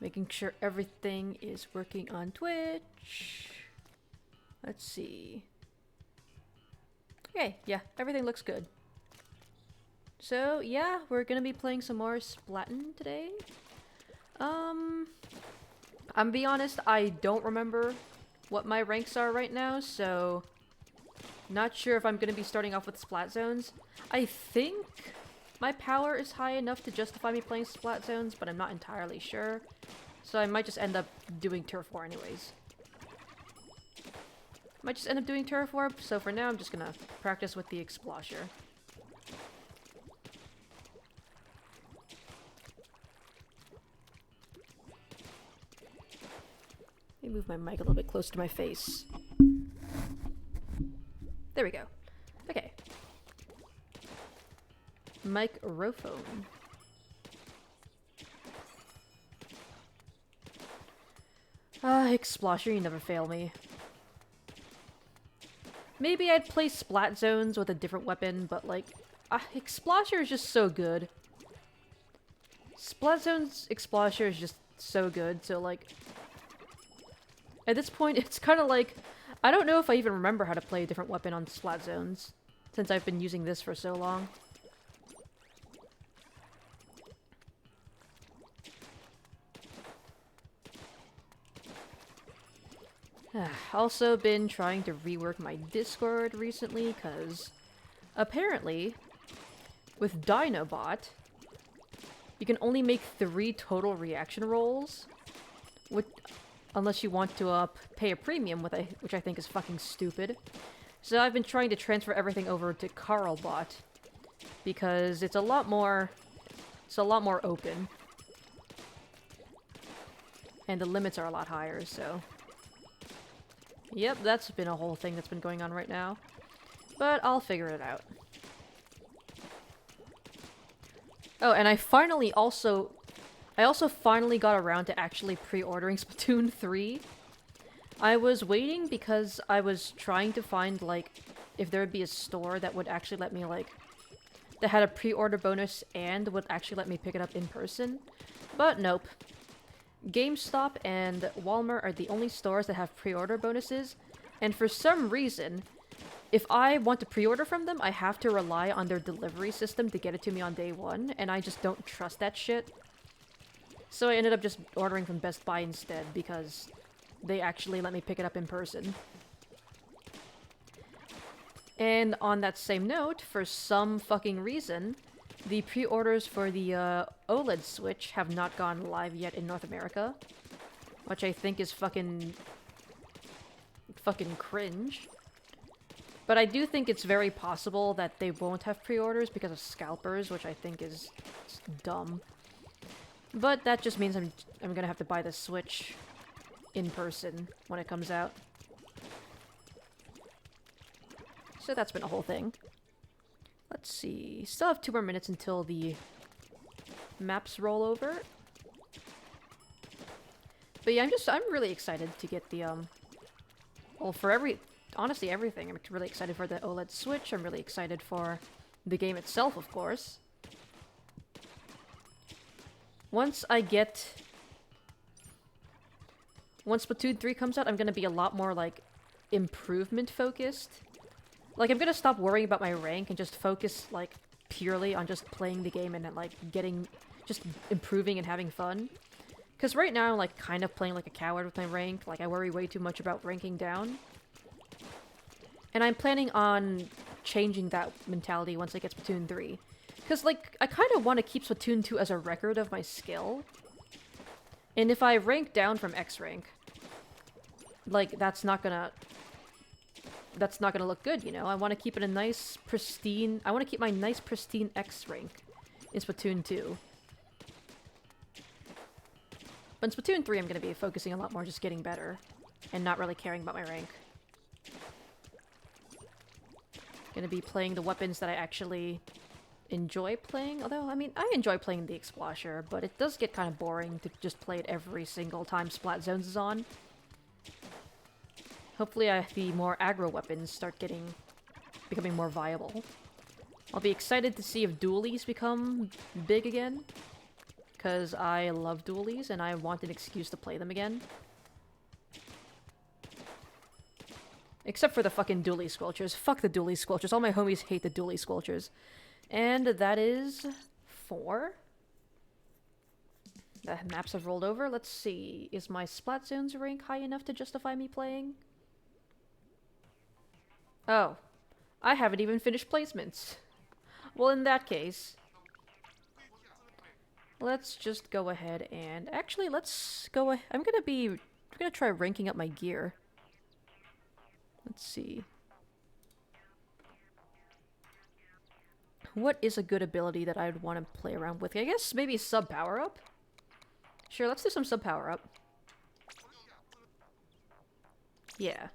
Making sure everything is working on Twitch. Let's see. Okay, yeah, everything looks good. So, yeah, we're gonna be playing some more Splatoon today. I'm gonna be honest, I don't remember what my ranks are right now, so not sure if I'm gonna be starting off with Splat Zones. I think my power is high enough to justify me playing Splat Zones, but I'm not entirely sure. So I might just end up doing Turf War anyways. Might just end up doing Turf War, so for now I'm just gonna practice with the Explosher. Let me move my mic a little bit closer to my face. There we go. Okay. Microphone. Explosher, you never fail me. Maybe I'd play Splat Zones with a different weapon, but like, Explosher is just so good. Splat Zones Explosher is just so good, so like, at this point, it's kind of like, I don't know if I even remember how to play a different weapon on Splat Zones, since I've been using this for so long. Also been trying to rework my Discord recently, because apparently, with Dinobot, you can only make 3 total reaction rolls, unless you want to pay a premium, which I think is fucking stupid. So I've been trying to transfer everything over to Carlbot, because it's a lot more open. And the limits are a lot higher, so... Yep, that's been a whole thing that's been going on right now. But I'll figure it out. Oh, and I also finally got around to actually pre-ordering Splatoon 3. I was waiting because I was trying to find, like, if there would be a store that would actually let me, like, that had a pre-order bonus and would actually let me pick it up in person. But nope. GameStop and Walmart are the only stores that have pre-order bonuses, and for some reason, if I want to pre-order from them, I have to rely on their delivery system to get it to me on day 1, and I just don't trust that shit. So I ended up just ordering from Best Buy instead, because they actually let me pick it up in person. And on that same note, for some fucking reason, the pre-orders for the OLED Switch have not gone live yet in North America, which I think is fucking cringe. But I do think it's very possible that they won't have pre-orders because of scalpers, which I think is dumb. But that just means I'm gonna have to buy the Switch in person when it comes out. So that's been a whole thing. Let's see. Still have 2 more minutes until the maps roll over. But yeah, I'm really excited to get the well, honestly everything. I'm really excited for the OLED Switch. I'm really excited for the game itself, of course. Once Splatoon 3 comes out, I'm gonna be a lot more, like, improvement focused. Like, I'm gonna stop worrying about my rank and just focus, like, purely on just playing the game and, like, just improving and having fun. Because right now I'm, like, kind of playing like a coward with my rank. Like, I worry way too much about ranking down. And I'm planning on changing that mentality once I get Splatoon 3. Because, like, I kind of want to keep Splatoon 2 as a record of my skill. And if I rank down from X rank, like, that's not gonna look good, you know? I want to keep it a nice, pristine... I want to keep my nice, pristine X rank in Splatoon 2. But in Splatoon 3, I'm going to be focusing a lot more just getting better and not really caring about my rank. Gonna be playing the weapons that I actually enjoy playing. Although, I mean, I enjoy playing the Explosher, but it does get kind of boring to just play it every single time Splat Zones is on. Hopefully the more aggro weapons start becoming more viable. I'll be excited to see if dualies become big again. because I love dualies and I want an excuse to play them again. Except for the fucking dualie squelchers. Fuck the dualie squelchers. All my homies hate the dualie squelchers. And that is 4. The maps have rolled over. Let's see. Is my Splat Zones rank high enough to justify me playing? Oh. I haven't even finished placements. Well, in that case, let's just go ahead and... Actually, let's go... I'm gonna try ranking up my gear. Let's see. What is a good ability that I'd want to play around with? I guess maybe sub power-up? Sure, let's do some sub power-up. Yeah.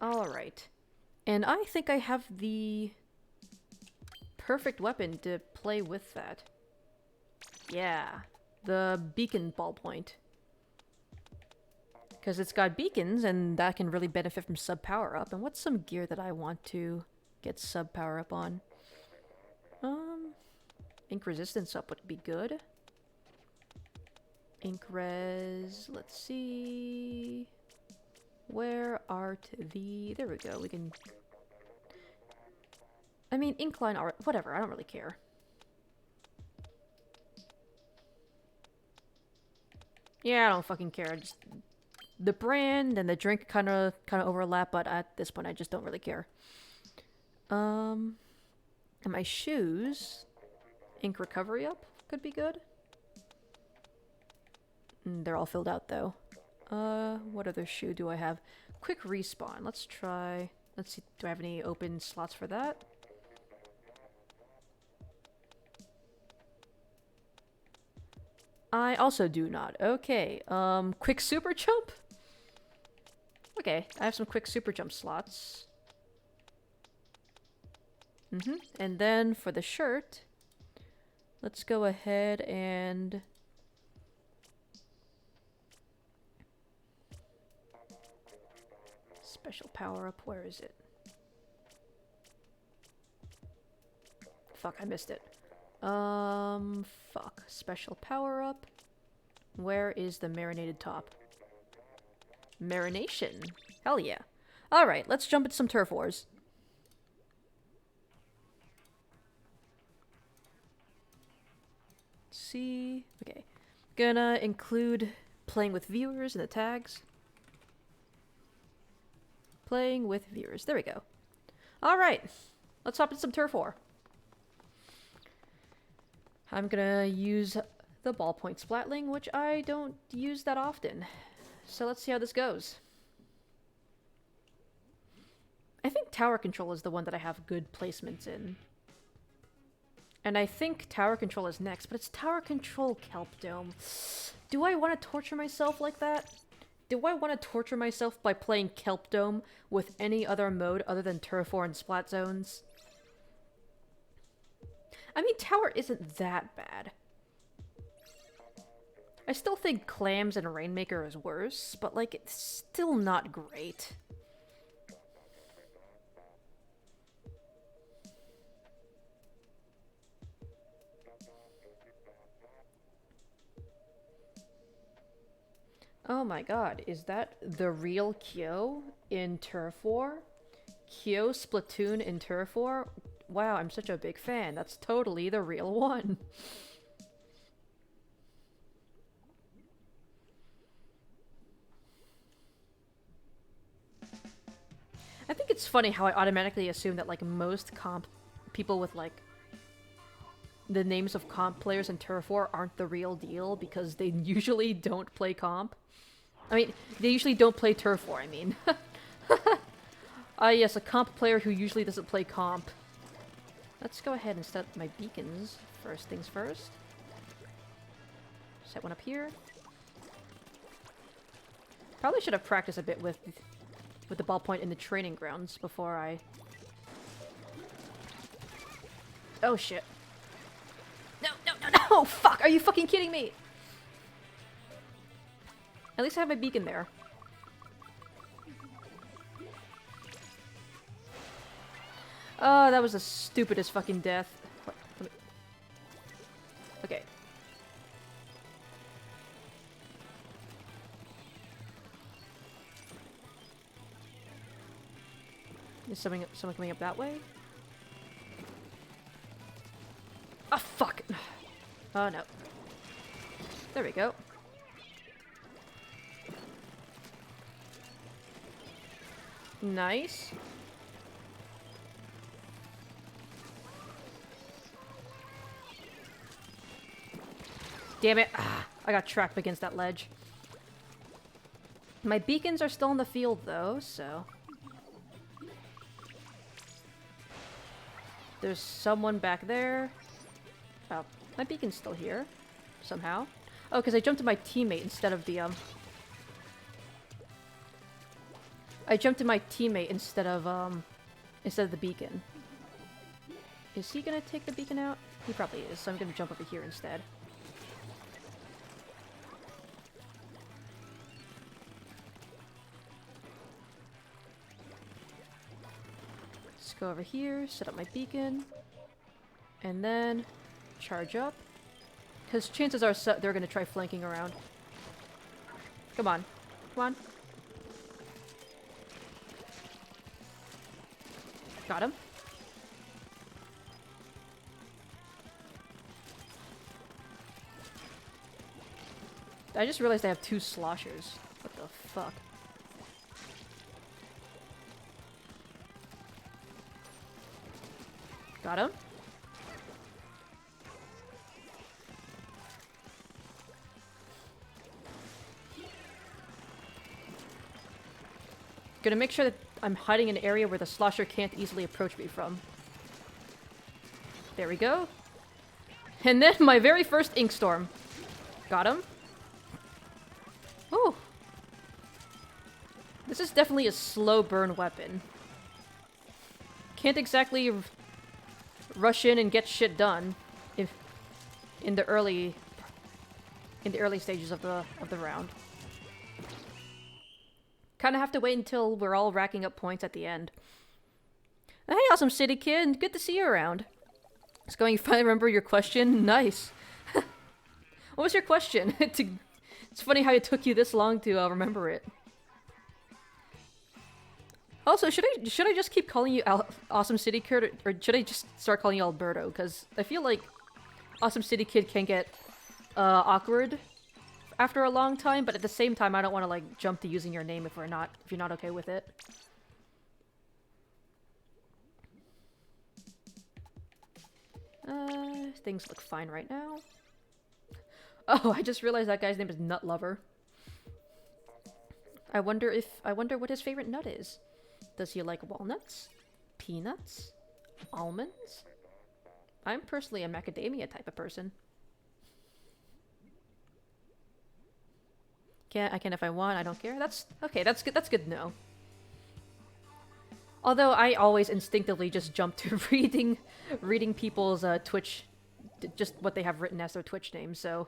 Alright. And I think I have the perfect weapon to play with that. Yeah. The beacon ballpoint. Because it's got beacons, and that can really benefit from sub power-up. And what's some gear that I want to get sub power-up on? Ink resistance up would be good. Ink res... Let's see... Where art the... There we go, we can... I mean, incline art... Whatever, I don't really care. Yeah, I don't fucking care. Just... The brand and the drink kind of overlap, but at this point I just don't really care. And my shoes... Ink recovery up could be good. They're all filled out, though. What other shoe do I have? Quick respawn. Let's try... Let's see, do I have any open slots for that? I also do not. Okay, quick super jump? Okay, I have some quick super jump slots. And then for the shirt, let's go ahead and... Special power-up, where is it? Fuck, I missed it. Fuck. Special power-up. Where is the marinated top? Marination. Hell yeah. Alright, let's jump into some turf wars. Let's see. Okay. Gonna include playing with viewers in the tags. Playing with viewers. There we go. Alright. Let's hop into some turf war. I'm gonna use the ballpoint splatling, which I don't use that often. So let's see how this goes. I think tower control is the one that I have good placements in. And I think tower control is next, but it's tower control kelp dome. Do I want to torture myself like that? Do I want to torture myself by playing kelp dome with any other mode other than turf war and splat zones? I mean, tower isn't that bad. I still think clams and rainmaker is worse, but like, it's still not great. Oh my god, is that the real Kyo in Turf War? Kyo Splatoon in Turf War? Wow, I'm such a big fan. That's totally the real one. I think it's funny how I automatically assume that, like, most comp people with, like, the names of comp players in Turf War aren't the real deal because they usually don't play comp. I mean, they usually don't play Turf War, I mean. Yes, a comp player who usually doesn't play comp. Let's go ahead and set up my beacons. First things first. Set one up here. Probably should have practiced a bit with the ballpoint in the training grounds before I... Oh shit. No, no, no, no! Fuck! Are you fucking kidding me? At least I have my beacon there. Oh, that was the stupidest fucking death. What? Okay. Is someone coming up that way? Ah, fuck! Oh, no. There we go. Nice. Damn it. Ah, I got trapped against that ledge. My beacons are still in the field, though, so... There's someone back there. Oh, my beacon's still here. Somehow. Oh, because I jumped to my teammate instead of the, I jumped to my teammate instead of the beacon. Is he gonna take the beacon out? He probably is, so I'm gonna jump over here instead. Let's go over here, set up my beacon, and then charge up. Because chances are they're gonna try flanking around. Come on. Come on. Got him. I just realized I have 2 sloshers. What the fuck? Got him. Gonna make sure that I'm hiding in an area where the slosher can't easily approach me from. There we go. And then my very first ink storm. Got him. Ooh. This is definitely a slow burn weapon. Can't exactly rush in and get shit done if in the early stages of the round. Kind of have to wait until we're all racking up points at the end. Hey, awesome city kid, good to see you around. It's going. You finally remember your question? Nice. What was your question? It's funny how it took you this long to remember it. Also, should I just keep calling you Awesome City Kid, or should I just start calling you Alberto? Because I feel like Awesome City Kid can get awkward after a long time, but at the same time, I don't want to like jump to using your name if you're not okay with it. Things look fine right now. Oh, I just realized that guy's name is Nut Lover. I wonder what his favorite nut is. Does he like walnuts? Peanuts? Almonds? I'm personally a macadamia type of person. I can if I want, I don't care. That's okay, that's good to know. Although I always instinctively just jump to reading people's Twitch, just what they have written as their Twitch name, so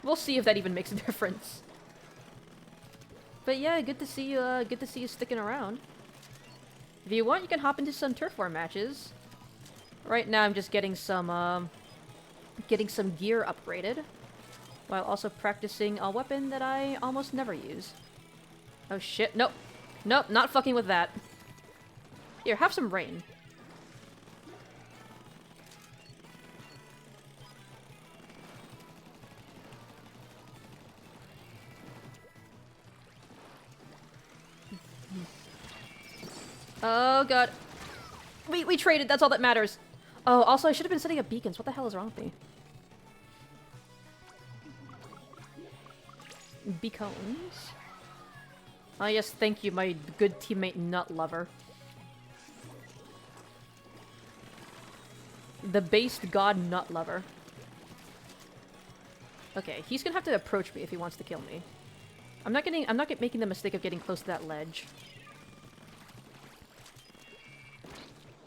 we'll see if that even makes a difference. But yeah, good to see you sticking around. If you want, you can hop into some turf war matches. Right now I'm just getting some gear upgraded, while also practicing a weapon that I almost never use. Oh shit, nope. Nope, not fucking with that. Here, have some rain. Oh god. We traded, that's all that matters. Oh, also I should have been setting up beacons. What the hell is wrong with me? Beacons. Oh yes, thank you, my good teammate Nut Lover. The based god Nut Lover. Okay, he's gonna have to approach me if he wants to kill me. I'm not making the mistake of getting close to that ledge.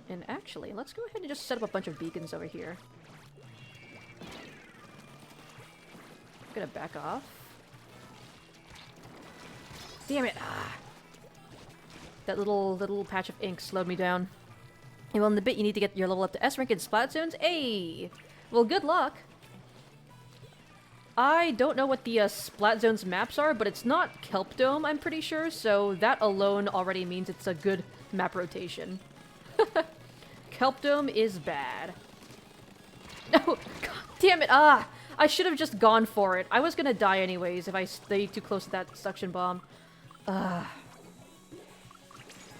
And actually, let's go ahead and just set up a bunch of beacons over here. I'm gonna back off. Damn it! Ah. That little patch of ink slowed me down. And well, in the bit, you need to get your level up to S rank in Splat Zones. Hey! Well, good luck. I don't know what the Splat Zones maps are, but it's not Kelp Dome, I'm pretty sure, so that alone already means it's a good map rotation. Kelp Dome is bad. No! God damn it! Ah! I should have just gone for it. I was gonna die anyways if I stayed too close to that suction bomb. I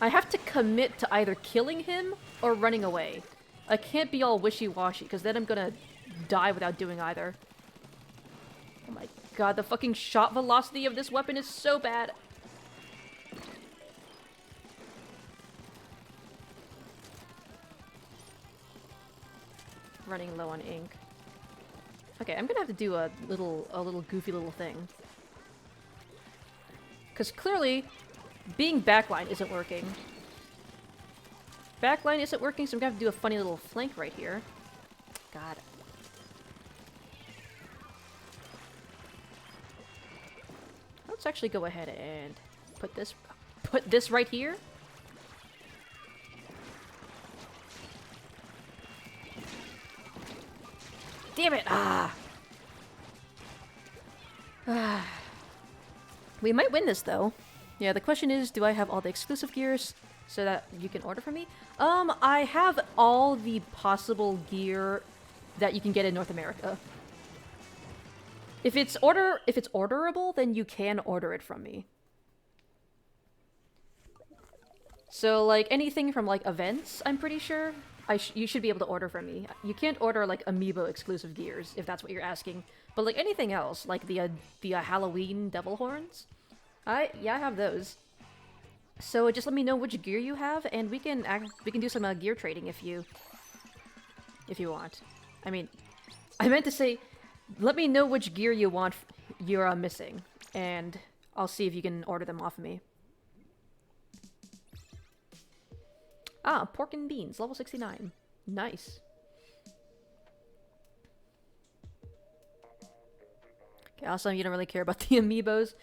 have to commit to either killing him or running away. I can't be all wishy-washy, because then I'm gonna die without doing either. Oh my god, the fucking shot velocity of this weapon is so bad. Running low on ink. Okay, I'm gonna have to do a little goofy little thing. Because clearly, being backline isn't working. Backline isn't working, so I'm gonna have to do a funny little flank right here. God. Let's actually go ahead and put this right here. Damn it! Ah! We might win this, though. Yeah, the question is, do I have all the exclusive gears so that you can order from me? I have all the possible gear that you can get in North America. If it's orderable, then you can order it from me. So, like, anything from, like, events, I'm pretty sure, you should be able to order from me. You can't order, like, Amiibo exclusive gears, if that's what you're asking. But, like, anything else, like the Halloween devil horns, I have those. So just let me know which gear you have, and we can do some gear trading if you want. I mean, I meant to say, let me know which gear you want you're missing, and I'll see if you can order them off of me. Ah, pork and beans, level 69. Nice. Okay, also, you don't really care about the amiibos.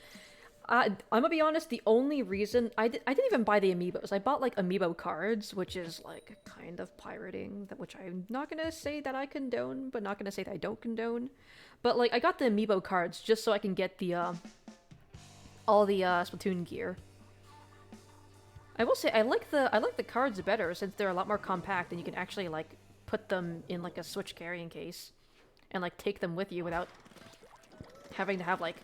I'm gonna be honest, the only reason... I didn't even buy the amiibos. I bought, like, amiibo cards, which is, like, kind of pirating, which I'm not gonna say that I condone, but not gonna say that I don't condone. But, like, I got the amiibo cards just so I can get the, all the, Splatoon gear. I will say, I like the cards better, since they're a lot more compact, and you can actually, like, put them in, like, a Switch carrying case, and, like, take them with you without having to have, like,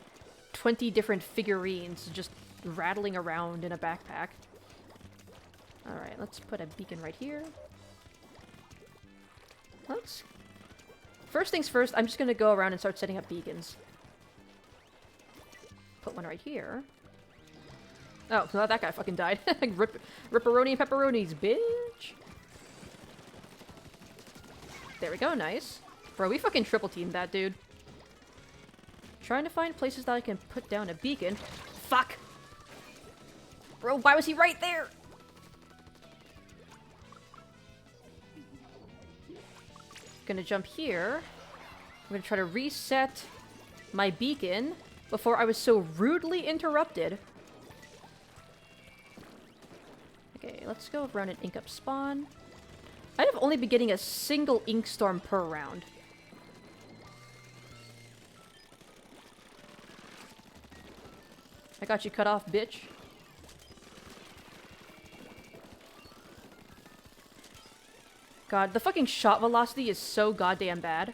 20 different figurines just rattling around in a backpack. Alright, let's put a beacon right here. First things first, I'm just gonna go around and start setting up beacons. Put one right here. Oh, so that guy fucking died. Ripperoni and pepperonis, bitch! There we go, nice. Bro, we fucking triple teamed that dude. Trying to find places that I can put down a beacon. Fuck! Bro, why was he right there? Gonna jump here. I'm gonna try to reset my beacon before I was so rudely interrupted. Okay, let's go around and ink up spawn. I'd have only been getting a single ink storm per round. I got you cut off, bitch. God, the fucking shot velocity is so goddamn bad.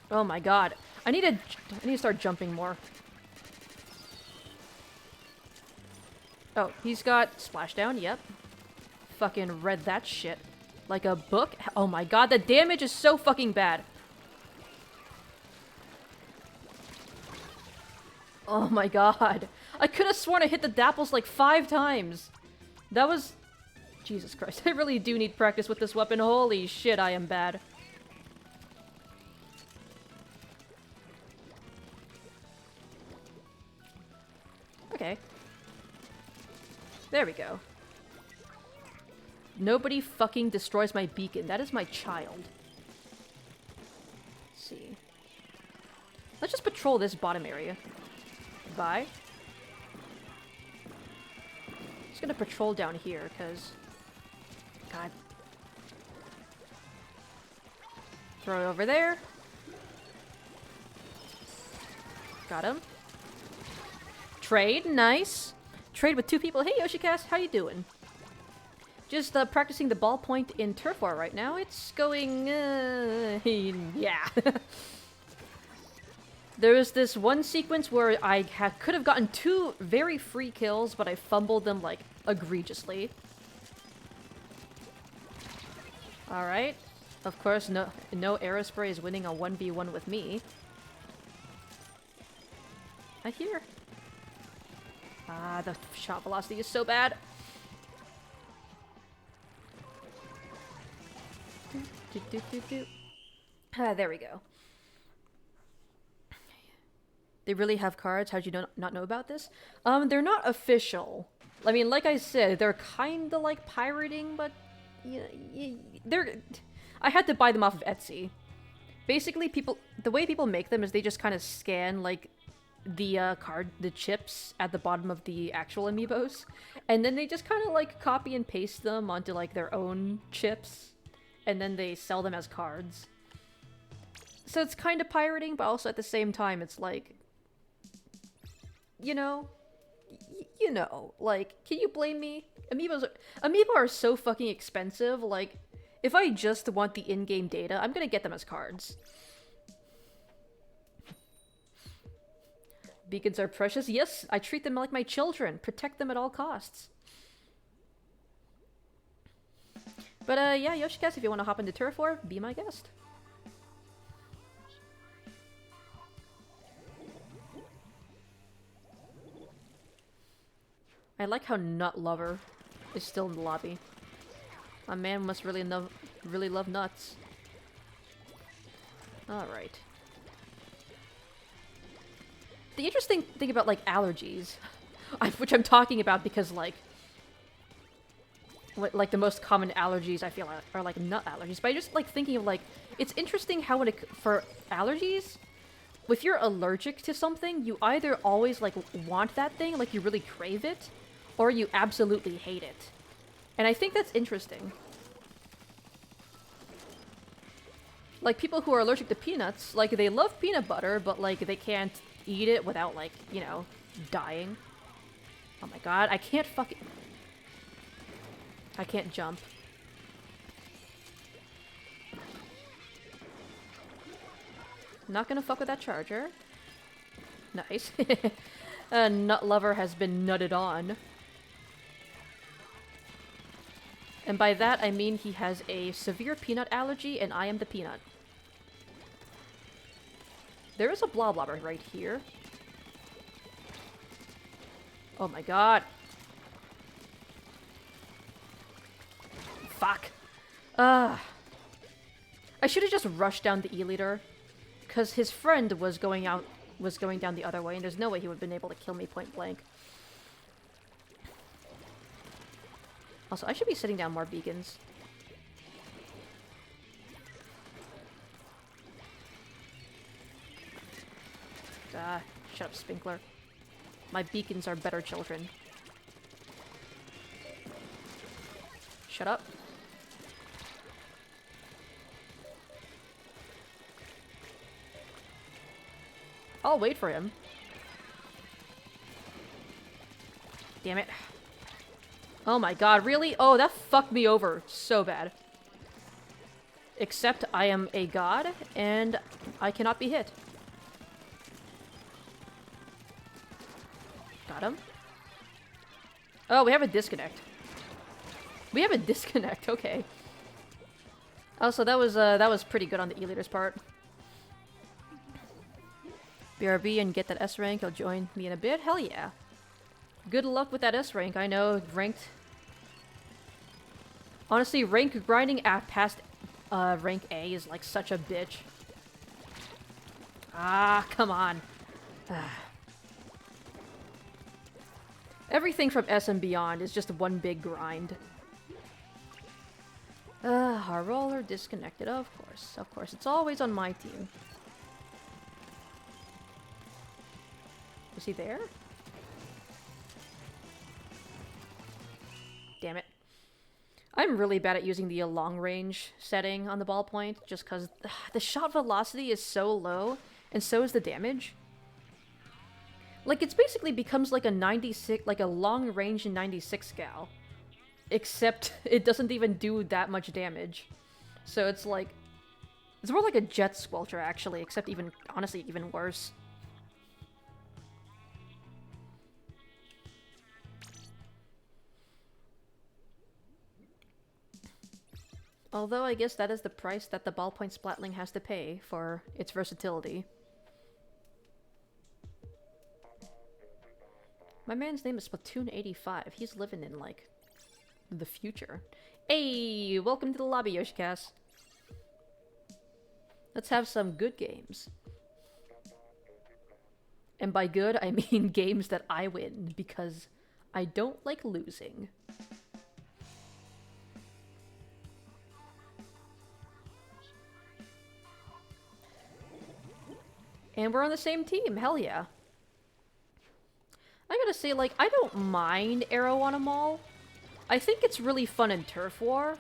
Oh my god. I need to start jumping more. Oh, he's got splashdown, yep. Fucking read that shit. Like a book. Oh my god, the damage is so fucking bad. Oh my god. I could have sworn I hit the dapples like 5 times. That was... Jesus Christ, I really do need practice with this weapon. Holy shit, I am bad. Okay. There we go. Nobody fucking destroys my beacon. That is my child. Let's see. Let's just patrol this bottom area. Bye. Just gonna patrol down here, because... God. Throw it over there. Got him. Trade, nice. Trade with 2 people. Hey, Yoshicast, how you doing? Just practicing the ballpoint in Turf War right now. It's going, yeah. There was this one sequence where I could have gotten 2 very free kills, but I fumbled them, like, egregiously. Alright. Of course, no Aerospray is winning a 1v1 with me. I hear. Ah, the shot velocity is so bad. Ah, there we go. They really have cards? How'd you not know about this? They're not official. I mean, like I said, they're kinda like pirating, but... they're... I had to buy them off of Etsy. Basically, the way people make them is they just kind of scan, like, the chips at the bottom of the actual amiibos, and then they just kind of, like, copy and paste them onto, like, their own chips, and then they sell them as cards. So it's kind of pirating, but also at the same time, it's like... You know, like, can you blame me? Amiibo are so fucking expensive, like, if I just want the in-game data, I'm gonna get them as cards. Beacons are precious. Yes, I treat them like my children. Protect them at all costs. But, yeah, Yoshicast, if you want to hop into Turf War, be my guest. I like how Nut Lover is still in the lobby. A man must really love nuts. Alright. The interesting thing about, like, allergies, which I'm talking about because, like, the most common allergies I feel are like, nut allergies. But I just, like, thinking of, like, it's interesting how for allergies, if you're allergic to something, you either always, like, want that thing, like, you really crave it, or you absolutely hate it. And I think that's interesting. Like, people who are allergic to peanuts, like, they love peanut butter, but, like, they can't eat it without, like, you know, dying. Oh my god, I can't jump. Not gonna fuck with that charger. Nice. Nut Lover has been nutted on. And by that, I mean he has a severe peanut allergy, and I am the peanut. There is a Bloblobber right here. Oh my god. Fuck. I should have just rushed down the E-liter, because his friend was going down the other way, and there's no way he would have been able to kill me point blank. Also, I should be sitting down more beacons. Shut up, Spinkler. My beacons are better children. Shut up. I'll wait for him. Damn it. Oh my god, really? Oh, that fucked me over so bad. Except I am a god, and I cannot be hit. Got him. Oh, we have a disconnect. We have a disconnect, okay. Oh, so that was pretty good on the E-liter's part. BRB and get that S rank, he'll join me in a bit? Hell yeah. Good luck with that S rank. I know ranked... Honestly, rank grinding past rank A is like such a bitch. Ah, come on. Everything from S and beyond is just one big grind. Our roller disconnected, of course. Of course, it's always on my team. Is he there? I'm really bad at using the long range setting on the ballpoint, just because the shot velocity is so low, and so is the damage. Like, it's basically becomes like a 96, like a long range 96 gal. Except it doesn't even do that much damage. So it's like, it's more like a jet squelcher actually, except even, honestly, even worse. Although I guess that is the price that the ballpoint splatling has to pay for its versatility. My man's name is Splatoon85. He's living in, like, the future. Hey, welcome to the lobby, Yoshicast. Let's have some good games. And by good, I mean games that I win, because I don't like losing. And we're on the same team, hell yeah. I gotta say, like, I don't mind Arrow on a Mall. I think it's really fun in Turf War.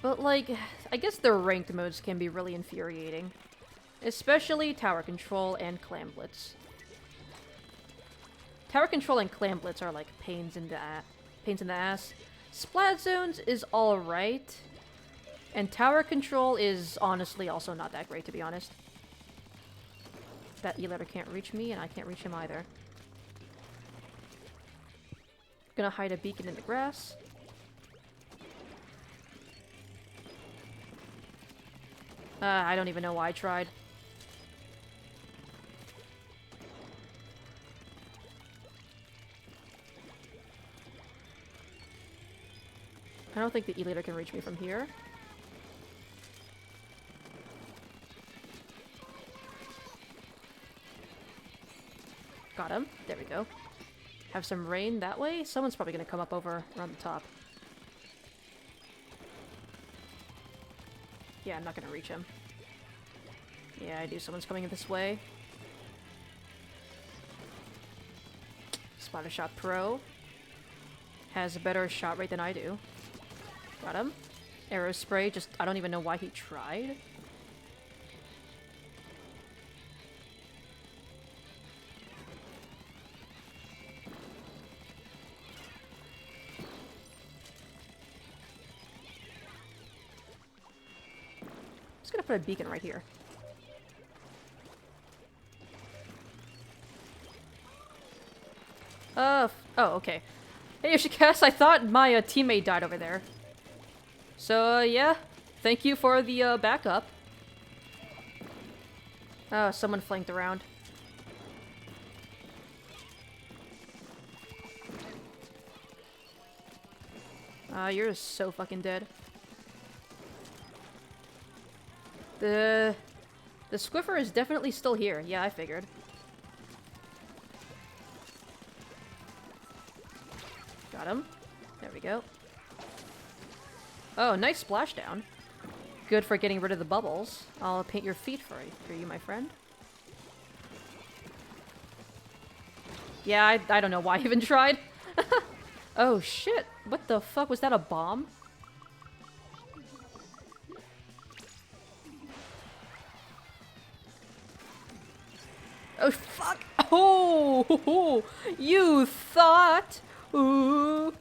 But, like, I guess the ranked modes can be really infuriating. Especially Tower Control and Clam Blitz. Tower Control and Clam Blitz are, like, pains in the ass. Splat Zones is alright. And Tower Control is honestly also not that great, to be honest. That E-letter can't reach me, and I can't reach him either. Gonna hide a beacon in the grass. I don't even know why I tried. I don't think the E-leader can reach me from here. Got him. There we go. Have some rain that way. Someone's probably gonna come up over around the top. Yeah, I'm not gonna reach him. Yeah, I do. Someone's coming this way. Splatter Shot Pro has a better shot rate than I do. Got him. Arrow Spray, just, I don't even know why he tried. Just gonna put a beacon right here. Oh, okay. Hey, Yoshicast, I thought my teammate died over there. So, yeah. Thank you for the backup. Oh, someone flanked around. You're so fucking dead. The Squiffer is definitely still here. Yeah, I figured. Got him. There we go. Oh, nice splashdown. Good for getting rid of the bubbles. I'll paint your feet for you, my friend. Yeah, I don't know why I even tried. Oh, shit. What the fuck? Was that a bomb? Oh, fuck! Oh! You thought! Ooh!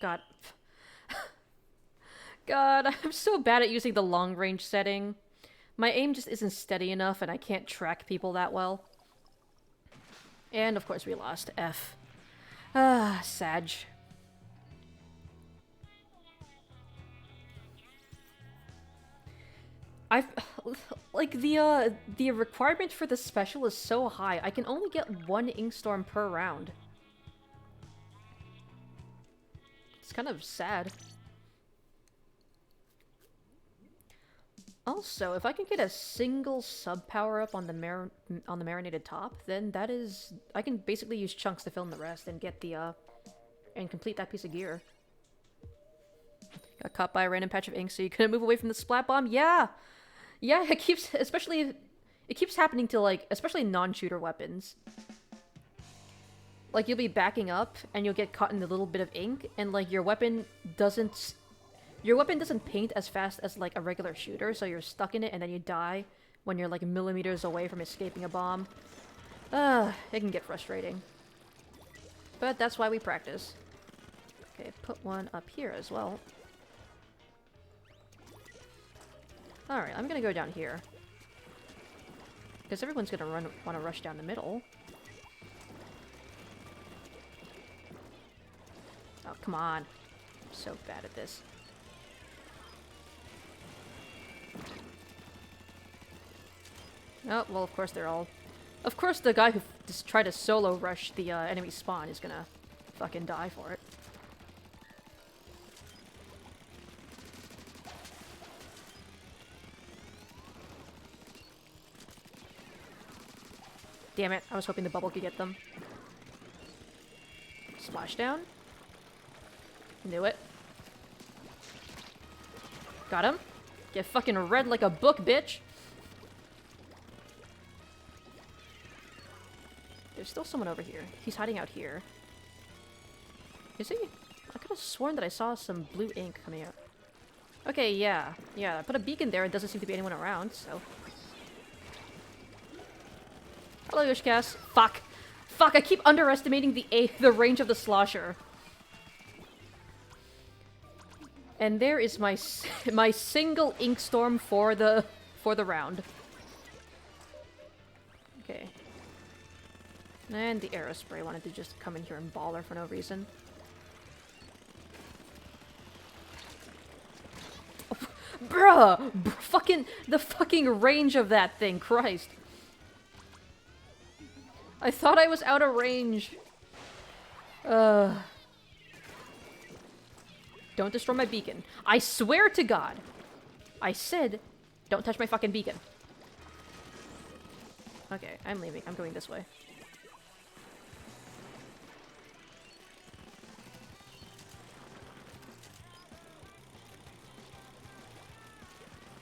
God. God, I'm so bad at using the long range setting. My aim just isn't steady enough and I can't track people that well. And of course we lost. F. Ah, Sag. I've like the requirement for the special is so high. I can only get one Inkstorm per round. It's kind of sad. Also, if I can get a single sub power up on the marinated top, then that is I can basically use chunks to fill in the rest and get the and complete that piece of gear. Got caught by a random patch of ink, so you couldn't move away from the splat bomb? Yeah! Yeah, it keeps, it keeps happening to, like, especially non-shooter weapons. Like, you'll be backing up, and you'll get caught in a little bit of ink, and, like, your weapon doesn't paint as fast as, like, a regular shooter, so you're stuck in it, and then you die when you're, like, millimeters away from escaping a bomb. It can get frustrating. But that's why we practice. Okay, put one up here as well. Alright, I'm gonna go down here. Because everyone's gonna want to rush down the middle. Oh, come on. I'm so bad at this. Oh, well, of course they're all... Of course the guy who just tried to solo rush the enemy spawn is gonna fucking die for it. Damn it, I was hoping the bubble could get them. Splashdown. Knew it. Got him. Get fucking read like a book, bitch! There's still someone over here. He's hiding out here. Is he? I could have sworn that I saw some blue ink coming out. Okay, yeah. Yeah, I put a beacon there. It doesn't seem to be anyone around, so... Hello, Yushkas. Fuck. Fuck, I keep underestimating the range of the slosher. And there is my my single ink storm for the round. Okay. And the arrow spray wanted to just come in here and baller for no reason. Oh, bruh! The fucking range of that thing, Christ. I thought I was out of range. Don't destroy my beacon. I swear to God. I said, don't touch my fucking beacon. Okay, I'm leaving. I'm going this way.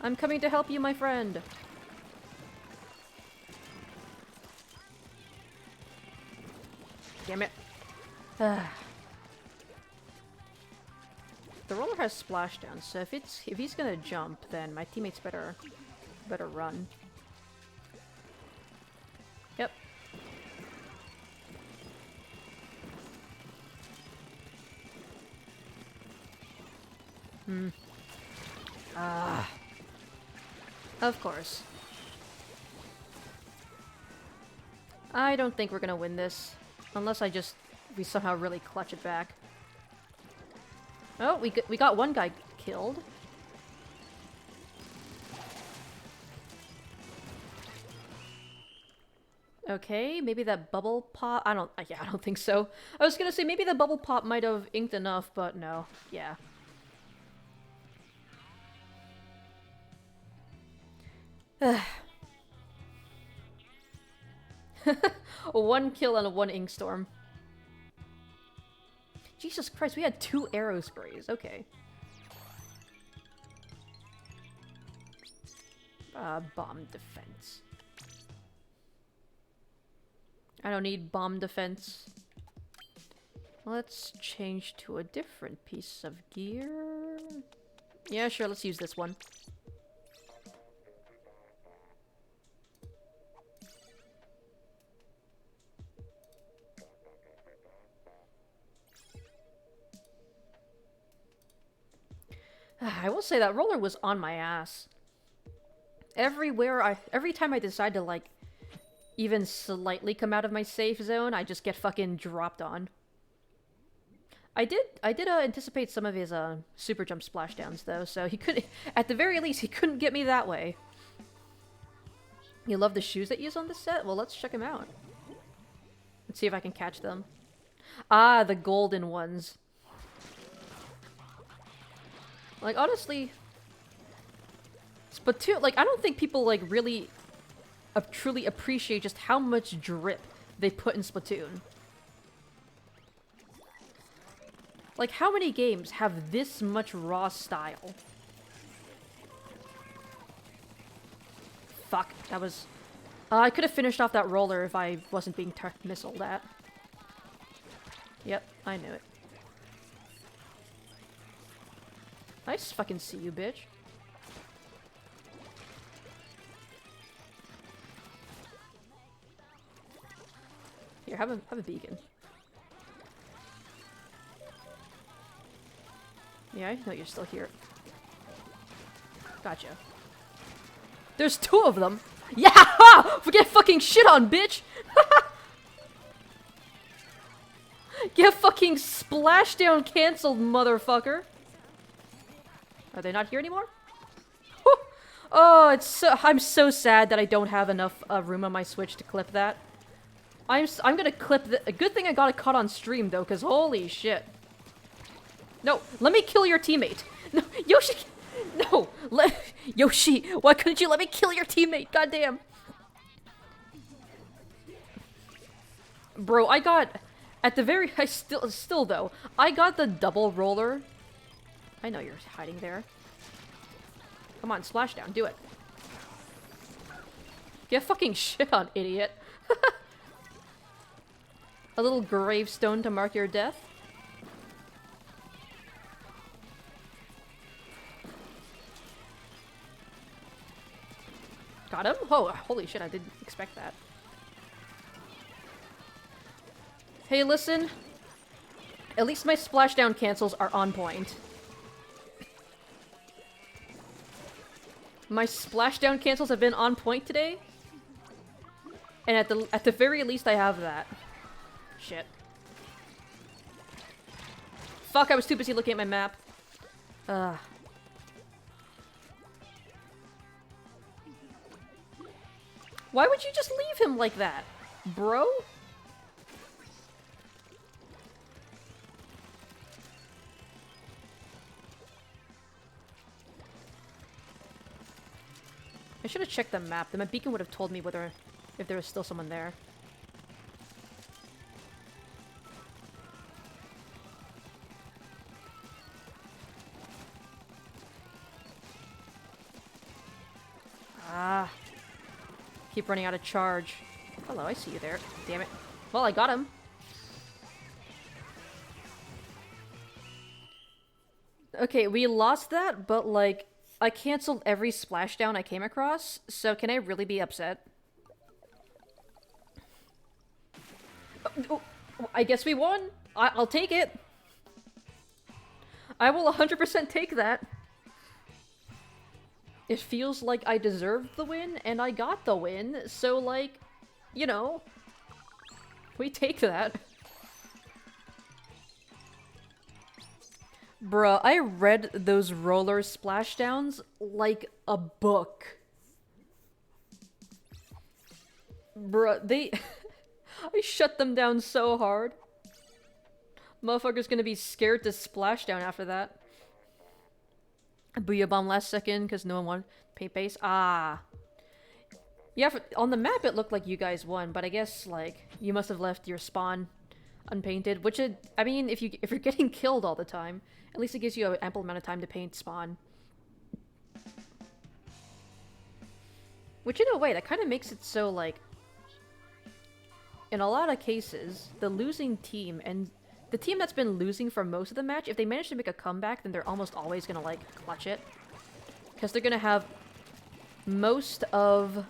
I'm coming to help you, my friend. Damn it. The roller has splashdown, so if he's gonna jump, then my teammates better run. Yep. Of course. I don't think we're gonna win this. Unless we somehow really clutch it back. Oh, we got one guy killed. Okay, maybe that bubble pop... I don't think so. I was gonna say, maybe the bubble pop might have inked enough, but no. Yeah. One kill and one ink storm. Jesus Christ, we had 2 arrow sprays. Okay. Bomb defense. I don't need bomb defense. Let's change to a different piece of gear. Yeah, sure, let's use this one. I will say that roller was on my ass. Every time I decide to, like, even slightly come out of my safe zone, I just get fucking dropped on. I did anticipate some of his, super jump splashdowns, though, so he couldn't, at the very least, he couldn't get me that way. You love the shoes that you use on this set? Well, let's check them out. Let's see if I can catch them. Ah, the golden ones. Like, honestly, Splatoon, like, I don't think people, like, really truly appreciate just how much drip they put in Splatoon. Like, how many games have this much raw style? Fuck, that was... I could have finished off that roller if I wasn't being missiled at. Yep, I knew it. I just fucking see you, bitch. Here, have a beacon. Yeah, I know you're still here. Gotcha. There's 2 of them! Yeah! Get fucking shit on, bitch! Get fucking splashdown cancelled, motherfucker! Are they not here anymore? Oh, it's so- I'm so sad that I don't have enough room on my Switch to clip that. I'm gonna clip the- a good thing I got it caught on stream, though, because holy shit. No, let me kill your teammate! No, Yoshi! No! Yoshi, why couldn't you let me kill your teammate? Goddamn! Bro, I got... At the very... Still, though, I got the double roller. I know you're hiding there. Come on, splashdown, do it. Get fucking shit on, idiot. A little gravestone to mark your death. Got him? Oh, holy shit, I didn't expect that. Hey, listen. At least my splashdown cancels are on point. My splashdown cancels have been on point today. And at the very least I have that. Shit. Fuck, I was too busy looking at my map. Why would you just leave him like that, bro? I should have checked the map. Then my beacon would have told me if there was still someone there. Ah. Keep running out of charge. Hello, I see you there. Damn it. Well, I got him. Okay, we lost that, but like, I canceled every splashdown I came across, so can I really be upset? Oh, I guess we won. I'll take it. I will 100% take that. It feels like I deserved the win, and I got the win, so like, you know, we take that. Bruh, I read those roller splashdowns like a book. Bruh, they... I shut them down so hard. Motherfucker's gonna be scared to splash down after that. Booyah bomb last second because no one won. Paint base. Ah. Yeah, on the map it looked like you guys won, but I guess, like, you must have left your spawn unpainted, which I mean, if you're getting killed all the time, at least it gives you an ample amount of time to paint spawn. Which in a way, that kind of makes it so, like, in a lot of cases, the losing team and the team that's been losing for most of the match, if they manage to make a comeback, then they're almost always gonna, like, clutch it. Because they're gonna have most of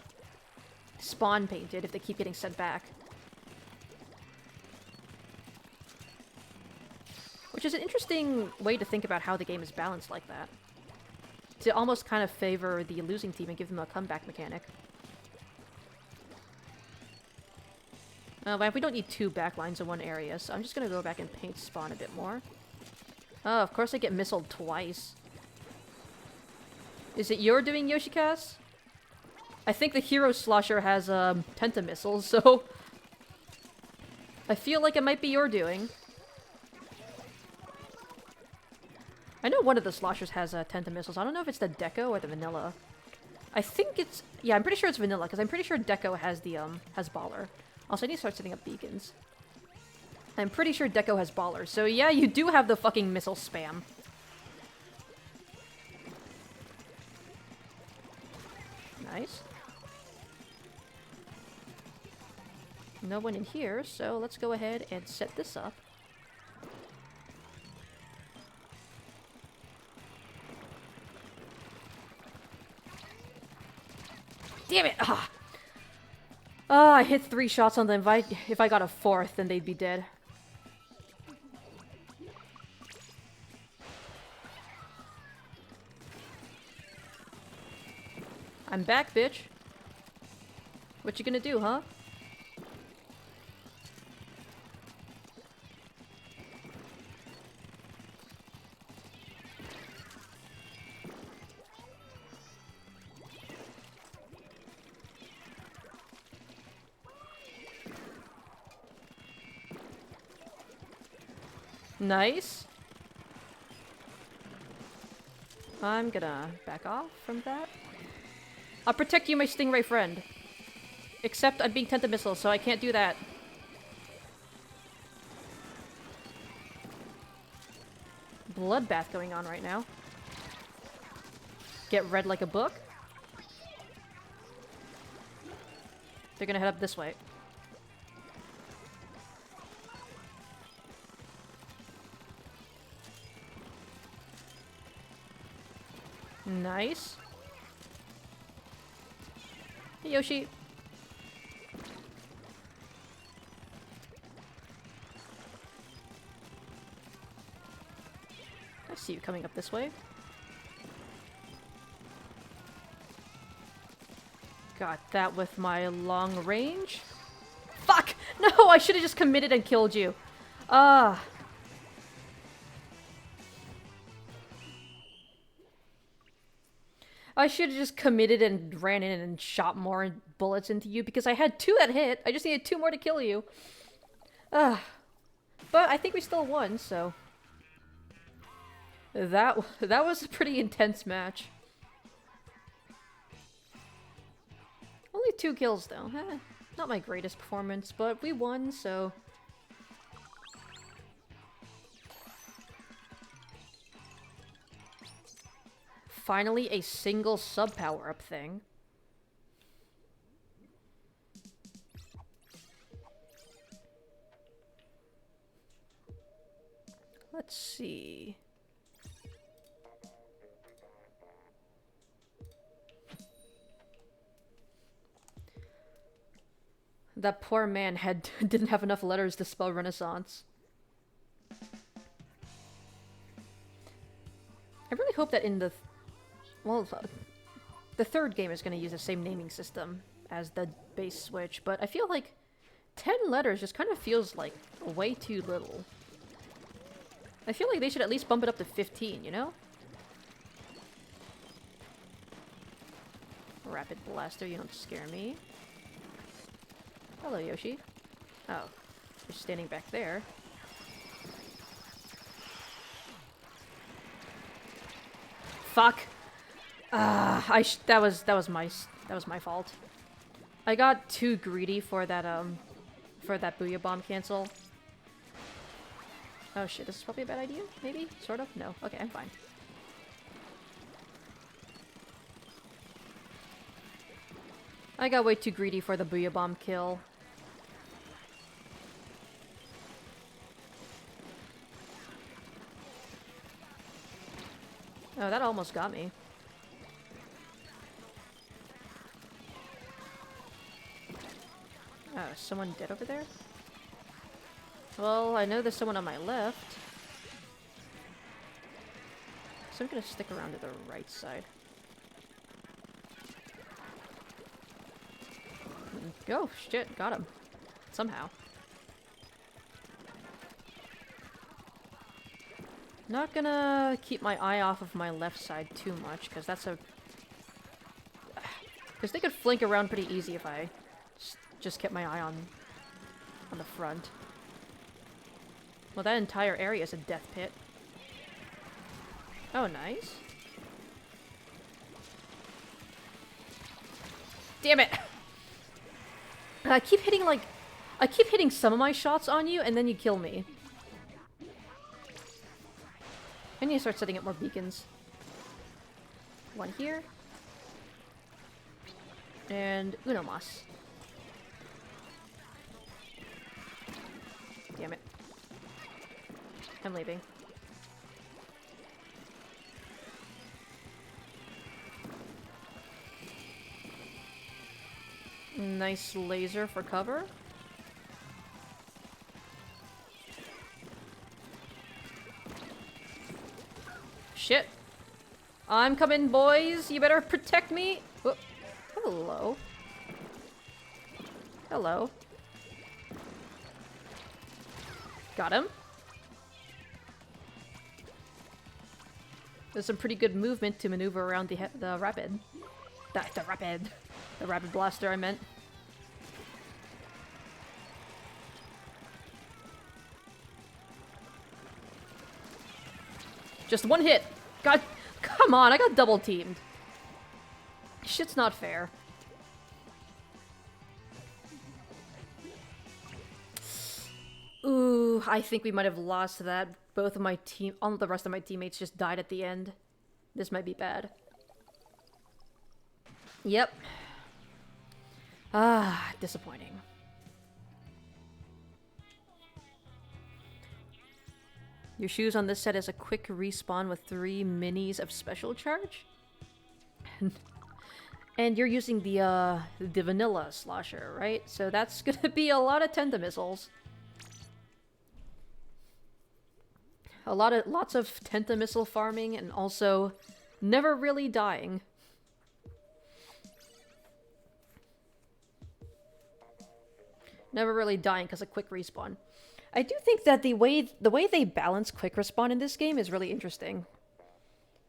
spawn painted if they keep getting sent back. Which is an interesting way to think about how the game is balanced like that. To almost kind of favor the losing team and give them a comeback mechanic. But we don't need 2 backlines in one area, so I'm just gonna go back and paint spawn a bit more. Oh, of course I get missiled twice. Is it your doing, Yoshikaz? I think the hero slosher has tenta missiles, so I feel like it might be your doing. I know one of the sloshers has tenta missiles. I don't know if it's the Deco or the vanilla. I think it's... Yeah, I'm pretty sure it's vanilla, because I'm pretty sure Deco has the, has baller. Also, I need to start setting up beacons. I'm pretty sure Deco has ballers, so yeah, you do have the fucking missile spam. Nice. No one in here, so let's go ahead and set this up. Damn it! Ah! Oh, I hit 3 shots on them. If I got a 4th, then they'd be dead. I'm back, bitch. What you gonna do, huh? Nice. I'm gonna back off from that. I'll protect you, my stingray friend. Except I'm being Tenta Missile, so I can't do that. Bloodbath going on right now. Get read like a book. They're gonna head up this way. Nice. Hey, Yoshi. I see you coming up this way. Got that with my long range. Fuck! No, I should have just committed and killed you. Ah. I should have just committed and ran in and shot more bullets into you because I had 2 that hit. I just needed 2 more to kill you. But I think we still won, so... That was a pretty intense match. Only 2 kills, though. Not my greatest performance, but we won, so... Finally, a single sub power-up thing. Let's see. That poor man didn't have enough letters to spell Renaissance. I really hope that in the... Well, the 3rd game is going to use the same naming system as the base Switch, but I feel like 10 letters just kind of feels like way too little. I feel like they should at least bump it up to 15, you know? Rapid Blaster, you don't scare me. Hello, Yoshi. Oh, you're standing back there. Fuck! That was my fault. I got too greedy for that Booyah Bomb cancel. Oh shit, this is probably a bad idea? Maybe? Sort of? No. Okay, I'm fine. I got way too greedy for the Booyah Bomb kill. Oh, that almost got me. Oh, is someone dead over there? Well, I know there's someone on my left. So I'm gonna stick around to the right side. Oh, shit, got him. Somehow. Not gonna keep my eye off of my left side too much, because that's a... Because they could flank around pretty easy if I just kept my eye on the front. Well, that entire area is a death pit. Oh, nice. Damn it! I keep hitting, like... I keep hitting some of my shots on you, and then you kill me. I need to start setting up more beacons. One here. And uno mas. Damn it. I'm leaving. Nice laser for cover. Shit. I'm coming, boys. You better protect me. Whoop. Hello. Hello. Got him. There's some pretty good movement to maneuver around the rapid. The rapid blaster, I meant. Just one hit. God, come on, I got double teamed. Shit's not fair. Ooh, I think we might have lost that. Both of my team, all the rest of my teammates just died at the end. This might be bad. Yep. Ah, disappointing. Your shoes on this set is a quick respawn with 3 minis of special charge. And you're using the vanilla slosher, right? So that's gonna be a lot of tenta missiles. Lots of tenta missile farming, and also never really dying. Never really dying because of quick respawn. I do think that the way they balance quick respawn in this game is really interesting.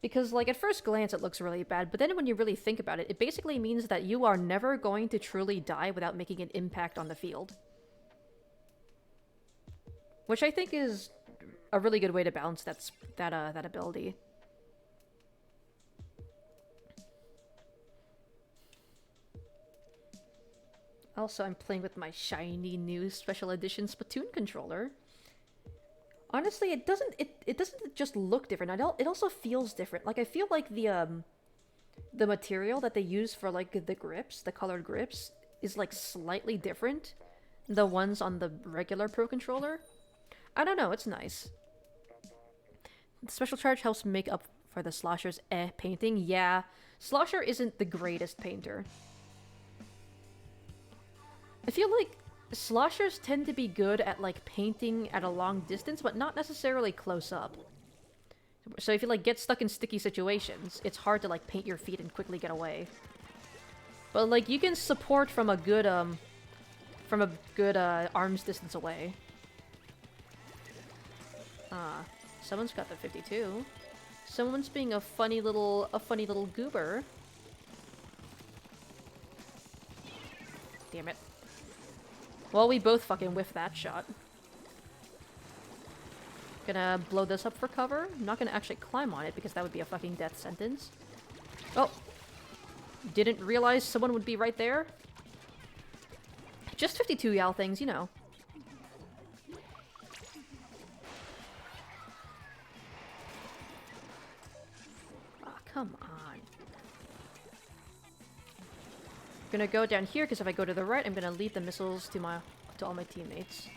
Because, like, at first glance it looks really bad, but then when you really think about it, it basically means that you are never going to truly die without making an impact on the field. Which I think is a really good way to balance that ability. Also, I'm playing with my shiny new special edition Splatoon controller. Honestly, it doesn't just look different. It also feels different. Like, I feel like the material that they use for, like, the grips, the colored grips, is, like, slightly different than the ones on the regular Pro Controller. I don't know, it's nice. The special charge helps make up for the Slosher's painting. Yeah, Slosher isn't the greatest painter. I feel like sloshers tend to be good at, like, painting at a long distance, but not necessarily close up. So if you, like, get stuck in sticky situations, it's hard to, like, paint your feet and quickly get away. But, like, you can support from a good arm's distance away. Someone's got the 52. Someone's being a funny little goober. Damn it. Well, we both fucking whiffed that shot. Gonna blow this up for cover. I'm not gonna actually climb on it because that would be a fucking death sentence. Oh. Didn't realize someone would be right there. Just 52 Yao things, you know. Ah, come on. Gonna go down here because if I go to the right, I'm gonna lead the missiles to all my teammates.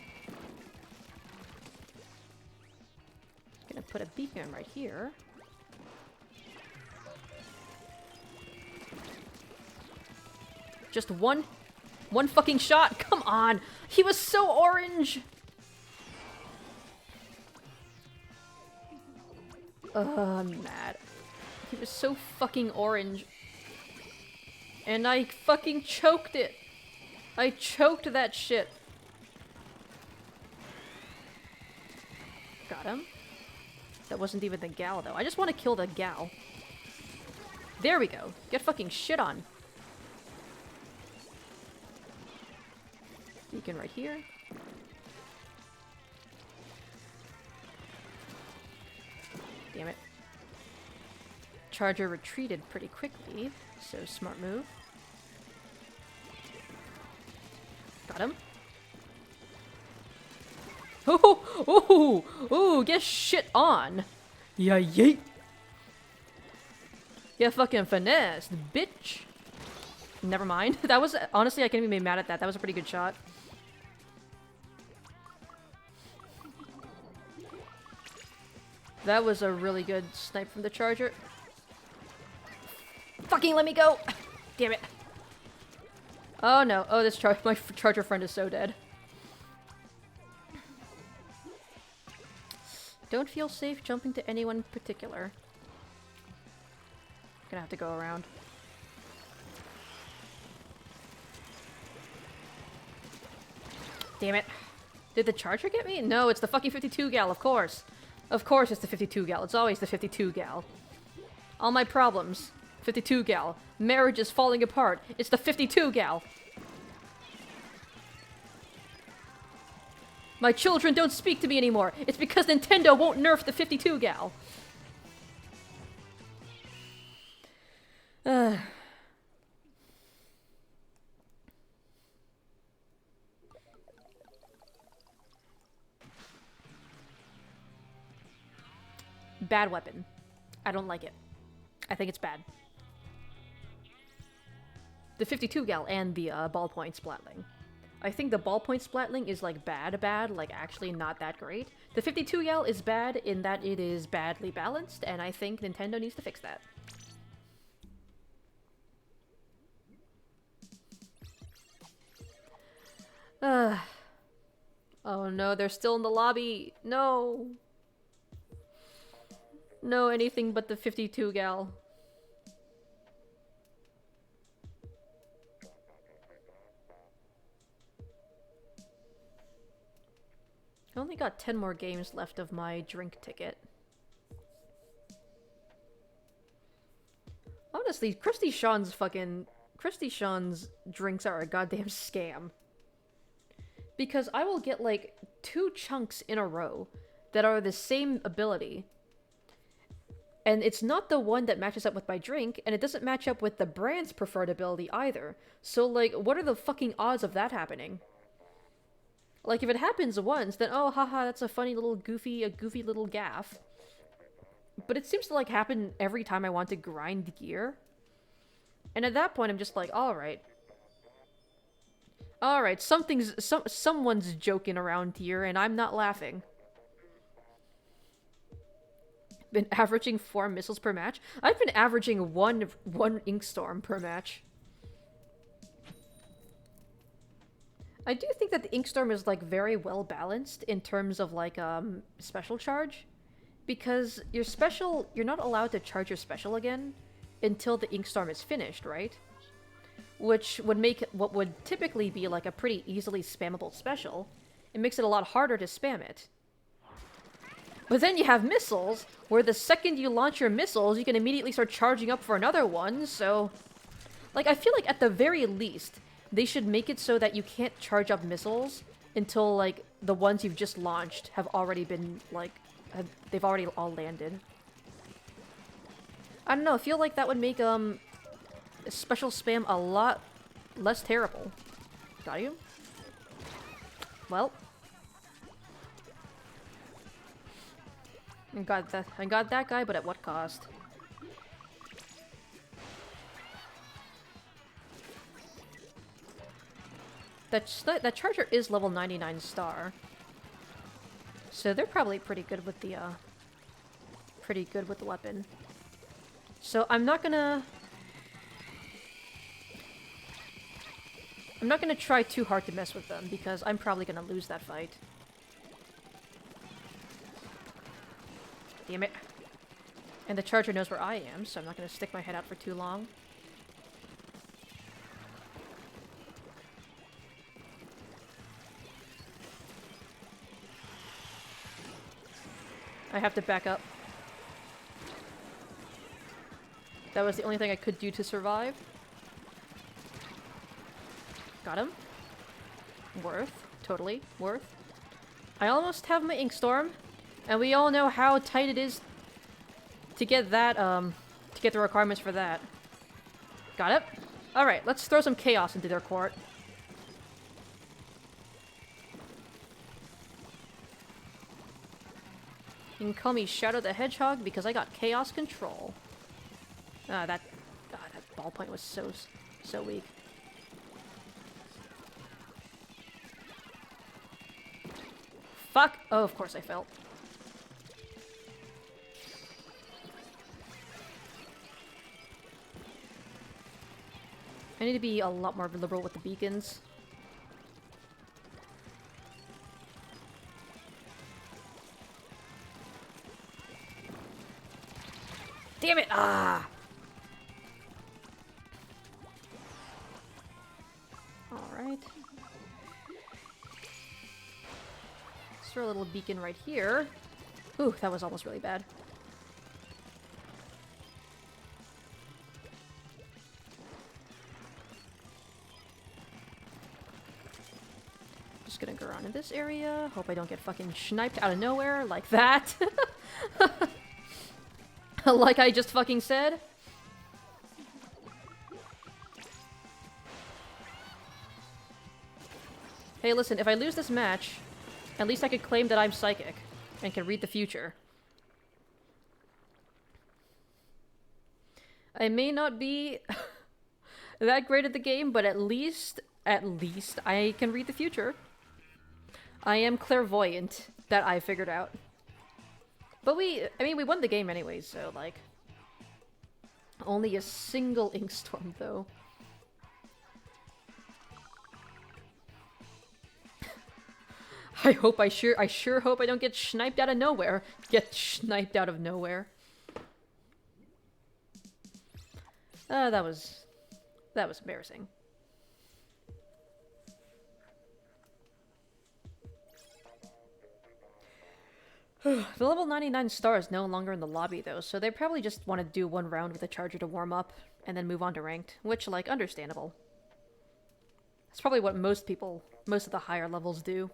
Gonna put a beacon right here. Just one fucking shot. Come on, he was so orange. I'm mad. He was so fucking orange. And I fucking choked it. I choked that shit. Got him. That wasn't even the gal, though. I just want to kill the gal. There we go. Get fucking shit on. Beacon right here. Damn it. Charger retreated pretty quickly, so smart move. Got him. Ooh, ooh, ooh, get shit on. Yeah, yeet. Yeah, fucking finesse, bitch. Never mind. That was, honestly, I can't even be mad at that. That was a pretty good shot. That was a really good snipe from the charger. Fucking let me go! Damn it. Oh no. Oh, this my charger friend is so dead. Don't feel safe jumping to anyone in particular. Gonna have to go around. Damn it. Did the charger get me? No, it's the fucking 52 gal, of course. Of course it's the 52 gal. It's always the 52 gal. All my problems. 52 gal. Marriage is falling apart. It's the 52 gal. My children don't speak to me anymore. It's because Nintendo won't nerf the 52 gal. Bad weapon. I don't like it. I think it's bad. The 52 gal and the ballpoint splatling. I think the ballpoint splatling is like bad, like actually not that great. The 52 gal is bad in that it is badly balanced, and I think Nintendo needs to fix that. Oh no, they're still in the lobby. No. No, anything but the 52 gal. I only got 10 more games left of my drink ticket. Honestly, Christy Sean's drinks are a goddamn scam. Because I will get like 2 chunks in a row that are the same ability. And it's not the one that matches up with my drink, and it doesn't match up with the brand's preferred ability either. So like, what are the fucking odds of that happening? Like, if it happens once, then oh, haha, that's a funny little goofy little gaff. But it seems to, like, happen every time I want to grind gear. And at that point, I'm just like, alright. Alright, someone's joking around here, and I'm not laughing. Been averaging 4 missiles per match? I've been averaging one Inkstorm per match. I do think that the Inkstorm is, like, very well balanced in terms of, like, special charge. Because you're not allowed to charge your special again until the Inkstorm is finished, right? Which would make what would typically be, like, a pretty easily spammable special. It makes it a lot harder to spam it. But then you have missiles, where the second you launch your missiles, you can immediately start charging up for another one, so... Like, I feel like at the very least, they should make it so that you can't charge up missiles until, like, the ones you've just launched have already been, like, they've already all landed. I don't know, I feel like that would make, special spam a lot less terrible. Got you? Well. I got that guy, but at what cost? That charger is level 99 star. So they're probably pretty good with the weapon. So I'm not gonna try too hard to mess with them because I'm probably gonna lose that fight. Damn it. And the charger knows where I am, so I'm not gonna stick my head out for too long. I have to back up. That was the only thing I could do to survive. Got him. Worth. Totally. Worth. I almost have my Inkstorm, and we all know how tight it is to get that, to get the requirements for that. Got it? Alright, let's throw some chaos into their court. You can call me Shadow the Hedgehog because I got chaos control. God, that ballpoint was so weak. Fuck! Oh, of course I fell. I need to be a lot more liberal with the beacons. Damn it! Ah! Alright. Let's throw a little beacon right here. Ooh, that was almost really bad. Just gonna go around in this area. Hope I don't get fucking sniped out of nowhere like that. Like I just fucking said. Hey, listen, if I lose this match, at least I could claim that I'm psychic and can read the future. I may not be that great at the game, but at least I can read the future. I am clairvoyant, that I figured out. But I mean, we won the game anyways, so, like... Only a single Inkstorm, though. I sure hope I don't get sniped out of nowhere. Get sniped out of nowhere. That was embarrassing. The level 99 star is no longer in the lobby, though, so they probably just want to do one round with a charger to warm up, and then move on to ranked, which, like, understandable. That's probably what most of the higher levels do.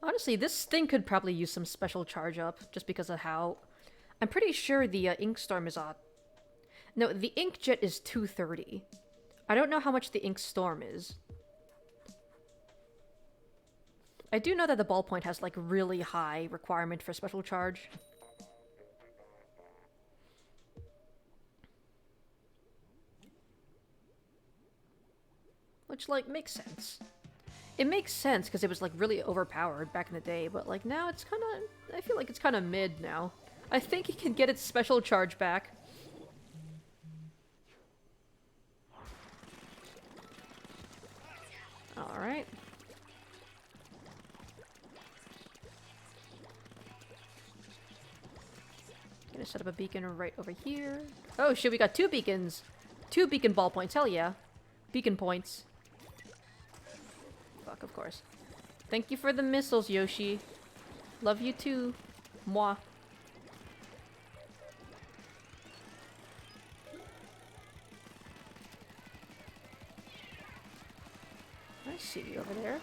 Honestly, this thing could probably use some special charge up, just because of how... I'm pretty sure the Inkstorm is no, the Inkjet is 230. I don't know how much the Inkstorm is. I do know that the ballpoint has, like, really high requirement for special charge. Which, like, makes sense. It makes sense, because it was, like, really overpowered back in the day, but, like, now it's kind of... I feel like it's kind of mid now. I think it can get its special charge back. Alright. Gonna set up a beacon right over here. Oh shit, we got 2 beacons! 2 beacon ballpoints, hell yeah. Beacon points. Fuck, of course. Thank you for the missiles, Yoshi. Love you too. Moi. I see you over there.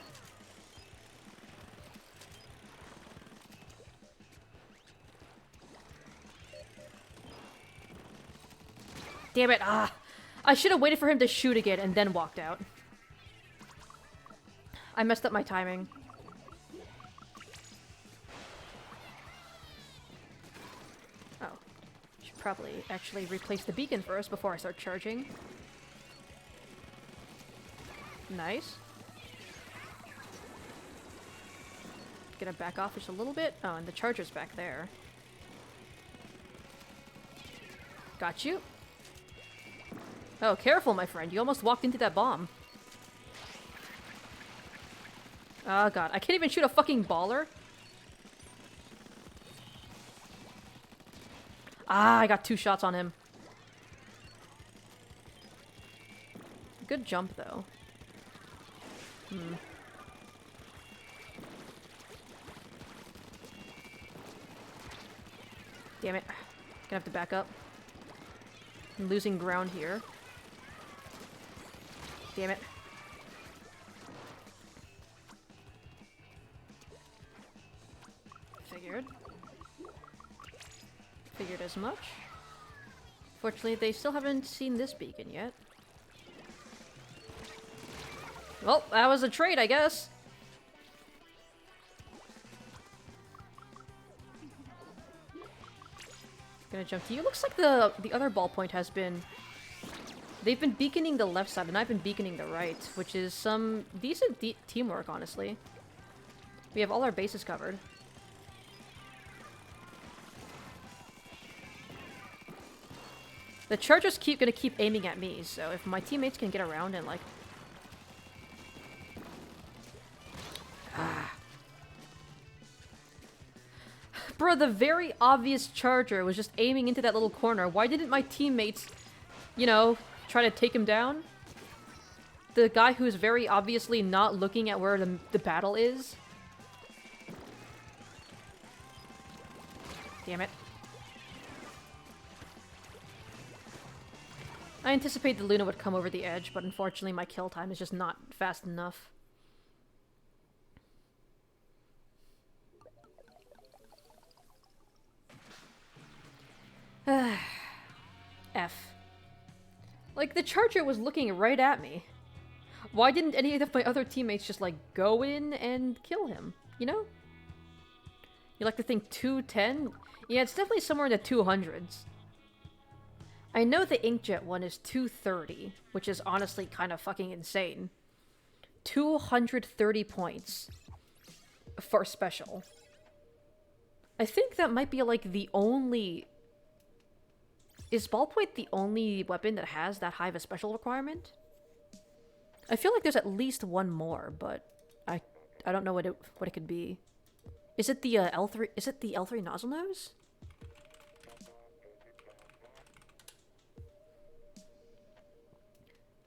Damn it, ah! I should have waited for him to shoot again and then walked out. I messed up my timing. Oh. Should probably actually replace the beacon first before I start charging. Nice. Gonna back off just a little bit. Oh, and the charger's back there. Got you. Oh, careful, my friend. You almost walked into that bomb. Oh, God. I can't even shoot a fucking baller. Ah, I got 2 shots on him. Good jump, though. Hmm. Damn it. Gonna have to back up. I'm losing ground here. Damn it. Figured as much. Fortunately, they still haven't seen this beacon yet. Well, that was a trade, I guess. Gonna jump to you. Looks like the other ballpoint has been... They've been beaconing the left side, and I've been beaconing the right, which is some decent teamwork, honestly. We have all our bases covered. The chargers gonna keep aiming at me, so if my teammates can get around and, like... Bro, the very obvious charger was just aiming into that little corner. Why didn't my teammates, you know, try to take him down? The guy who's very obviously not looking at where the battle is. Damn it. I anticipate the Luna would come over the edge, but unfortunately my kill time is just not fast enough. F. Like, the charger was looking right at me. Why didn't any of my other teammates just, like, go in and kill him? You know? You like to think 210? Yeah, it's definitely somewhere in the 200s. I know the Inkjet one is 230, which is honestly kind of fucking insane. 230 points for special. I think that might be, like, the only... Is ballpoint the only weapon that has that high of a special requirement? I feel like there's at least one more, but I don't know what it could be. Is it the L3? Is it the L3 nozzle nose?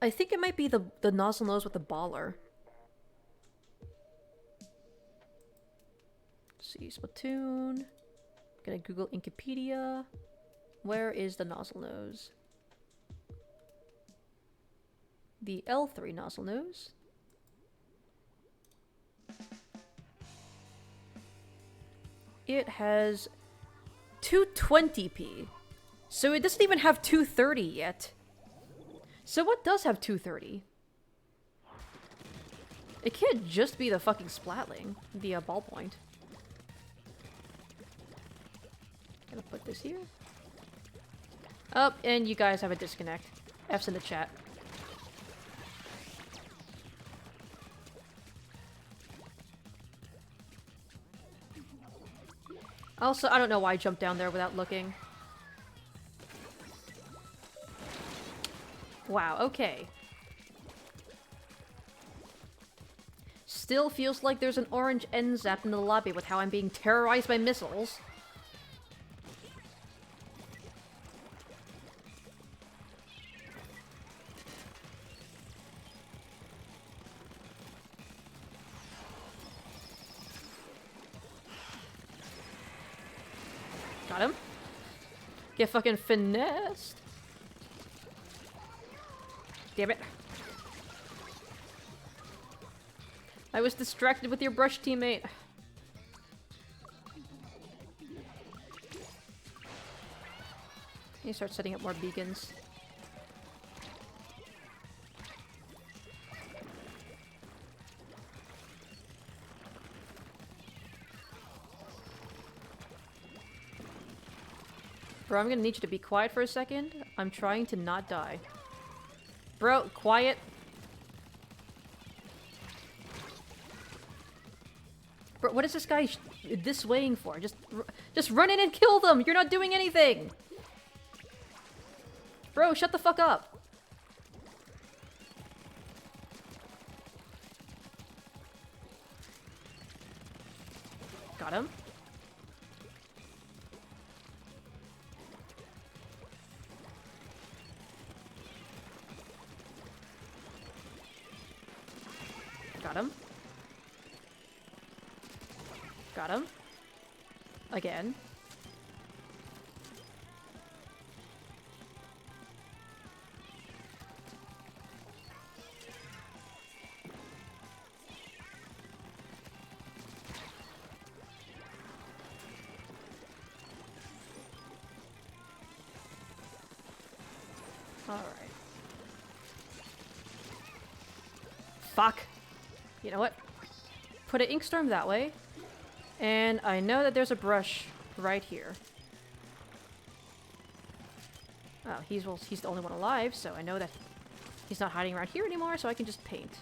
I think it might be the nozzle nose with the baller. Let's see, Splatoon. Gonna Google Inkipedia. Where is the nozzle nose? The L3 nozzle nose. It has 220p. So it doesn't even have 230 yet. So what does have 230? It can't just be the fucking Splatling, the ballpoint. Gonna put this here. Oh, and you guys have a disconnect. F's in the chat. Also, I don't know why I jumped down there without looking. Wow, okay. Still feels like there's an orange end zap in the lobby with how I'm being terrorized by missiles. Got him. Get fucking finessed. Damn it. I was distracted with your brush teammate. You start setting up more beacons. Bro, I'm gonna need you to be quiet for a second. I'm trying to not die. Bro, quiet. Bro, what is this guy this weighing for? Just run in and kill them! You're not doing anything! Bro, shut the fuck up! Got him. Got him. Got him. Again. All right. Fuck. You know what? Put an Inkstorm that way. And I know that there's a brush right here. Oh, he's the only one alive, so I know that he's not hiding around here anymore, so I can just paint.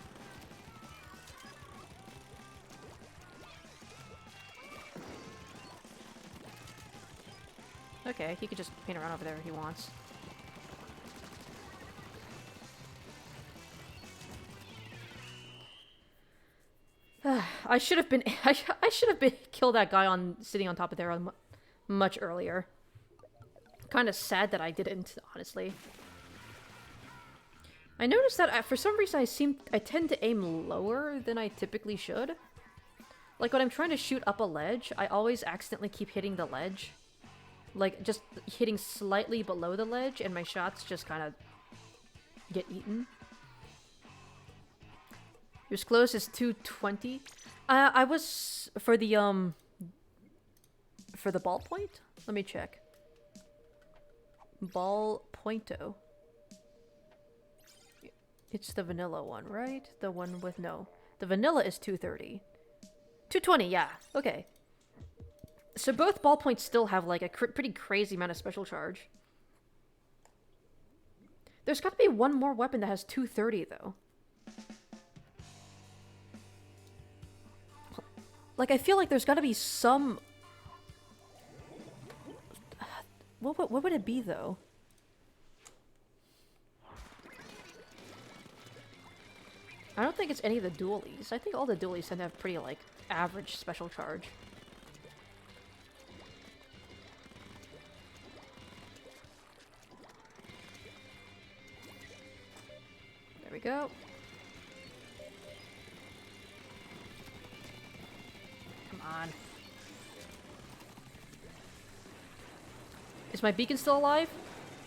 Okay, he could just paint around over there if he wants. I should have been I should have been killed that guy on sitting on top of there much earlier. Kind of sad that I didn't, honestly. I noticed that for some reason I tend to aim lower than I typically should. Like when I'm trying to shoot up a ledge, I always accidentally keep hitting the ledge. Like just hitting slightly below the ledge, and my shots just kind of get eaten. Your close is 220. I was for the ballpoint. Let me check. Ballpointo. It's the vanilla one, right? The one with no. The vanilla is 230. 220, yeah. Okay. So both ballpoints still have like a pretty crazy amount of special charge. There's got to be one more weapon that has 230 though. Like, I feel like there's gotta be some... What would it be, though? I don't think it's any of the dualies. I think all the dualies tend to have pretty, like, average special charge. There we go. On. Is my beacon still alive?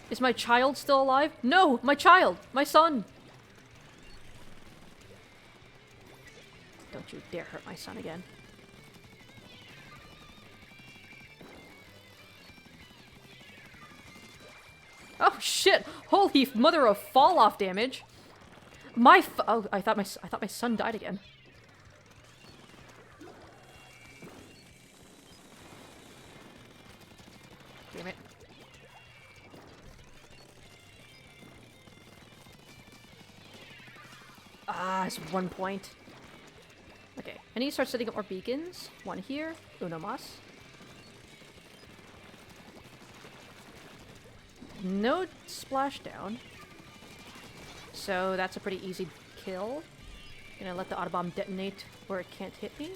Is my child still alive? No! My child! My son! Don't you dare hurt my son again. Oh shit! Holy mother of fall-off damage! Oh, I thought my son died again. Damn it. Ah, it's 1 point. Okay, I need to start setting up more beacons. One here, uno mas. No splashdown. So that's a pretty easy kill. Gonna let the autobomb detonate where it can't hit me.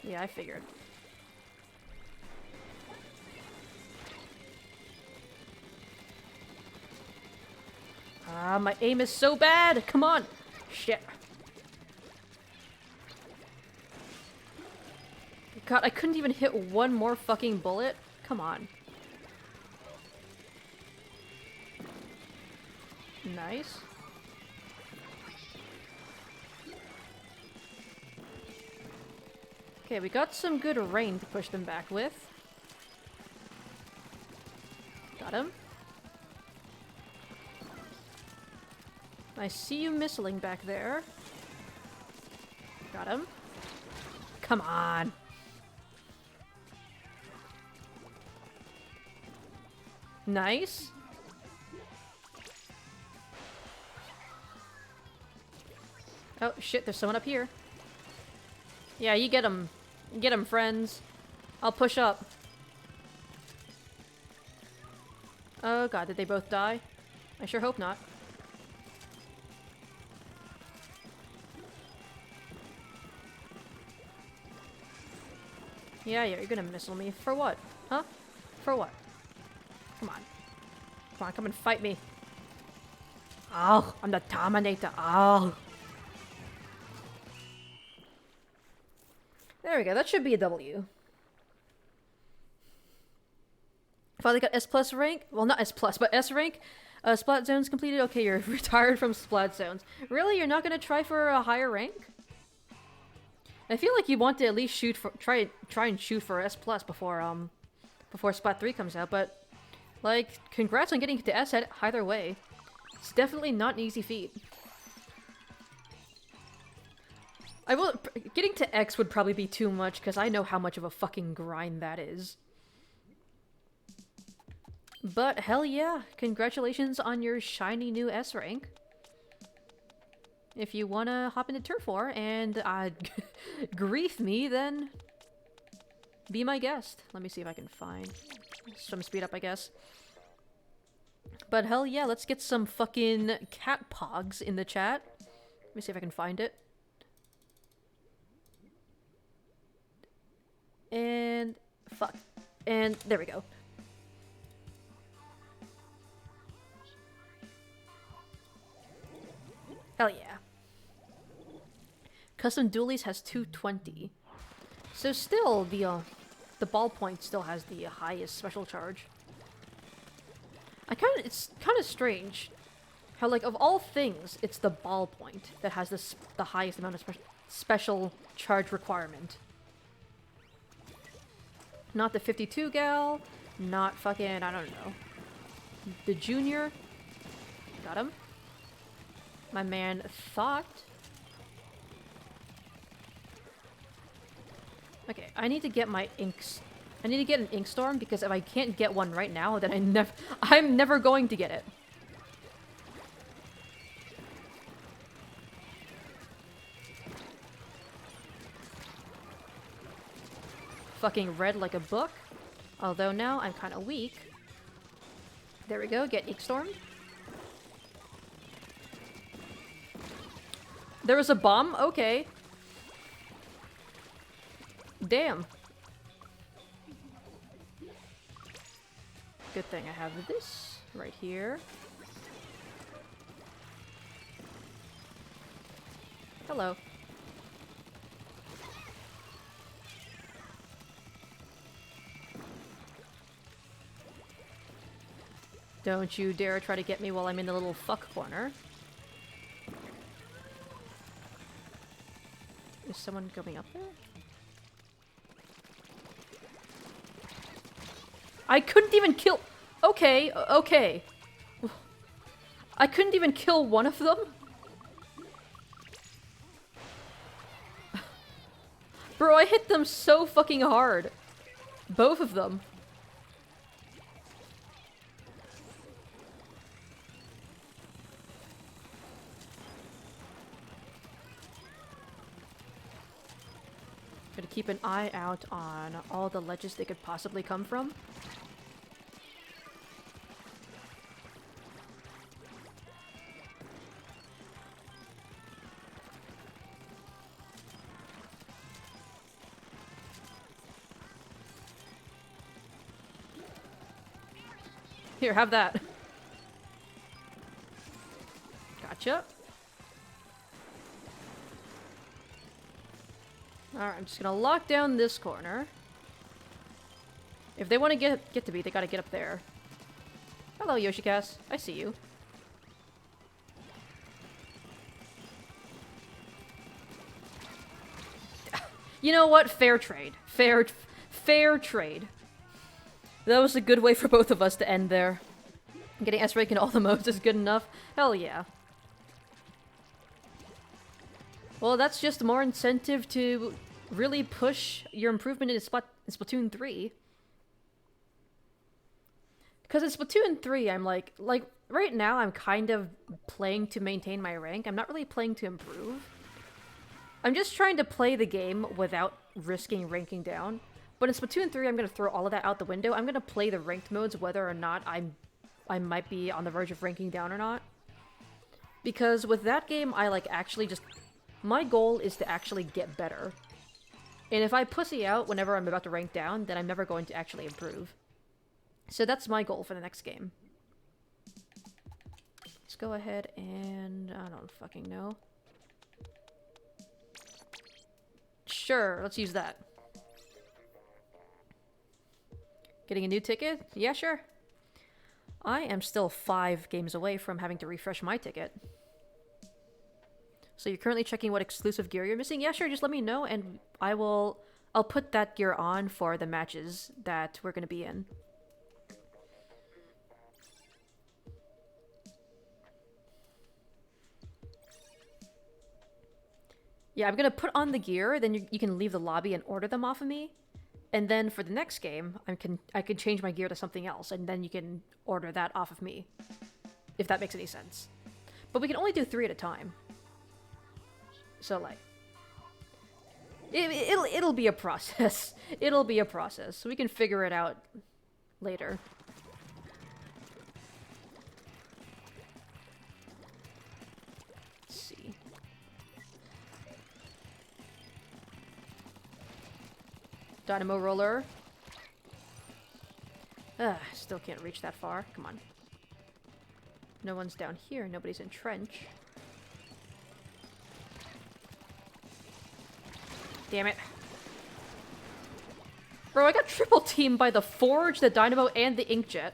Yeah, I figured. Ah, my aim is so bad! Come on! Shit. God, I couldn't even hit one more fucking bullet? Come on. Nice. Okay, we got some good rain to push them back with. Got him. I see you missiling back there. Got him. Come on. Nice. Oh, shit, there's someone up here. Yeah, you get him. Get him, friends. I'll push up. Oh god, did they both die? I sure hope not. Yeah, you're gonna missile me. For what? Huh? For what? Come on. Come on, come and fight me. Oh, I'm the Terminator. Oh. There we go. That should be a W. Finally got S plus rank. Well, not S plus, but S rank. Splat zones completed. Okay, you're retired from splat zones. Really? You're not gonna try for a higher rank? I feel like you want to at least shoot for try and shoot for S plus before Splat 3 comes out, but like congrats on getting to S either way. It's definitely not an easy feat. I will. Getting to X would probably be too much because I know how much of a fucking grind that is. But hell yeah, congratulations on your shiny new S rank. If you wanna hop into Turf War and grief me, then be my guest. Let me see if I can find some speed up, I guess. But hell yeah, let's get some fucking cat pogs in the chat. Let me see if I can find it. And fuck. And there we go. Hell yeah. Custom Dualies has 220. So still, the ballpoint still has the highest special charge. It's kind of strange how, like, of all things, it's the ballpoint that has the highest amount of special charge requirement. Not the 52 gal, not fucking, I don't know. The junior. Got him. My man thought. Okay, I need to get my inks. I need to get an ink storm because if I can't get one right now, then I'm never going to get it. Fucking read like a book. Although now I'm kind of weak. There we go, get ink storm. There was a bomb? Okay. Damn. Good thing I have this right here. Hello. Don't you dare try to get me while I'm in the little fuck corner. Is someone coming up there? I couldn't even kill- Okay, okay. I couldn't even kill one of them? Bro, I hit them so fucking hard. Both of them. Gotta keep an eye out on all the ledges they could possibly come from. Here, have that. Gotcha. Alright, I'm just gonna lock down this corner. If they want to get to me, they gotta get up there. Hello, Yoshicast. I see you. You know what? Fair trade. Fair trade. That was a good way for both of us to end there. Getting S-rank in all the modes is good enough. Hell yeah. Well, that's just more incentive to really push your improvement in Splatoon 3. Because in Splatoon 3, I'm like, right now I'm kind of playing to maintain my rank. I'm not really playing to improve. I'm just trying to play the game without risking ranking down. But in Splatoon 3, I'm going to throw all of that out the window. I'm going to play the ranked modes whether or not I might be on the verge of ranking down or not. Because with that game, I actually just... My goal is to actually get better. And if I pussy out whenever I'm about to rank down, then I'm never going to actually improve. So that's my goal for the next game. Let's go ahead and... I don't fucking know. Sure, let's use that. Getting a new ticket? Yeah, sure. I am still 5 games away from having to refresh my ticket. So you're currently checking what exclusive gear you're missing? Yeah, sure, just let me know and I'll put that gear on for the matches that we're gonna be in. Yeah, I'm gonna put on the gear, then you can leave the lobby and order them off of me. And then for the next game, I can change my gear to something else, and then you can order that off of me. If that makes any sense. But we can only do 3 at a time. So, like... It'll be a process. It'll be a process. We can figure it out later. Let's see. Dynamo roller. Still can't reach that far. Come on. No one's down here. Nobody's in trench. Damn it. Bro, I got triple teamed by the Forge, the Dynamo, and the Inkjet.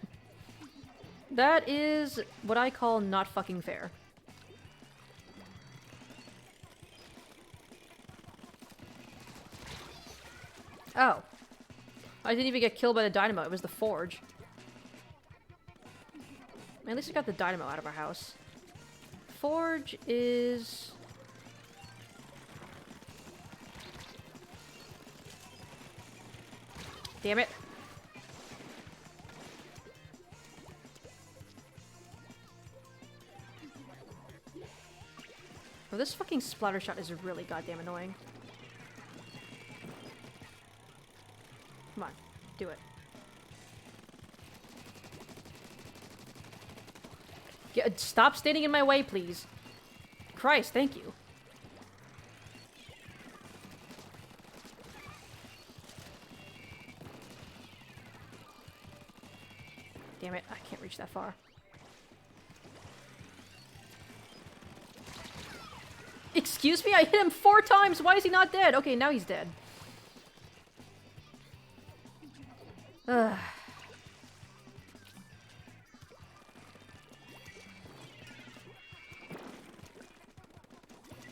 That is what I call not fucking fair. Oh. I didn't even get killed by the Dynamo. It was the Forge. At least we got the Dynamo out of our house. Forge is... Damn it. Oh, this fucking splatter shot is really goddamn annoying. Come on, do it. Stop standing in my way, please. Christ, thank you. Damn it, I can't reach that far. Excuse me? I hit him 4 times! Why is he not dead? Okay, now he's dead. Ugh.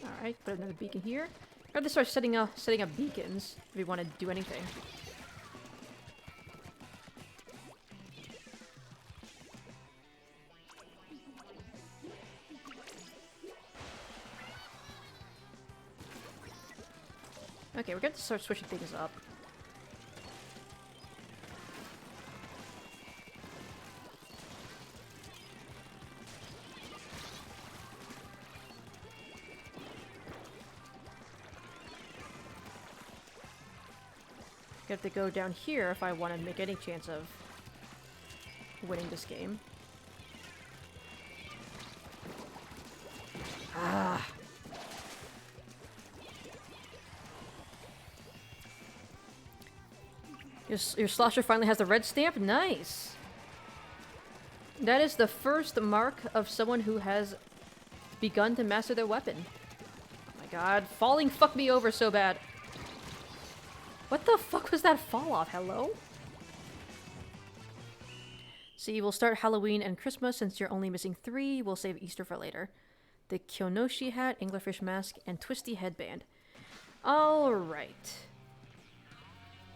Alright, put another beacon here. I have to start setting up beacons if we want to do anything. Okay, we're going to start switching things up. I have to go down here if I want to make any chance of winning this game. Ah. Your slosher finally has the red stamp? Nice! That is the first mark of someone who has begun to master their weapon. Oh my god, falling fucked me over so bad. What the fuck was that fall off? Hello? See, we'll start Halloween and Christmas since you're only missing 3. We'll save Easter for later. The Kyonoshi hat, anglerfish mask, and twisty headband. Alright.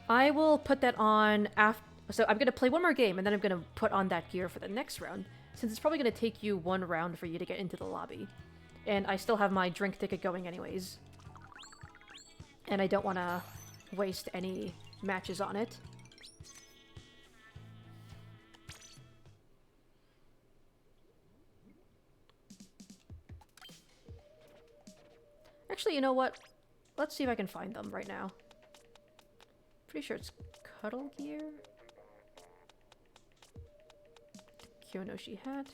I will put that on after. So I'm going to play one more game, and then I'm going to put on that gear for the next round, since it's probably going to take you 1 round for you to get into the lobby. And I still have my drink ticket going anyways. And I don't want to waste any matches on it. Actually, you know what? Let's see if I can find them right now. Pretty sure it's Cuddle Gear. Kyonoshi hat.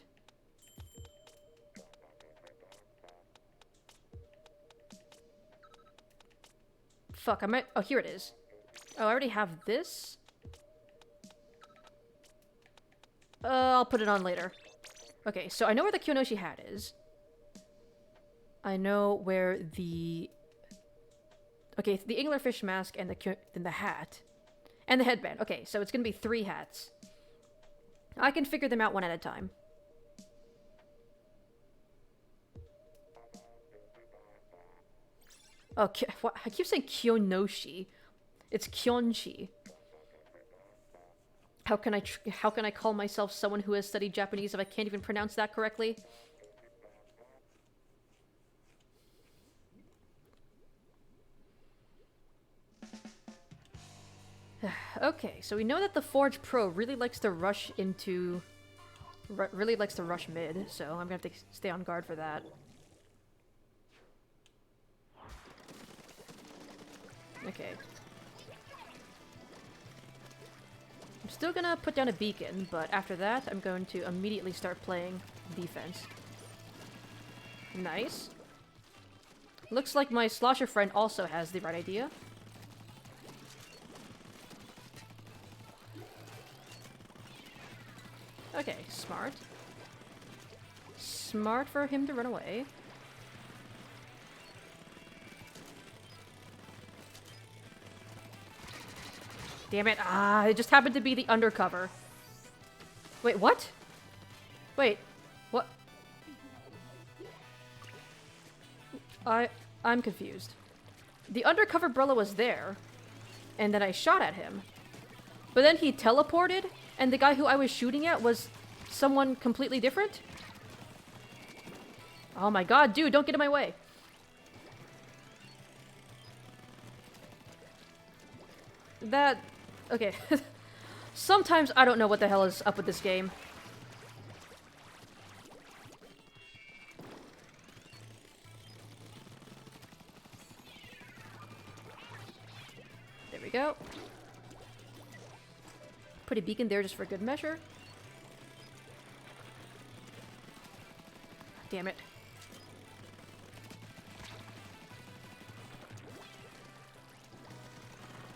Fuck, I might... Oh, here it is. Oh, I already have this? I'll put it on later. Okay, so I know where the Kyonoshi hat is. I know where the... Okay, the anglerfish mask and the hat. And the headband. Okay, so it's gonna be 3 hats. I can figure them out one at a time. Oh, what? I keep saying Kyonoshi. It's Kyonshi. How can I call myself someone who has studied Japanese if I can't even pronounce that correctly? Okay, so we know that the Forge Pro really likes to rush into... really likes to rush mid, so I'm gonna have to stay on guard for that. Okay. I'm still gonna put down a beacon, but after that, I'm going to immediately start playing defense. Nice. Looks like my slosher friend also has the right idea. Okay, smart. Smart for him to run away. Damn it. Ah, it just happened to be the undercover. Wait, what? Wait, what? I'm confused. The undercover Brella was there, and then I shot at him. But then he teleported, and the guy who I was shooting at was someone completely different? Oh my god, dude, don't get in my way. That... okay. Sometimes I don't know what the hell is up with this game. There we go. Put a beacon there just for good measure. Damn it.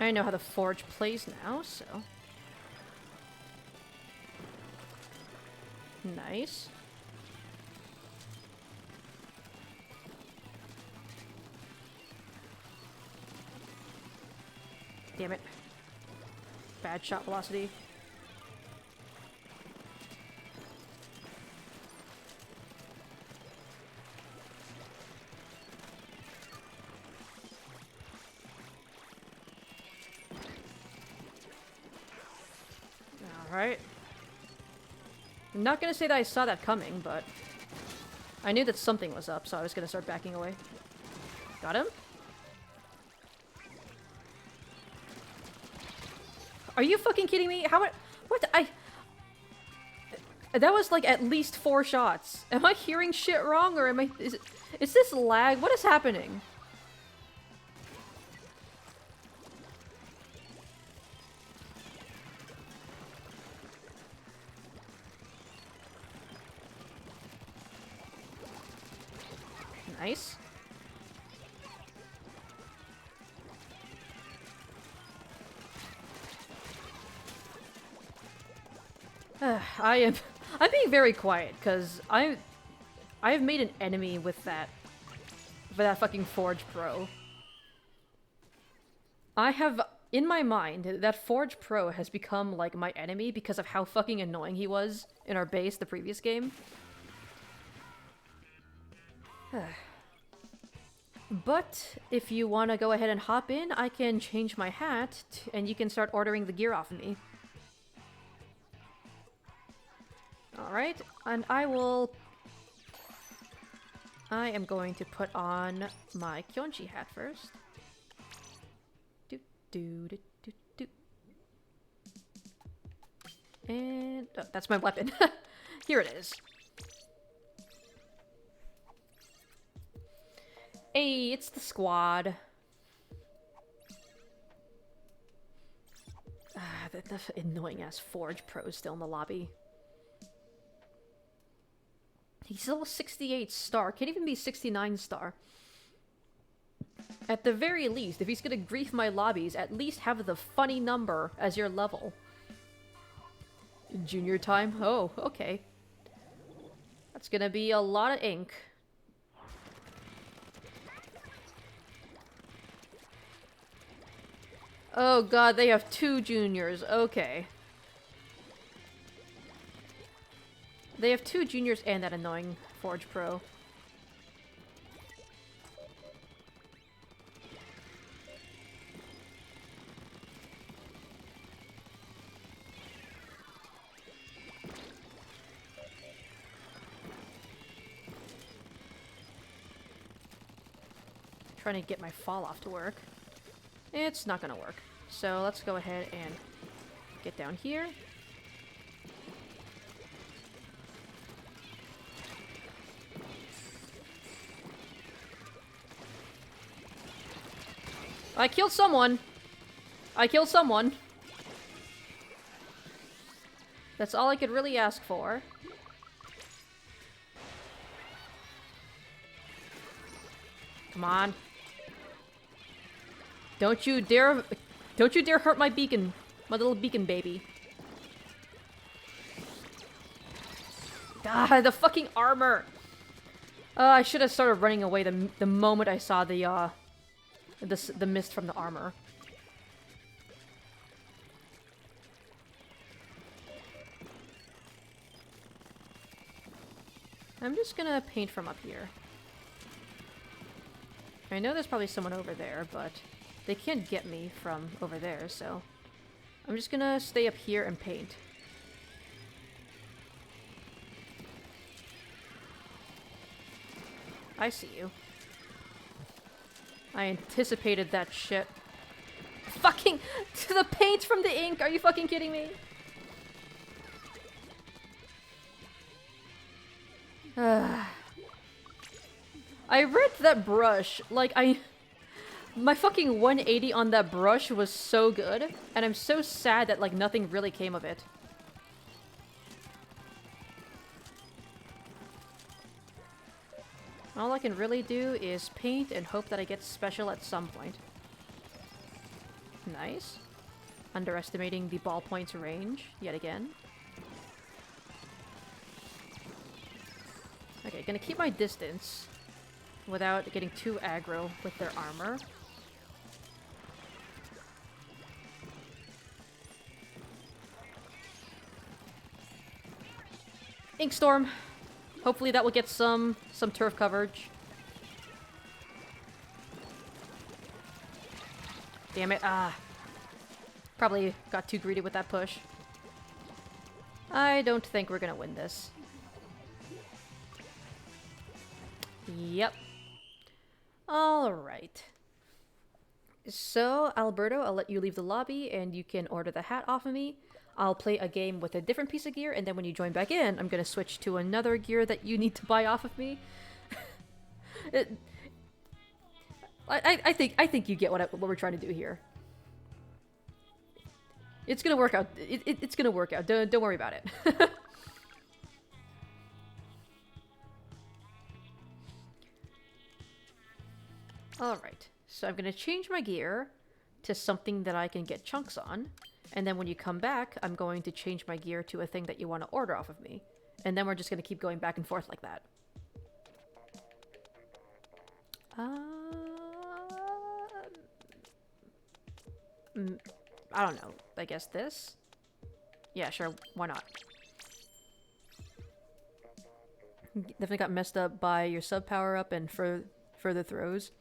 I know how the Forge plays now, so... Nice. Damn it. Bad shot velocity. Alright. I'm not gonna say that I saw that coming, but... I knew that something was up, so I was gonna start backing away. Got him? Are you fucking kidding me? How much? What? That was like at least 4 shots. Am I hearing shit wrong, or am I? Is this lag? What is happening? Nice. I'm being very quiet because I've made an enemy with that fucking Forge Pro. I have in my mind that Forge Pro has become like my enemy because of how fucking annoying he was in our base the previous game. But if you want to go ahead and hop in, I can change my hat and you can start ordering the gear off of me. Alright, and I am going to put on my Kyonchi hat first. And oh, that's my weapon. Here it is. Hey, it's the squad. The annoying-ass Forge Pro is still in the lobby. He's still 68 star. Can't even be 69 star. At the very least, if he's gonna grief my lobbies, at least have the funny number as your level. Junior time? Oh, okay. That's gonna be a lot of ink. Oh god, they have 2 juniors. Okay. They have 2 juniors and that annoying Forge Pro. Trying to get my fall off to work. It's not gonna work. so let's go ahead and get down here. I killed someone. I killed someone. That's all I could really ask for. Come on. Don't you dare hurt my beacon. My little beacon baby. Ah, the fucking armor. I should have started running away the moment I saw the mist from the armor. I'm just gonna paint from up here. I know there's probably someone over there, but they can't get me from over there, so I'm just gonna stay up here and paint. I see you. I anticipated that shit. Fucking to the paint from the ink! Are you fucking kidding me? I ripped that brush. Like, my fucking 180 on that brush was so good, and I'm so sad that, like, nothing really came of it. All I can really do is paint and hope that I get special at some point. Nice. Underestimating the ballpoint's range, yet again. Okay, gonna keep my distance without getting too aggro with their armor. Inkstorm. Hopefully that will get some turf coverage. Damn it. Ah. Probably got too greedy with that push. I don't think we're gonna win this. Yep. Alright. So, Alberto, I'll let you leave the lobby and you can order the hat off of me. I'll play a game with a different piece of gear, and then when you join back in, I'm gonna switch to another gear that you need to buy off of me. I think you get what we're trying to do here. It's gonna work out. It's gonna work out. Don't worry about it. Alright, so I'm gonna change my gear to something that I can get chunks on, and then when you come back, I'm going to change my gear to a thing that you want to order off of me. And then we're just gonna keep going back and forth like that. I don't know. I guess this? Yeah, sure, why not? Definitely got messed up by your sub power-up and further throws.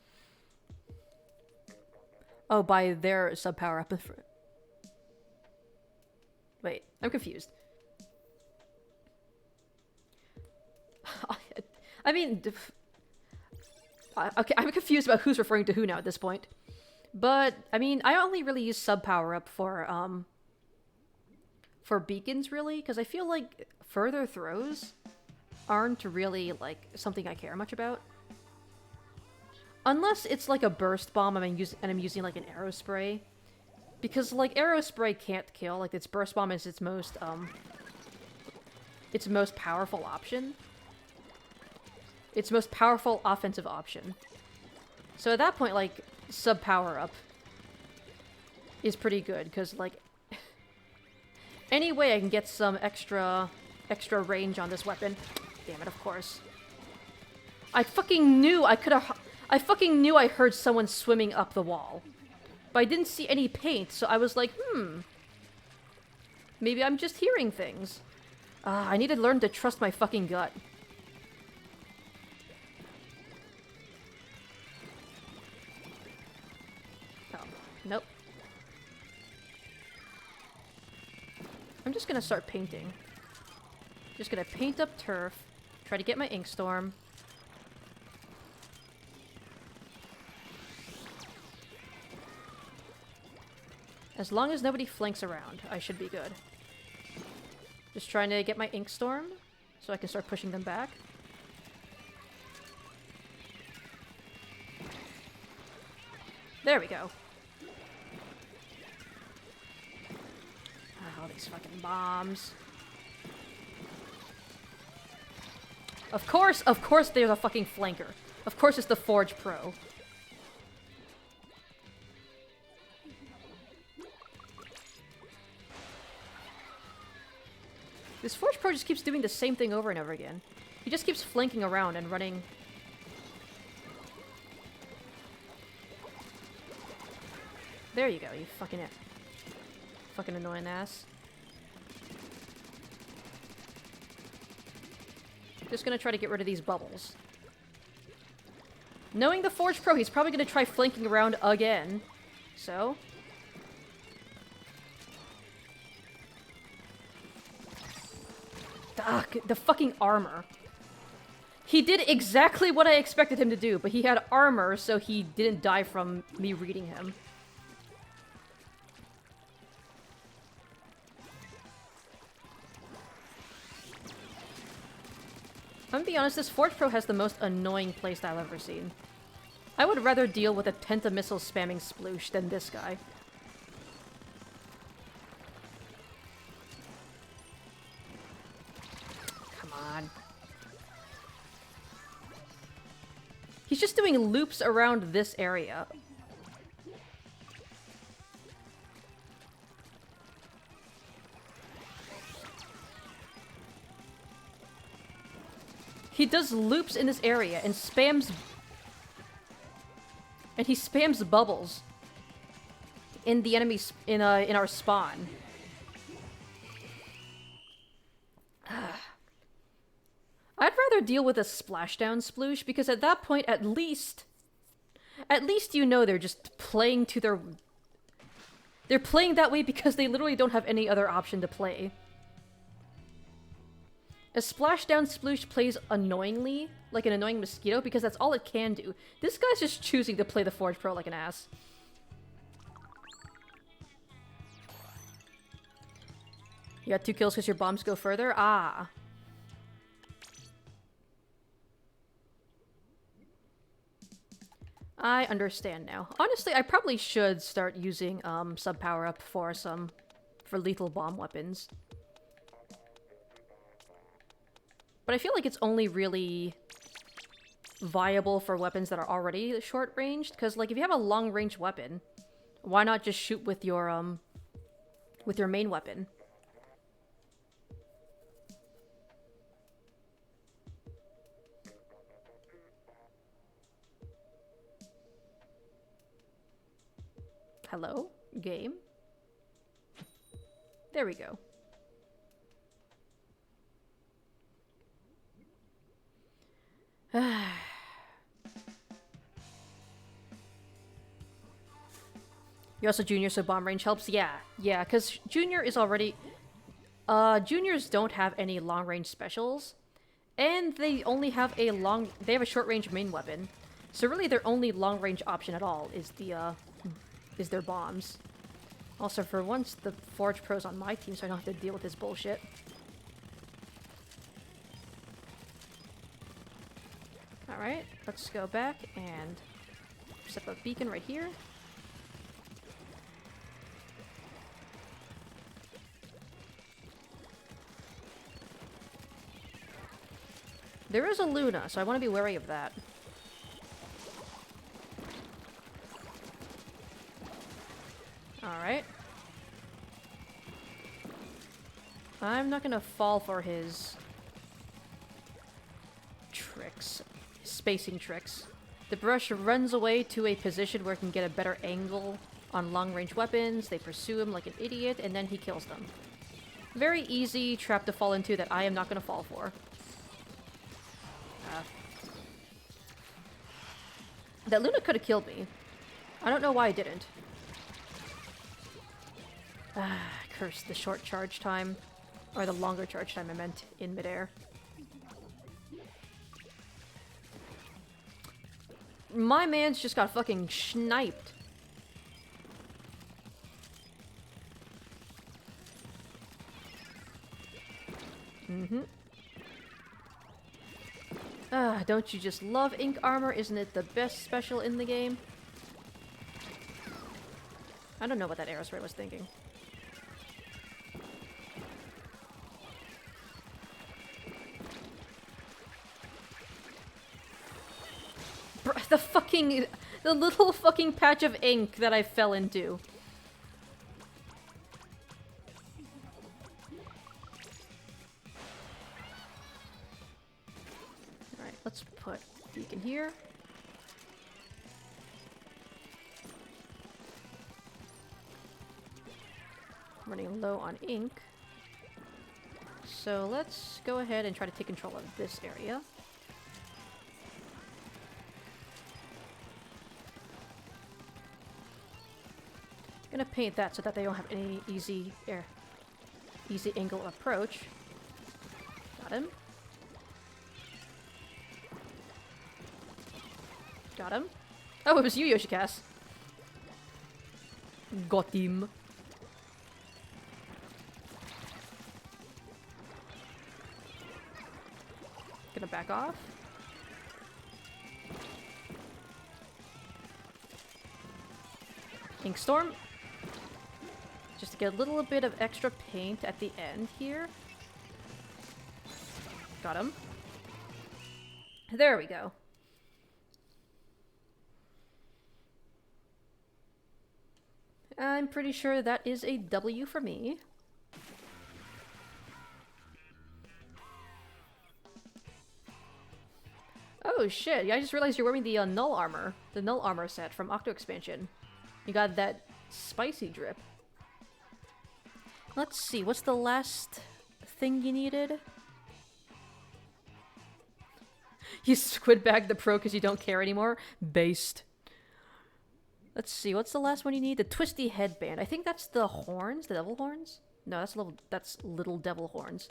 Oh, by their sub power-up. Wait, I'm confused. I mean... okay, I'm confused about who's referring to who now at this point. But, I mean, I only really use sub power-up for beacons, really, because I feel like further throws aren't really, like, something I care much about. Unless it's like a burst bomb and I'm using like an arrow spray. Because like arrow spray can't kill, like its burst bomb is its most powerful option. Its most powerful offensive option. So at that point, like, sub power up is pretty good, because like any way I can get some extra range on this weapon. Damn it, of course. I fucking knew I heard someone swimming up the wall. But I didn't see any paint, so I was like, maybe I'm just hearing things. I need to learn to trust my fucking gut. Oh, nope. I'm just gonna start painting. Just gonna paint up turf, try to get my Inkstorm. As long as nobody flanks around, I should be good. Just trying to get my Ink Storm so I can start pushing them back. There we go. Oh, these fucking bombs. Of course there's a fucking flanker. Of course it's the Forge Pro. This Forge Pro just keeps doing the same thing over and over again. He just keeps flanking around and running. There you go, you fucking annoying ass. Just gonna try to get rid of these bubbles. Knowing the Forge Pro, he's probably gonna try flanking around again. So... Ugh, the fucking armor. He did exactly what I expected him to do, but he had armor, so he didn't die from me reading him. I'm gonna be honest, this Forge Pro has the most annoying playstyle I've ever seen. I would rather deal with a Pentamissile spamming sploosh than this guy. Come on. He's just doing loops around this area. He does loops in this area and spams... And he spams bubbles in the enemies in our spawn. I'd rather deal with a splashdown sploosh, because at that point, at least you know they're just playing to their... They're playing that way because they literally don't have any other option to play. A splashdown sploosh plays annoyingly, like an annoying mosquito, because that's all it can do. This guy's just choosing to play the Forge Pro like an ass. You got 2 kills because your bombs go further? Ah. I understand now. Honestly, I probably should start using sub power up for lethal bomb weapons. But I feel like it's only really viable for weapons that are already short-ranged, because, like, if you have a long-range weapon, why not just shoot with your main weapon? Hello? Game? There we go. You're also junior, so bomb range helps? Yeah, because junior is already... juniors don't have any long-range specials, and they only have they have a short-range main weapon. So really their only long-range option at all is is their bombs. Also, for once, the Forge Pro's on my team, so I don't have to deal with this bullshit. Alright, let's go back and set up a beacon right here. There is a Luna, so I want to be wary of that. Alright. I'm not gonna fall for his tricks. Spacing tricks. The brush runs away to a position where it can get a better angle on long-range weapons. They pursue him like an idiot, and then he kills them. Very easy trap to fall into that I am not gonna fall for. That Luna could have killed me. I don't know why I didn't. Curse the short charge time. Or the longer charge time I meant in midair. My man's just got fucking sniped. Mm-hmm. Ah, don't you just love ink armor? Isn't it the best special in the game? I don't know what that Aerospray was thinking. The little fucking patch of ink that I fell into. Alright, let's put beacon here. Running low on ink. So let's go ahead and try to take control of this area. Gonna paint that so that they don't have any easy angle approach. Got him. Got him. Oh, it was you, Yoshikaze. Got him. Gonna back off. Ink Storm. Just to get a little bit of extra paint at the end here. Got him. There we go. I'm pretty sure that is a W for me. Oh shit, I just realized you're wearing the Null Armor. The Null Armor set from Octo Expansion. You got that spicy drip. Let's see, what's the last thing you needed? You squid-bagged the pro because you don't care anymore? Based. Let's see, what's the last one you need? The twisty headband. I think that's the horns? The devil horns? No, that's little devil horns.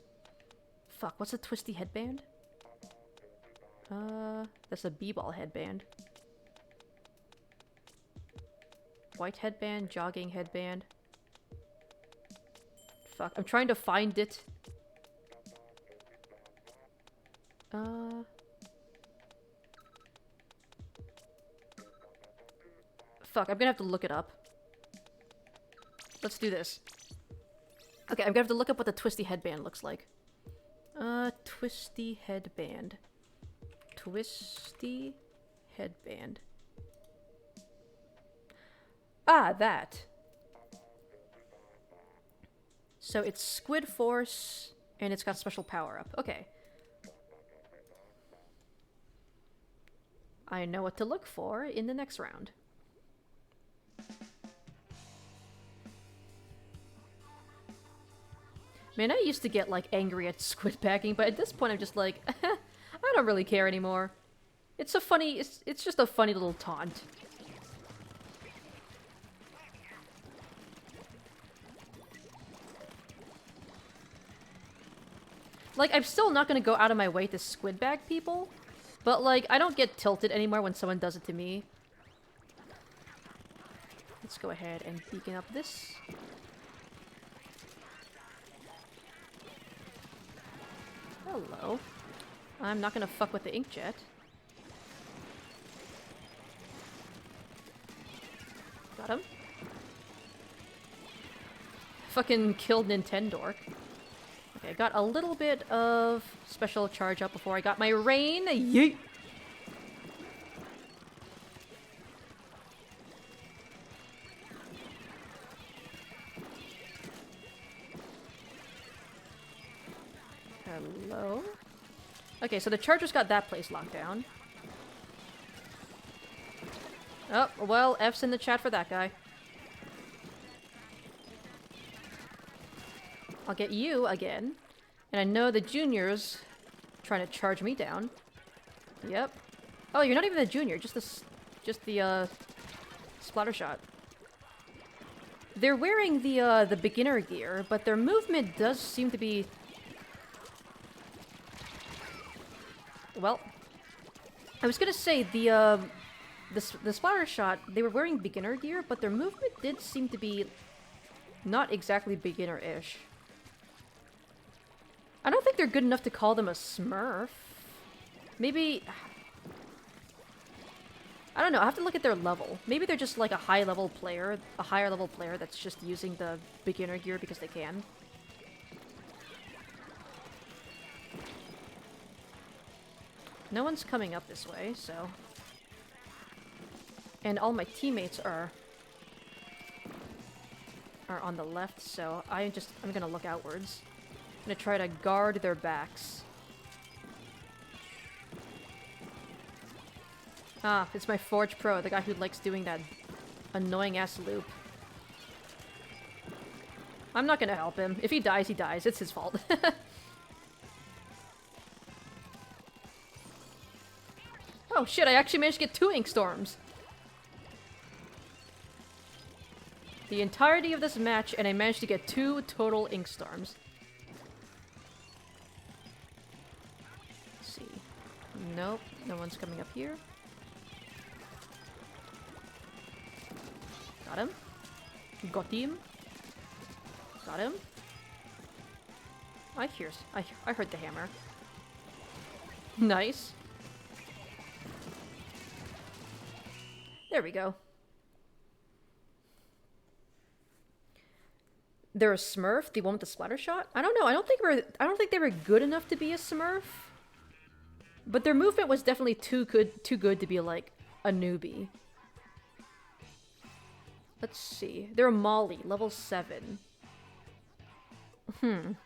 Fuck, what's a twisty headband? That's a b-ball headband. White headband, jogging headband. Fuck, I'm trying to find it. Fuck, I'm gonna have to look it up. Let's do this. Okay, I'm gonna have to look up what the twisty headband looks like. Twisty headband. Twisty headband. Ah, that. So it's Squid Force, and it's got special power-up. Okay. I know what to look for in the next round. Man, I used to get, like, angry at squid packing, but at this point I'm just like, I don't really care anymore. It's a funny, it's just a funny little taunt. Like, I'm still not gonna go out of my way to squid bag people, but, like, I don't get tilted anymore when someone does it to me. Let's go ahead and beacon up this. Hello. I'm not gonna fuck with the inkjet. Got him. Fucking killed Nintendork. Okay, got a little bit of special charge up before I got my rain. Yeet! Hello? Okay, so the charger's got that place locked down. Oh, well, F's in the chat for that guy. I'll get you again. And I know the junior's trying to charge me down. Yep. Oh, you're not even a junior, just the splatter shot. They're wearing the beginner gear, but their movement does seem to be... Well, I was gonna say the splatter shot, they were wearing beginner gear, but their movement did seem to be not exactly beginner-ish. I don't think they're good enough to call them a Smurf. Maybe... I don't know, I have to look at their level. Maybe they're just like a higher level player that's just using the beginner gear because they can. No one's coming up this way, so... And all my teammates are on the left, so I'm gonna look outwards. I'm gonna try to guard their backs. Ah, it's my Forge Pro, the guy who likes doing that annoying-ass loop. I'm not gonna help him. If he dies, he dies. It's his fault. Oh shit, I actually managed to get 2 Ink Storms! The entirety of this match, and I managed to get 2 total Ink Storms. Let's see. Nope, no one's coming up here. Got him. Got him. Got him. I heard the hammer. Nice. There we go. They're a Smurf? The one with the splatter shot? I don't know. I don't think they were good enough to be a Smurf. But their movement was definitely too good to be like a newbie. Let's see. They're a Molly, level 7. I'm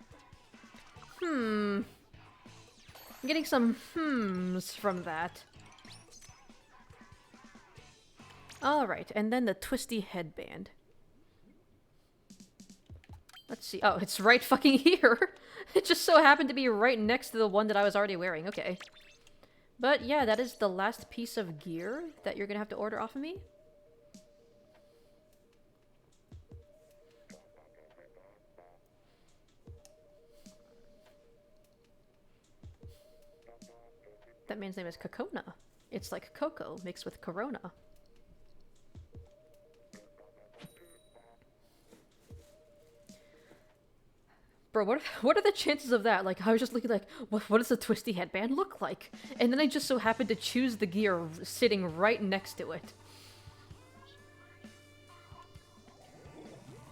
getting some hmms from that. Alright, and then the twisty headband. Let's see. Oh, it's right fucking here! It just so happened to be right next to the one that I was already wearing. Okay. But yeah, that is the last piece of gear that you're gonna have to order off of me. That man's name is Kokona. It's like cocoa mixed with Corona. Bro, what are the chances of that? Like, I was just looking like, what does a twisty headband look like? And then I just so happened to choose the gear sitting right next to it.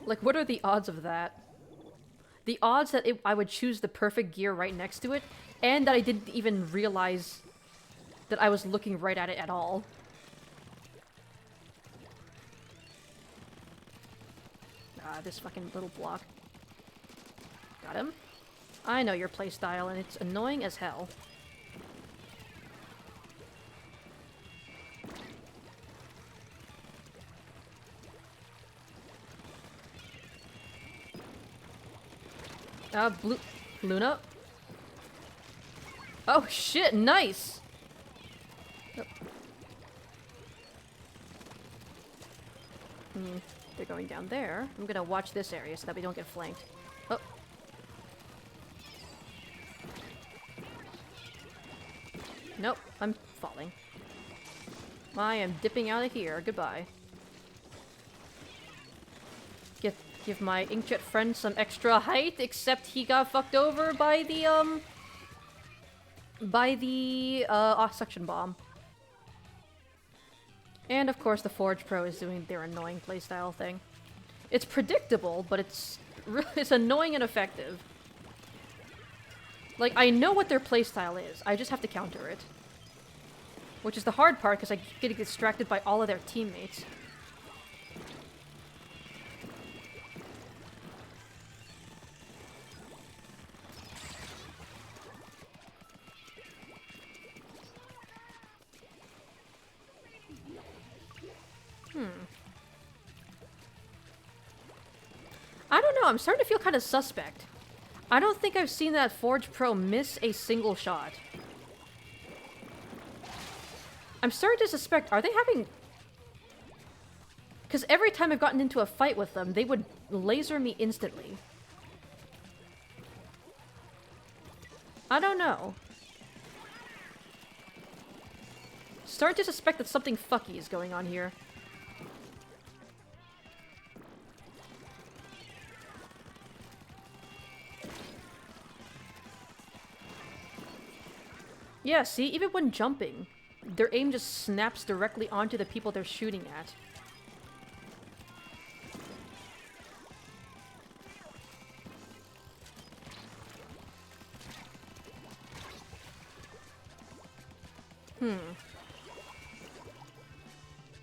Like, what are the odds of that? The odds that I would choose the perfect gear right next to it, and that I didn't even realize that I was looking right at it at all. Ah, this fucking little block. Got him. I know your playstyle, and it's annoying as hell. Luna? Oh shit, nice! Oh. They're going down there. I'm gonna watch this area so that we don't get flanked. Oh. Nope, I'm falling. I am dipping out of here. Goodbye. Give my inkjet friend some extra height, except he got fucked over by the, suction bomb. And of course the Forge Pro is doing their annoying playstyle thing. It's predictable, but it's annoying and effective. Like, I know what their playstyle is, I just have to counter it. Which is the hard part, because I get distracted by all of their teammates. I don't know, I'm starting to feel kind of suspect. I don't think I've seen that Forge Pro miss a single shot. I'm starting to suspect, are they having... Because every time I've gotten into a fight with them, they would laser me instantly. I don't know. Starting to suspect that something fucky is going on here. Yeah, see, even when jumping, their aim just snaps directly onto the people they're shooting at.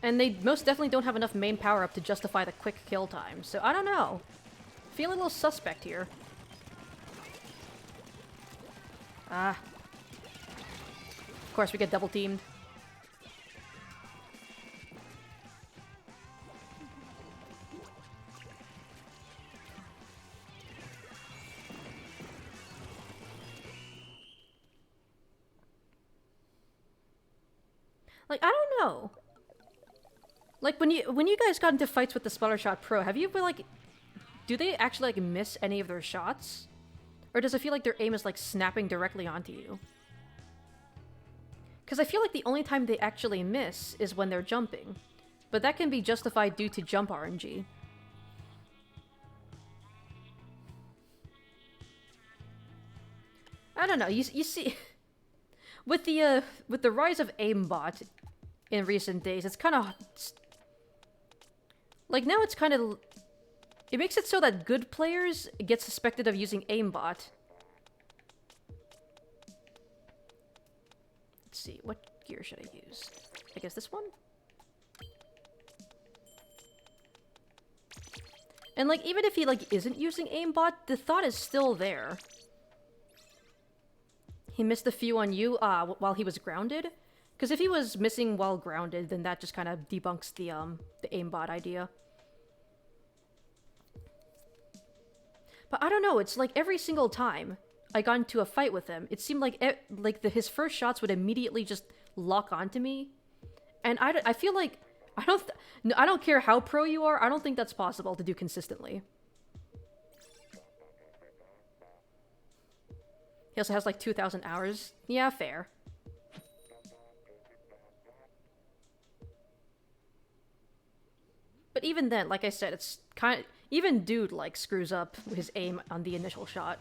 And they most definitely don't have enough main power up to justify the quick kill time, so I don't know. Feel a little suspect here. Ah. Of course, we get double teamed. Like, I don't know. Like, when you guys got into fights with the Splattershot Pro, have you been like... Do they actually, like, miss any of their shots? Or does it feel like their aim is, like, snapping directly onto you? Because I feel like the only time they actually miss is when they're jumping. But that can be justified due to jump RNG. I don't know, you see... with the rise of aimbot in recent days, it's kind of... Like, now it's kind of... It makes it so that good players get suspected of using aimbot. Let's see, what gear should I use? I guess this one? And, like, even if he, like, isn't using aimbot, the thought is still there. He missed a few on you, while he was grounded? Because if he was missing while grounded, then that just kind of debunks the aimbot idea. But I don't know, it's like every single time I got into a fight with him, it seemed like his first shots would immediately just lock onto me. And I feel like, I don't care how pro you are, I don't think that's possible to do consistently. He also has like 2,000 hours. Yeah, fair. But even then, like I said, it's kind of... Even Dude, like, screws up his aim on the initial shot.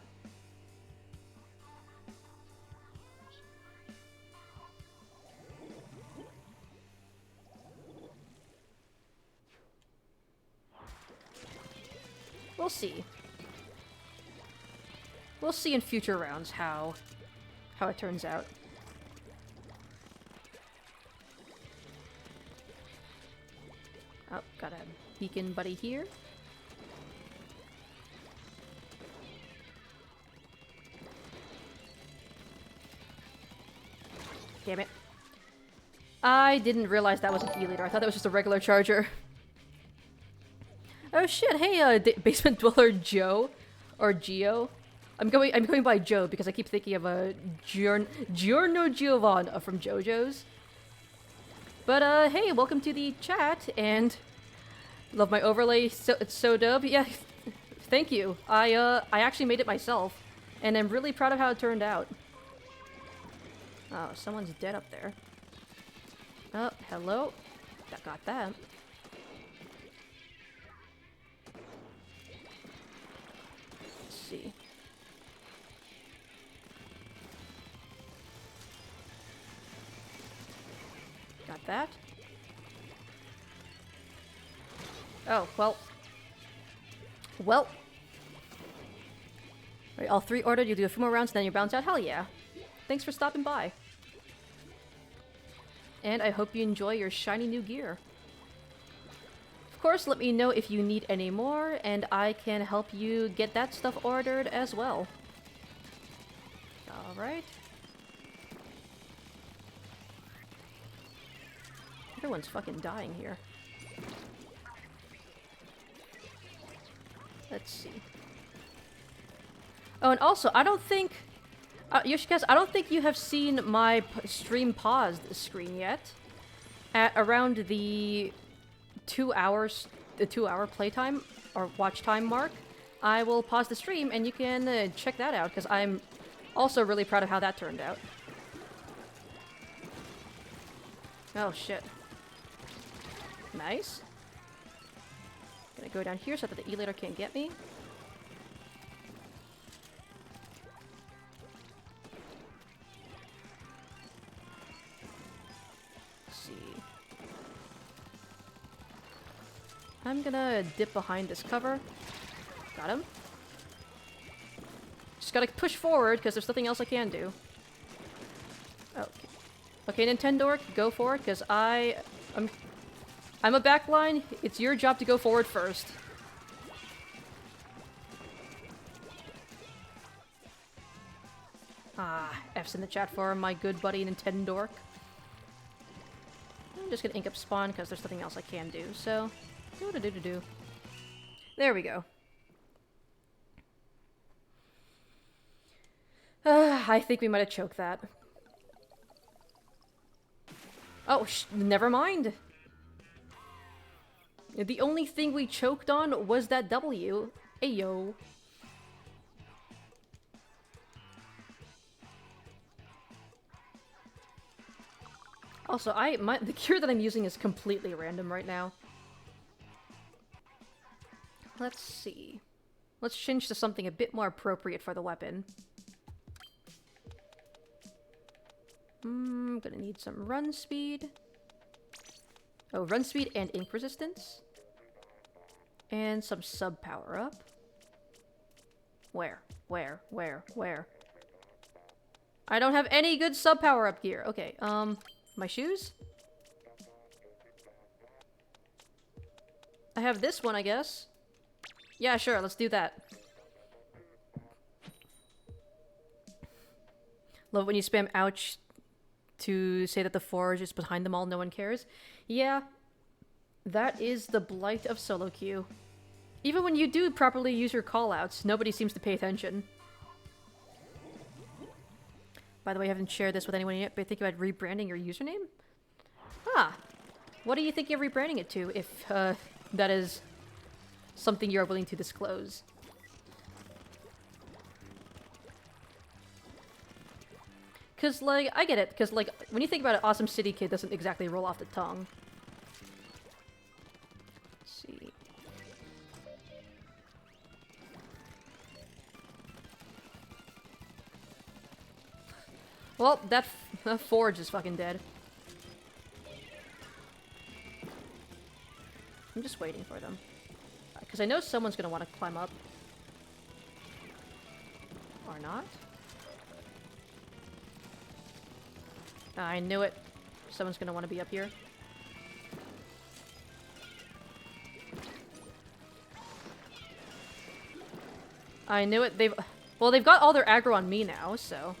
We'll see. We'll see in future rounds how it turns out. Oh, got a beacon buddy here. Damn it. I didn't realize that was an E-leader. I thought that was just a regular charger. Oh shit, hey, Basement Dweller Joe. Or Geo. I'm going by Joe because I keep thinking of a Giorno Giovanna from JoJo's. But hey, welcome to the chat, and love my overlay. It's so dope. Yeah, thank you. I actually made it myself, and I'm really proud of how it turned out. Oh, someone's dead up there. Oh, hello. Got that. Let's see. Got that. Oh, well. Well. Right, all three ordered, you do a few more rounds, then you bounce out. Hell yeah. Thanks for stopping by. And I hope you enjoy your shiny new gear. Of course, let me know if you need any more, and I can help you get that stuff ordered as well. Alright. Everyone's fucking dying here. Let's see. Oh, and also, I don't think... Yoshikaz, I don't think you have seen my stream paused screen yet. At around the 2 hours, the 2 hour playtime or watch time mark, I will pause the stream and you can check that out because I'm also really proud of how that turned out. Oh shit. Nice. Gonna go down here so that the E-later can't get me. I'm gonna dip behind this cover. Got him. Just gotta push forward, because there's nothing else I can do. Okay. Okay, Nintendo, go for it, because I'm a backline. It's your job to go forward first. Ah, F's in the chat for my good buddy Nintendo. I'm just gonna ink up spawn, because there's nothing else I can do, so... Do-do-do-do-do. There we go. I think we might have choked that. Oh, never mind. The only thing we choked on was that W. Ayo. Also, the cure that I'm using is completely random right now. Let's see. Let's change to something a bit more appropriate for the weapon. I'm gonna need some run speed. Oh, run speed and ink resistance. And some sub power up. Where? I don't have any good sub power up gear. Okay, my shoes? I have this one, I guess. Yeah, sure, let's do that. Love when you spam ouch to say that the forge is behind them all, no one cares. Yeah, that is the blight of solo queue. Even when you do properly use your callouts, nobody seems to pay attention. By the way, I haven't shared this with anyone yet, but think about rebranding your username? Ah, what do you think you're rebranding it to, if that is something you're willing to disclose? Cause, like, I get it, cause, like, when you think about it, Awesome City Kid doesn't exactly roll off the tongue. Let's see. Well, that forge is fucking dead. I'm just waiting for them. Because I know someone's gonna want to climb up. Or not. I knew it. Someone's gonna want to be up here. I knew it. They've got all their aggro on me now, so...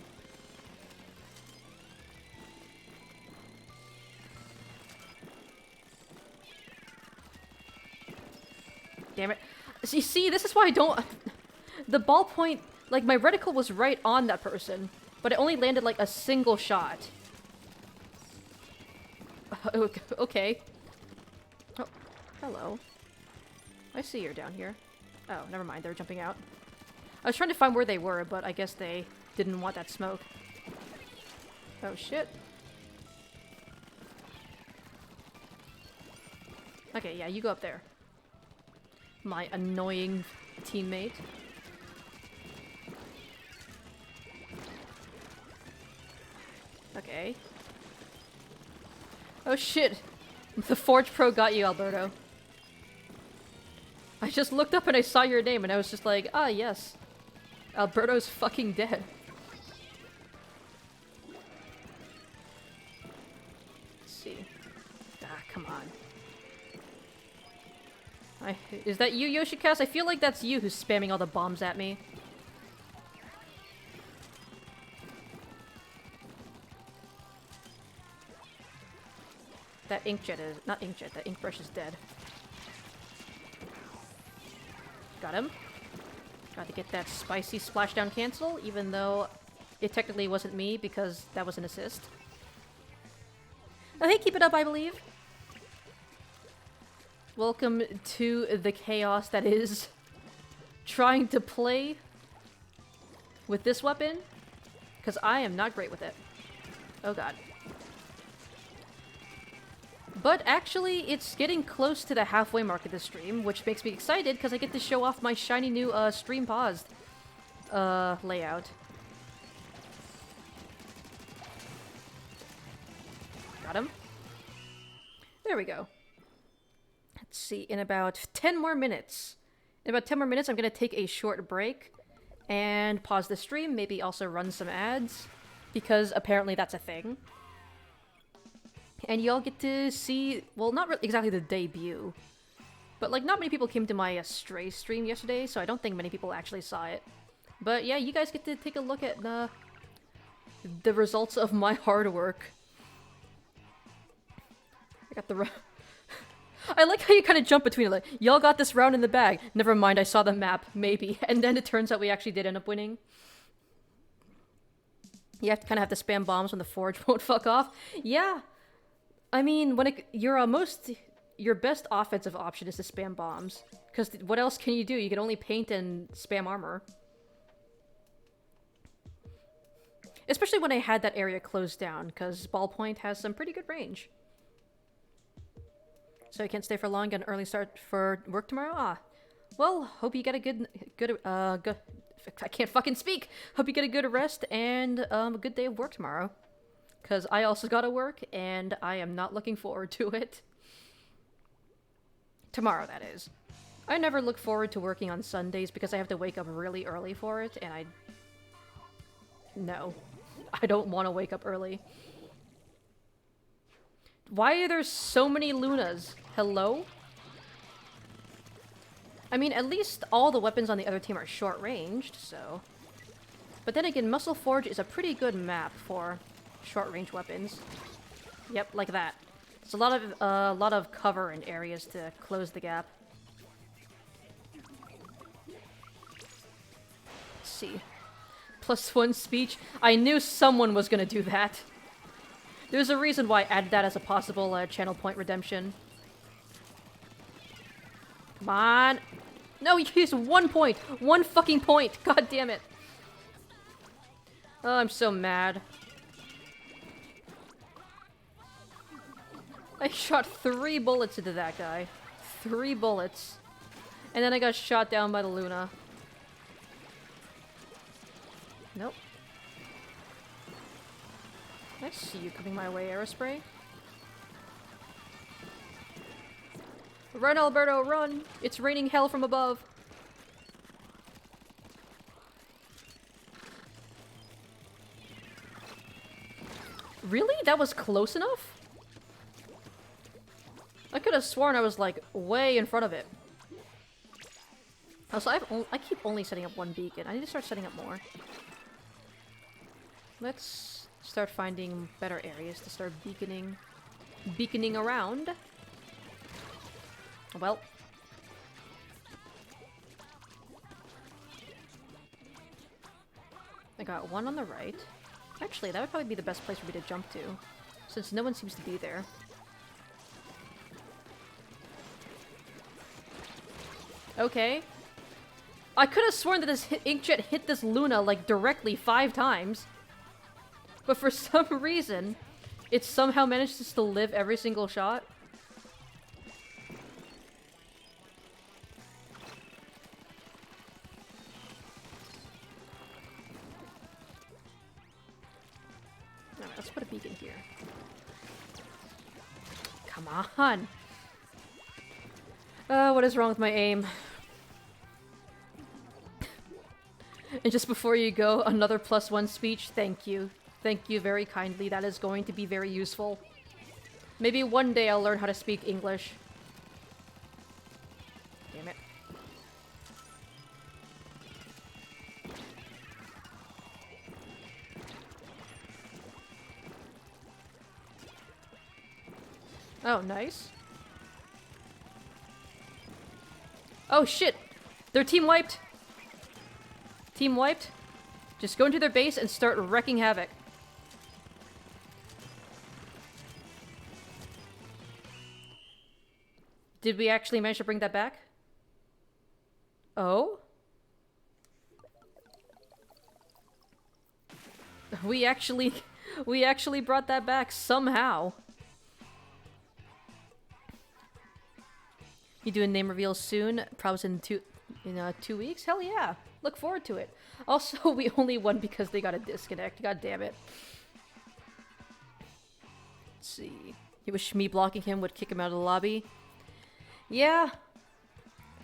Damn it. So you see, this is why I don't... The ballpoint... Like, my reticle was right on that person, but it only landed, like, a single shot. Okay. Oh, hello. I see you're down here. Oh, never mind. They're jumping out. I was trying to find where they were, but I guess they didn't want that smoke. Oh, shit. Okay, yeah, you go up there. My annoying teammate. Okay. Oh shit! The Forge Pro got you, Alberto. I just looked up and I saw your name and I was just like, ah yes. Alberto's fucking dead. Let's see. Ah, come on. Is that you, Yoshicast? I feel like that's you who's spamming all the bombs at me. That inkjet is... Not inkjet, that ink brush is dead. Got him. Got to get that spicy splashdown cancel, even though it technically wasn't me because that was an assist. Oh, hey, keep it up, I believe. Welcome to the chaos that is trying to play with this weapon, because I am not great with it. Oh god. But actually, it's getting close to the halfway mark of the stream, which makes me excited because I get to show off my shiny new stream paused layout. Got him. There we go. Let's see, in about 10 more minutes. In about 10 more minutes, I'm gonna take a short break and pause the stream, maybe also run some ads, because apparently that's a thing. And y'all get to see, well, not exactly the debut, but like not many people came to my Stray stream yesterday, so I don't think many people actually saw it. But yeah, you guys get to take a look at the results of my hard work. I got the I like how you kind of jump between it, like, y'all got this round in the bag. Never mind, I saw the map, maybe. And then it turns out we actually did end up winning. You have to kind of have to spam bombs when the forge won't fuck off. Yeah. I mean, when your best offensive option is to spam bombs. Because what else can you do? You can only paint and spam armor. Especially when I had that area closed down, because ballpoint has some pretty good range. So you can't stay for long, get an early start for work tomorrow? Ah. Well, hope you get a good, I can't fucking speak! Hope you get a good rest and a good day of work tomorrow. Because I also gotta work, and I am not looking forward to it. Tomorrow, that is. I never look forward to working on Sundays because I have to wake up really early for it, and No. I don't want to wake up early. Why are there so many Lunas? Hello? I mean, at least all the weapons on the other team are short-ranged, so... But then again, Muscle Forge is a pretty good map for short-range weapons. Yep, like that. It's a lot of cover and areas to close the gap. Let's see. +1 speech. I knew someone was gonna do that. There's a reason why I added that as a possible channel point redemption. Come on! No, you used 1 point! 1 fucking point! God damn it! Oh, I'm so mad. I shot 3 bullets into that guy. 3 bullets. And then I got shot down by the Luna. Nope. I see you coming my way, Aerospray. Run, Alberto, run! It's raining hell from above. Really? That was close enough? I could have sworn I was, like, way in front of it. Also, I keep only setting up 1 beacon. I need to start setting up more. Let's start finding better areas to start beaconing around. Well. I got 1 on the right. Actually, that would probably be the best place for me to jump to, since no one seems to be there. Okay. I could have sworn that this inkjet hit this Luna, like, directly 5 times. But for some reason, it somehow manages to live every single shot. Alright, let's put a beacon here. Come on! What is wrong with my aim? And just before you go, another +1 speech. Thank you. Thank you very kindly. That is going to be very useful. Maybe one day I'll learn how to speak English. Damn it. Oh, nice. Oh, shit! They're team wiped! Team wiped? Just go into their base and start wrecking havoc. Did we actually manage to bring that back? Oh? We actually brought that back somehow. You do a name reveal soon? Probably in 2 weeks? Hell yeah. Look forward to it. Also, we only won because they got a disconnect. God damn it. Let's see. He was me blocking him would kick him out of the lobby. Yeah,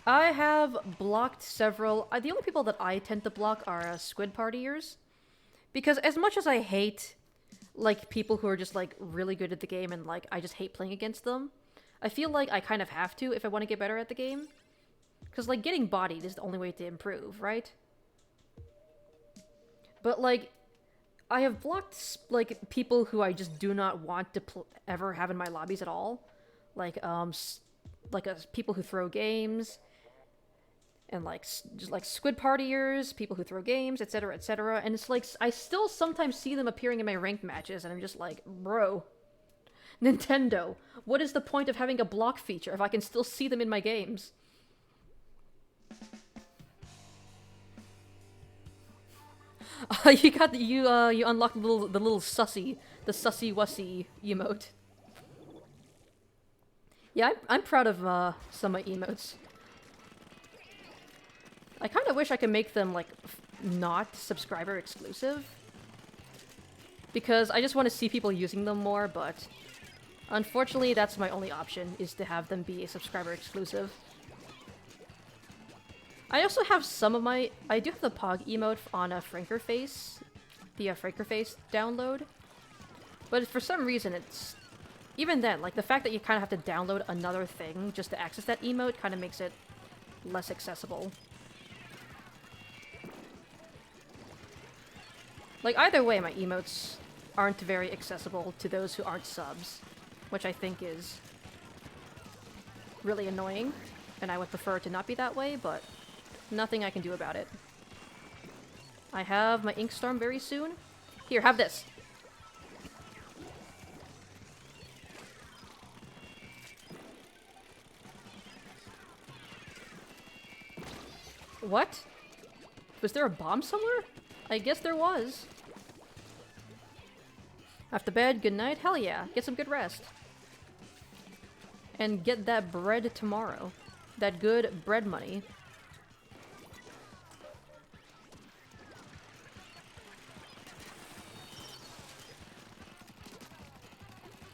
I have blocked several. The only people that I tend to block are squid partiers. Because as much as I hate, like, people who are just, like, really good at the game and, like, I just hate playing against them, I feel like I kind of have to if I want to get better at the game. Because, like, getting bodied is the only way to improve, right? But, like, I have blocked, like, people who I just do not want to ever have in my lobbies at all. Like, people who throw games, and like just like squid partiers, people who throw games, etc., etc. And it's like I still sometimes see them appearing in my ranked matches, and I'm just like, bro, Nintendo, what is the point of having a block feature if I can still see them in my games? You unlocked the little sussy, the sussy wussy emote. Yeah, I'm proud of some of my emotes. I kind of wish I could make them, like, not subscriber exclusive. Because I just want to see people using them more, but unfortunately that's my only option, is to have them be subscriber exclusive. I also have some of my... I do have the Pog emote on a Frankerface, the Frankerface download. But for some reason it's... Even then, like, the fact that you kind of have to download another thing just to access that emote kind of makes it less accessible. Like, either way, my emotes aren't very accessible to those who aren't subs, which I think is really annoying, and I would prefer it to not be that way, but nothing I can do about it. I have my Inkstorm very soon. Here, have this. What? Was there a bomb somewhere? I guess there was. After bed, good night? Hell yeah. Get some good rest. And get that bread tomorrow. That good bread money.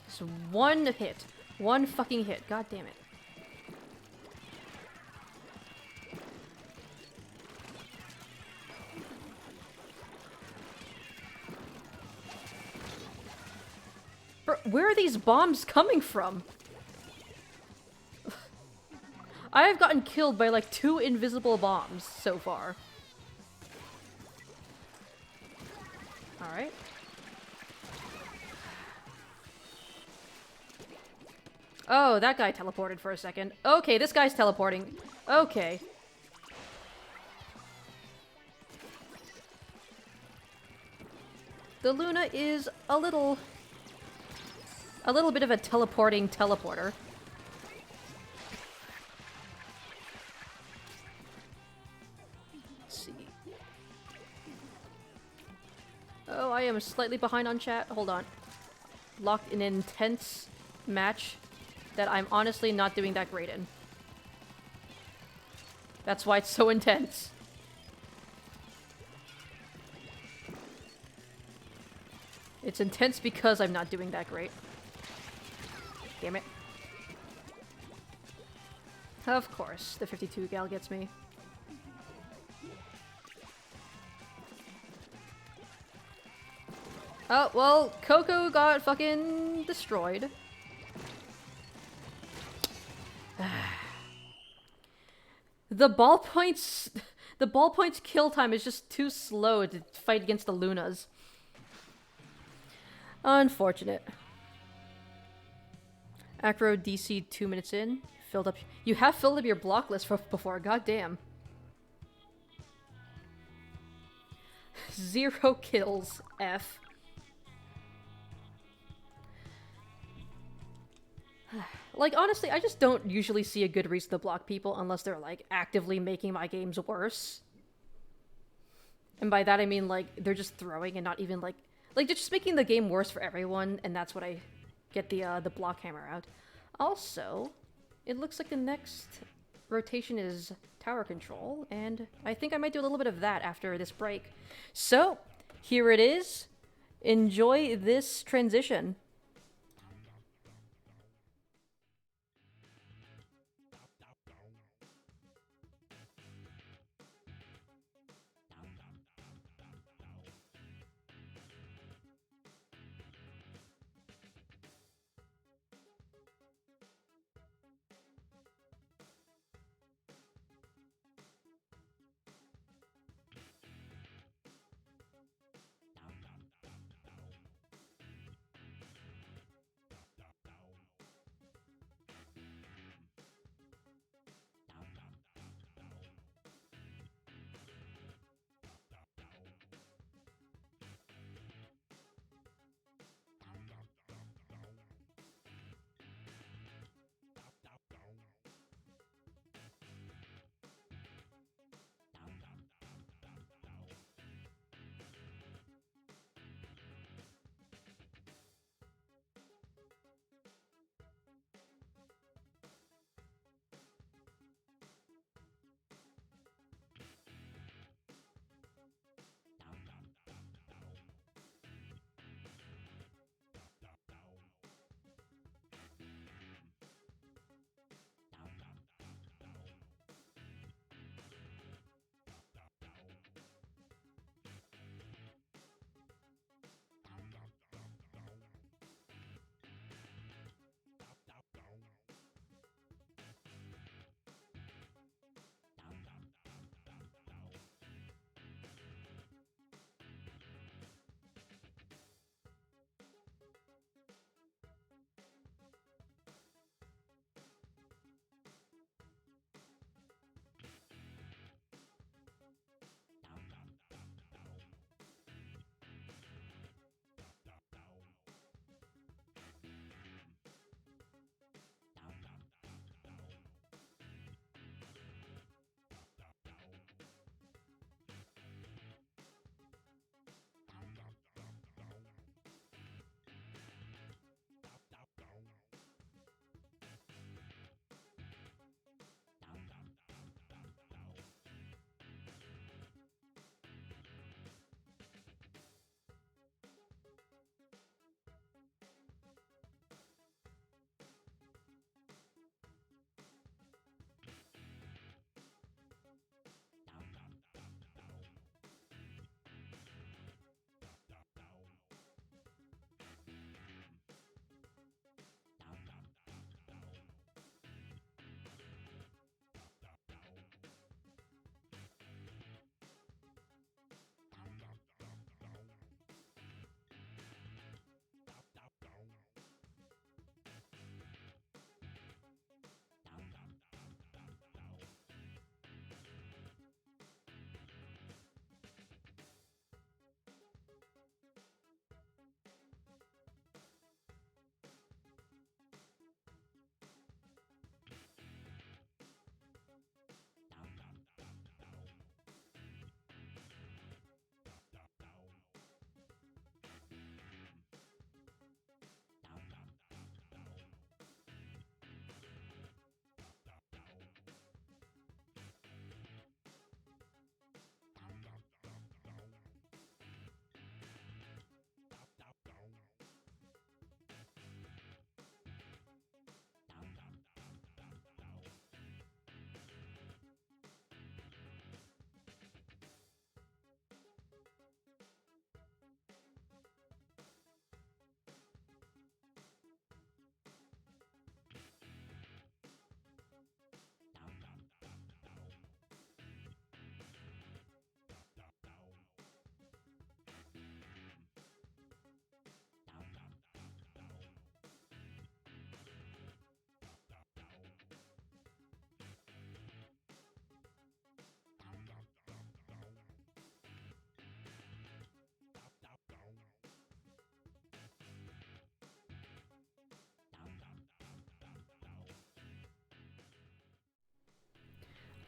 So one hit. One fucking hit. God damn it. Where are these bombs coming from? I have gotten killed by like 2 invisible bombs so far. Alright. Oh, that guy teleported for a second. Okay, this guy's teleporting. Okay. The Luna is a little bit of a teleporting teleporter. Let's see. Oh, I am slightly behind on chat. Hold on. Locked in an intense match that I'm honestly not doing that great in. That's why it's so intense. It's intense because I'm not doing that great. Damn it. Of course, the 52 gal gets me. Oh, well, Coco got fucking destroyed. The ballpoint's kill time is just too slow to fight against the Lunas. Unfortunate. Acro DC 2 minutes in. You have filled up your block list before, goddamn. 0 kills, F. Like, honestly, I just don't usually see a good reason to block people unless they're, like, actively making my games worse. And by that I mean, like, they're just throwing and not even, like, they're just making the game worse for everyone, and that's what I get the block hammer out. Also, it looks like the next rotation is tower control, and I think I might do a little bit of that after this break. So, here it is. Enjoy this transition.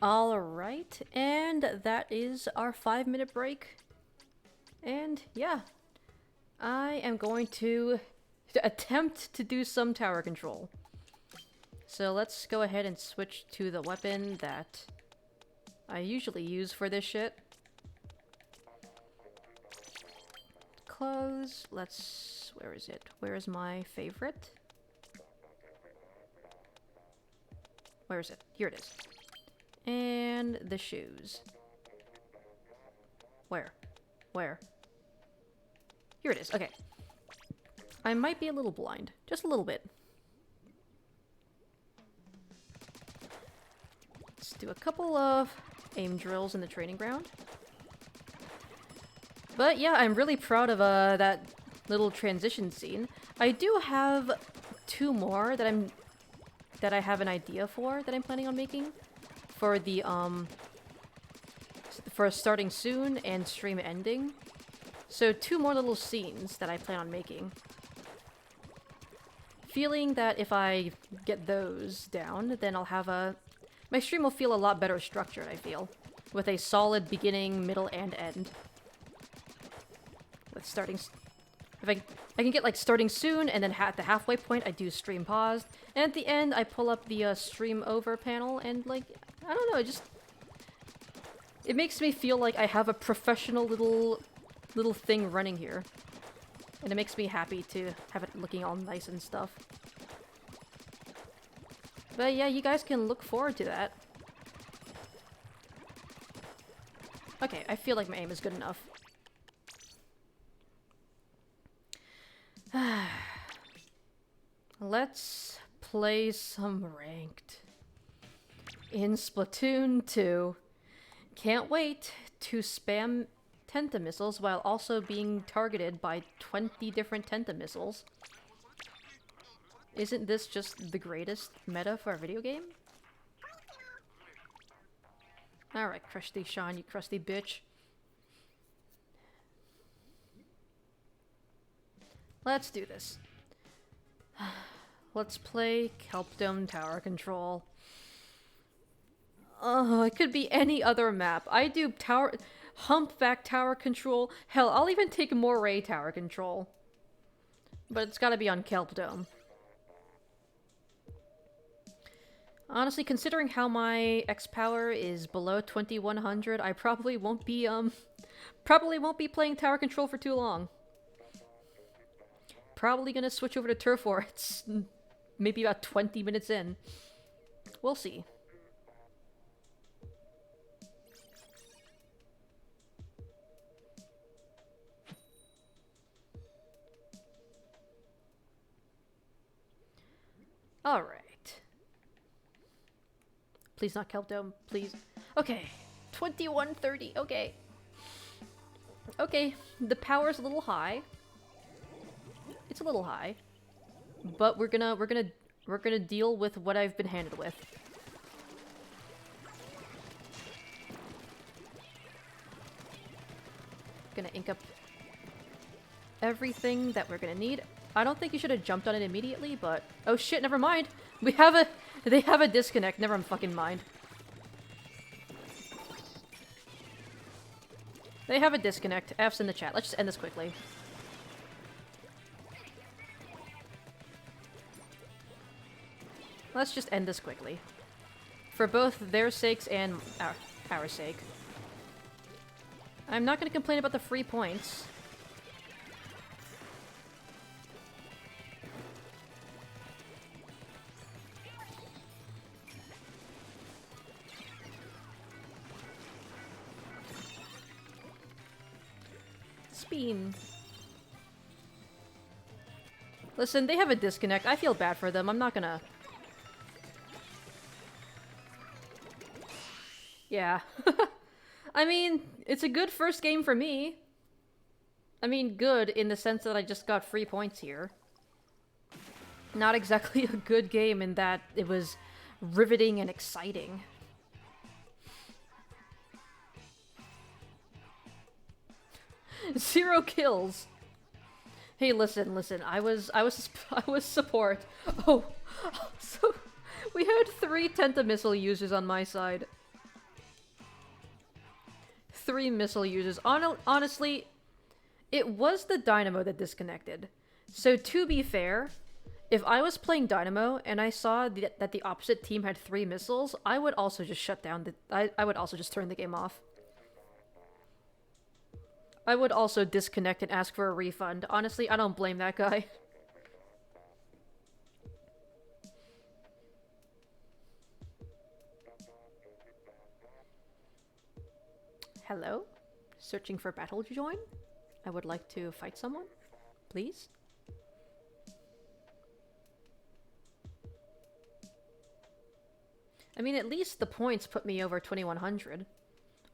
Alright, and that is our 5-minute break. And yeah, I am going to attempt to do some tower control. So let's go ahead and switch to the weapon that I usually use for this shit. Clothes, where is it? Where is my favorite? Where is it? Here it is. And the shoes. Where? Where? Here it is. Okay. I might be a little blind. Just a little bit. Let's do a couple of aim drills in the training ground. But yeah, I'm really proud of that little transition scene. I do have 2 more that I have an idea for that I'm planning on making. For the, for starting soon and stream ending. So 2 more little scenes that I plan on making. Feeling that if I get those down, then I'll have my stream will feel a lot better structured, I feel. With a solid beginning, middle, and end. With starting... If I can get, like, starting soon, and then at the halfway point, I do stream paused. And at the end, I pull up the stream over panel, and, like, I don't know, it makes me feel like I have a professional little thing running here. And it makes me happy to have it looking all nice and stuff. But yeah, you guys can look forward to that. Okay, I feel like my aim is good enough. Let's play some ranked. In Splatoon 2. Can't wait to spam Tenta missiles while also being targeted by 20 different Tenta missiles. Isn't this just the greatest meta for a video game? Alright, crusty Sean, you crusty bitch. Let's do this. Let's play Kelp Dome Tower Control. It could be any other map. I do Humpback Tower Control. Hell, I'll even take Moray Tower Control. But it's gotta be on Kelp Dome. Honestly, considering how my X power is below 2100, I probably won't be playing Tower Control for too long. Probably gonna switch over to Turf War. It's maybe about 20 minutes in. We'll see. Alright. Please not Kelp Dome, please. Okay. 2130, okay. Okay, the power's a little high. It's a little high. But we're gonna deal with what I've been handed with. Gonna ink up everything that we're gonna need. I don't think you should have jumped on it immediately, but... Oh shit, never mind! They have a disconnect, never fucking mind. They have a disconnect. F's in the chat. Let's just end this quickly. Let's just end this quickly. For both their sakes and our sake. I'm not gonna complain about the free points. Beam. Listen, they have a disconnect. I feel bad for them. I'm not gonna... Yeah. I mean, it's a good first game for me. I mean, good in the sense that I just got free points here. Not exactly a good game in that it was riveting and exciting. Zero kills. Hey, listen. I was support. Oh, so we had 3 Tenta missile users on my side. 3 missile users. Honestly, it was the Dynamo that disconnected. So to be fair, if I was playing Dynamo and I saw that the opposite team had 3 missiles, I would also just shut down I would also just turn the game off. I would also disconnect and ask for a refund. Honestly, I don't blame that guy. Hello? Searching for battle to join? I would like to fight someone. Please? I mean, at least the points put me over 2100.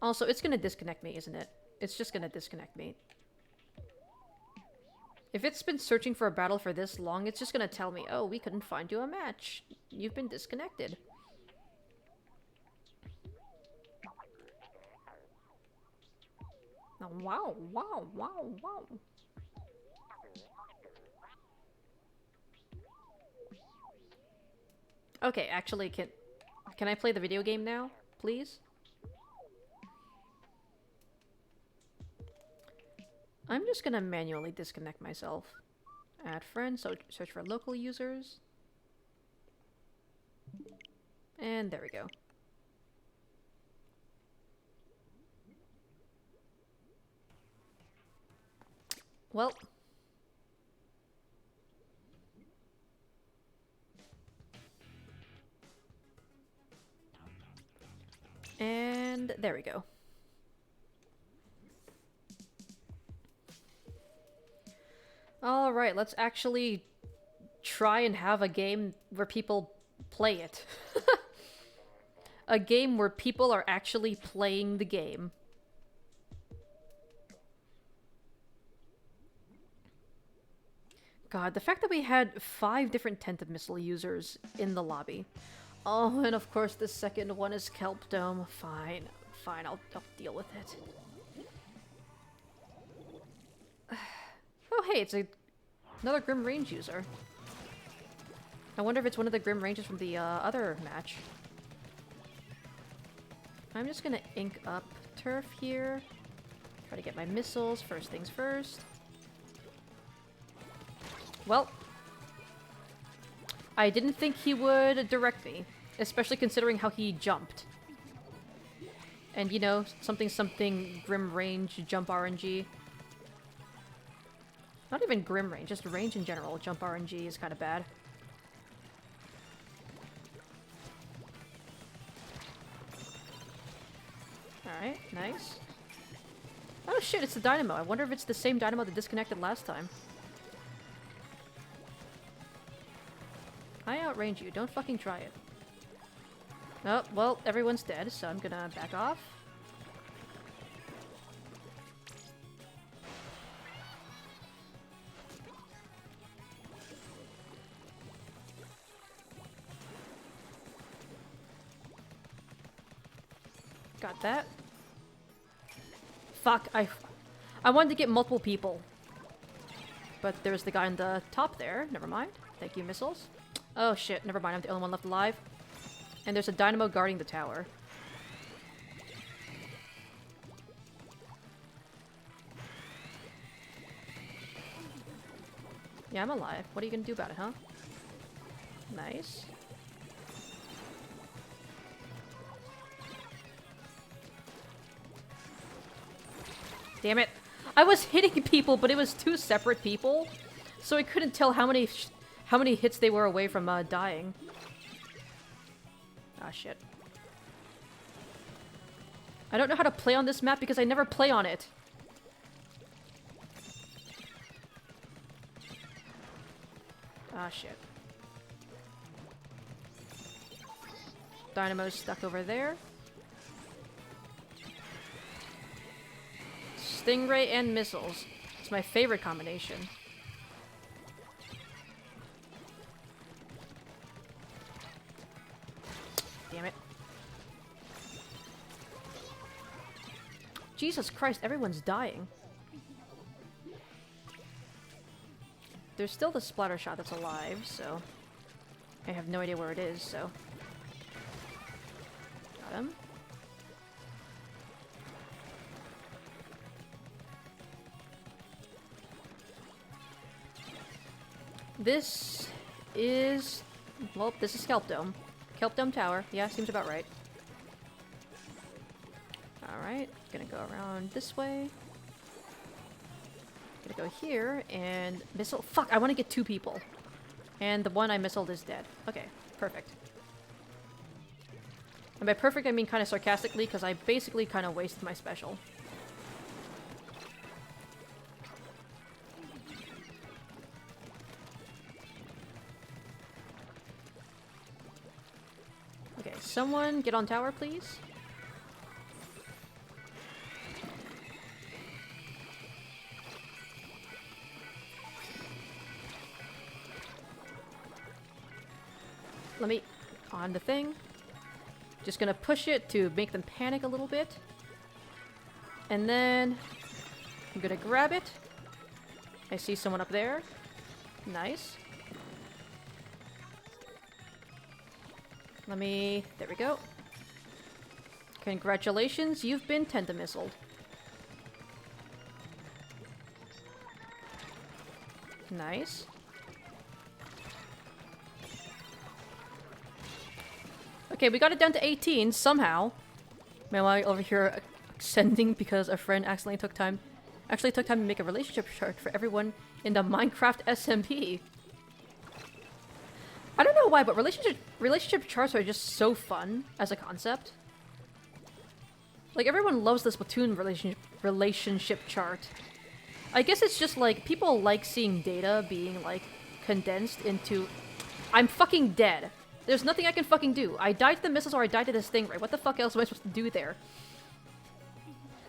Also, it's gonna disconnect me, isn't it? It's just gonna disconnect me. If it's been searching for a battle for this long, it's just gonna tell me, oh, we couldn't find you a match. You've been disconnected. Oh, wow, wow, wow, wow. Okay, actually, can I play the video game now, please? I'm just gonna manually disconnect myself. Add friends, so search for local users. And there we go. Well. And there we go. Alright, let's actually try and have a game where people play it. A game where people are actually playing the game. God, the fact that we had 5 different tentative missile users in the lobby. Oh, and of course the second one is Kelp Dome. Fine, fine, I'll deal with it. Oh, hey, it's another Grim Range user. I wonder if it's one of the Grim Ranges from the other match. I'm just gonna ink up turf here. Try to get my missiles, first things first. Well, I didn't think he would direct me, especially considering how he jumped. And you know, something Grim Range, jump RNG. Not even Grim Range, just range in general. Jump RNG is kind of bad. Alright, nice. Oh shit, it's the Dynamo. I wonder if it's the same Dynamo that disconnected last time. I outrange you. Don't fucking try it. Oh, well, everyone's dead, so I'm gonna back off. Got that. Fuck, I wanted to get multiple people. But there's the guy on the top there. Never mind. Thank you, missiles. Oh shit, never mind. I'm the only one left alive. And there's a Dynamo guarding the tower. Yeah, I'm alive. What are you gonna do about it, huh? Nice. Damn it. I was hitting people, but it was 2 separate people. So I couldn't tell how many hits they were away from dying. Ah, shit. I don't know how to play on this map because I never play on it. Ah, shit. Dynamo's stuck over there. Stingray and missiles. It's my favorite combination. Damn it. Jesus Christ, everyone's dying. There's still the splatter shot that's alive, so I have no idea where it is, so. Got him. This is... Well, this is Kelp Dome. Kelp Dome Tower. Yeah, seems about right. Alright, gonna go around this way. Gonna go here and missile. Fuck, I want to get 2 people. And the one I missiled is dead. Okay, perfect. And by perfect, I mean kind of sarcastically, because I basically kind of wasted my special. Okay, someone get on tower, please. Let me... on the thing. Just gonna push it to make them panic a little bit. And then... I'm gonna grab it. I see someone up there. Nice. Let me... there we go. Congratulations, you've been tenta-missiled. Nice. Okay, we got it down to 18 somehow. Meanwhile, over here ascending because a friend actually took time to make a relationship chart for everyone in the Minecraft SMP. I don't know why, but relationship charts are just so fun as a concept. Like, everyone loves the Splatoon relationship chart. I guess it's just like people like seeing data being like condensed into... I'm fucking dead. There's nothing I can fucking do. I died to the missiles or I died to this thing, right? What the fuck else am I supposed to do there?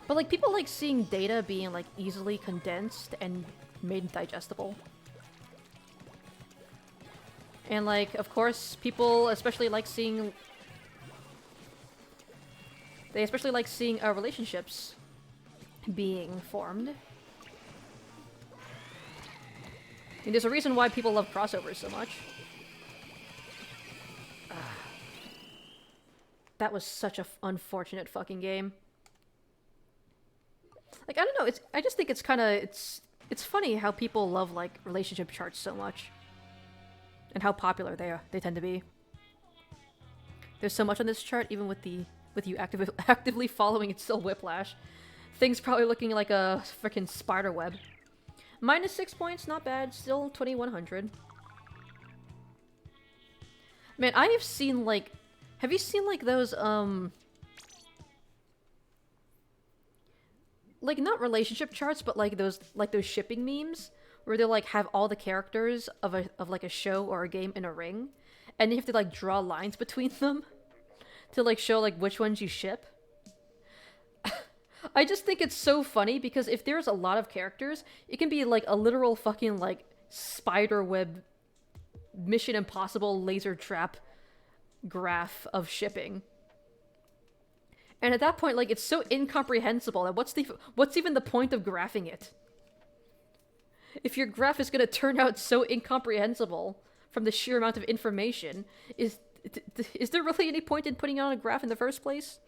But like, people like seeing data being like easily condensed and made digestible. And like, of course, people especially like seeing... They especially like seeing relationships being formed. And there's a reason why people love crossovers so much. That was such a unfortunate fucking game. Like, I don't know, I just think it's kind of, it's funny how people love, like, relationship charts so much. And how popular they tend to be. There's so much on this chart, even with you actively following it's still whiplash. Things probably looking like a freaking spider web. Minus 6 points, not bad, still 2100. Man, I have seen, like... Have you seen, like, those, like, not relationship charts, but, like, those shipping memes? Where they, like, have all the characters of, like, a show or a game in a ring. And you have to, like, draw lines between them. To, like, show, like, which ones you ship. I just think it's so funny, because if there's a lot of characters, it can be, like, a literal fucking, like, spiderweb Mission Impossible laser trap graph of shipping. And at that point, like, it's so incomprehensible that what's even the point of graphing it? If your graph is gonna turn out so incomprehensible from the sheer amount of information, is there really any point in putting on a graph in the first place?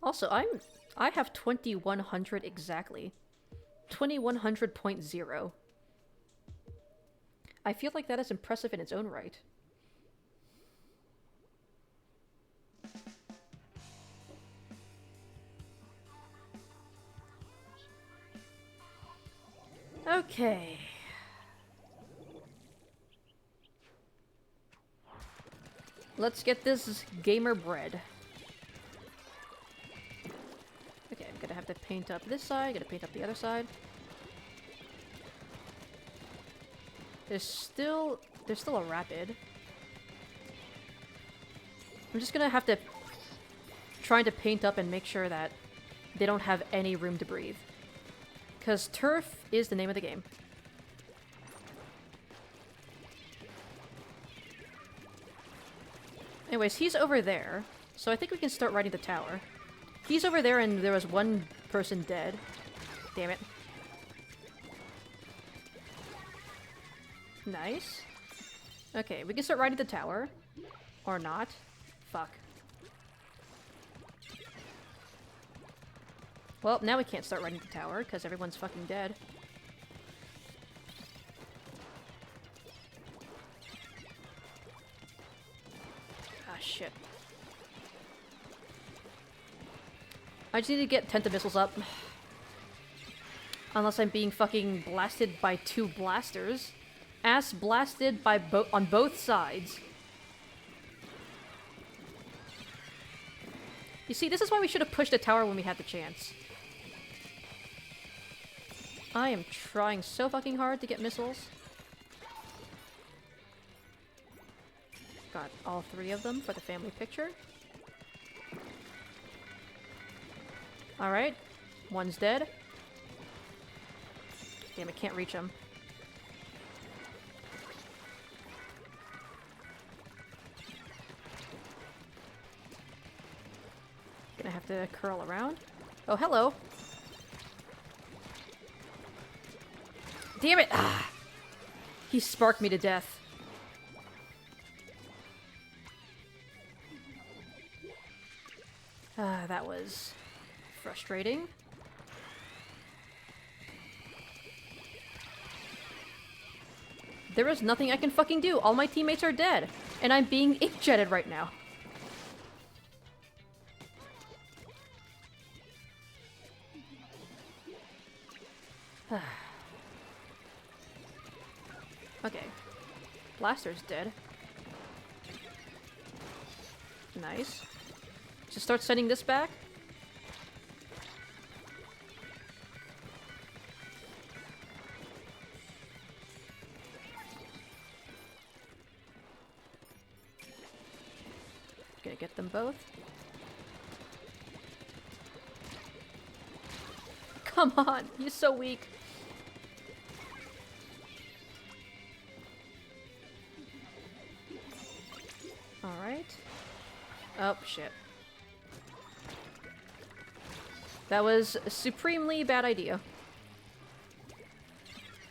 Also, I have 2100 exactly. 2100.0. I feel like that is impressive in its own right. Okay. Let's get this gamer bread. Okay, I'm gonna have to paint up this side, gonna paint up the other side. There's still a rapid. I'm just gonna have to try to paint up and make sure that they don't have any room to breathe. Because turf is the name of the game. Anyways, he's over there, so I think we can start riding the tower. He's over there and there was one person dead. Damn it. Nice. Okay, we can start riding the tower. Or not. Fuck. Well, now we can't start riding the tower, because everyone's fucking dead. Ah, shit. I just need to get Tenta missiles up. Unless I'm being fucking blasted by 2 blasters. Ass blasted by on both sides. You see, this is why we should have pushed the tower when we had the chance. I am trying so fucking hard to get missiles. Got all 3 of them for the family picture. Alright. One's dead. Damn, I can't reach him. Gonna have to curl around. Oh, hello. Damn it! Ah! He sparked me to death. Ah, that was frustrating. There is nothing I can fucking do. All my teammates are dead. And I'm being inkjetted right now. Okay. Blaster's dead. Nice. Just start sending this back. Gonna get them both. Come on, you're so weak. Alright. Oh, shit. That was a supremely bad idea.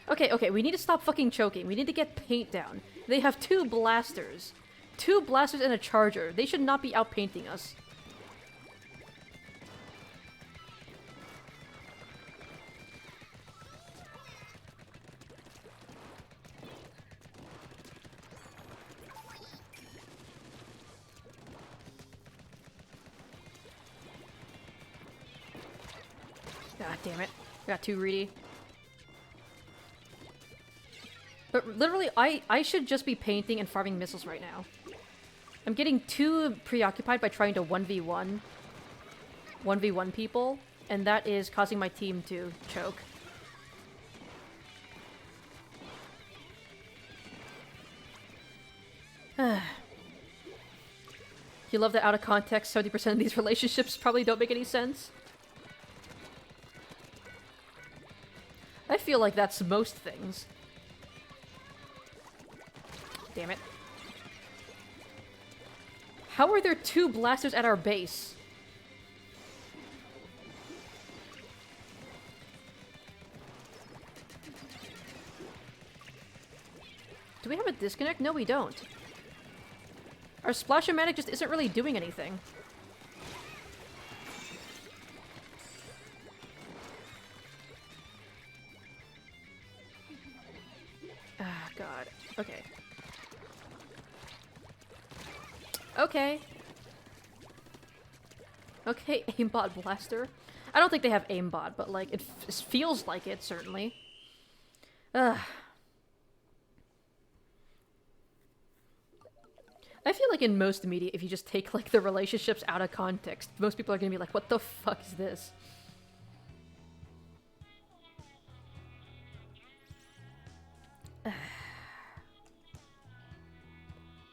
Okay, okay, we need to stop fucking choking. We need to get paint down. They have 2 blasters. 2 blasters and a charger. They should not be outpainting us. God damn it. I got too greedy. But literally, I should just be painting and farming missiles right now. I'm getting too preoccupied by trying to 1v1 people, and that is causing my team to choke. You love that out of context, 70% of these relationships probably don't make any sense. I feel like that's most things. Damn it. How are there 2 blasters at our base? Do we have a disconnect? No, we don't. Our Splash-O-Matic just isn't really doing anything. Ah, God. Okay. Okay. Okay, aimbot blaster. I don't think they have aimbot, but like, it feels like it, certainly. Ugh. I feel like in most media, if you just take like the relationships out of context, most people are gonna be like, what the fuck is this?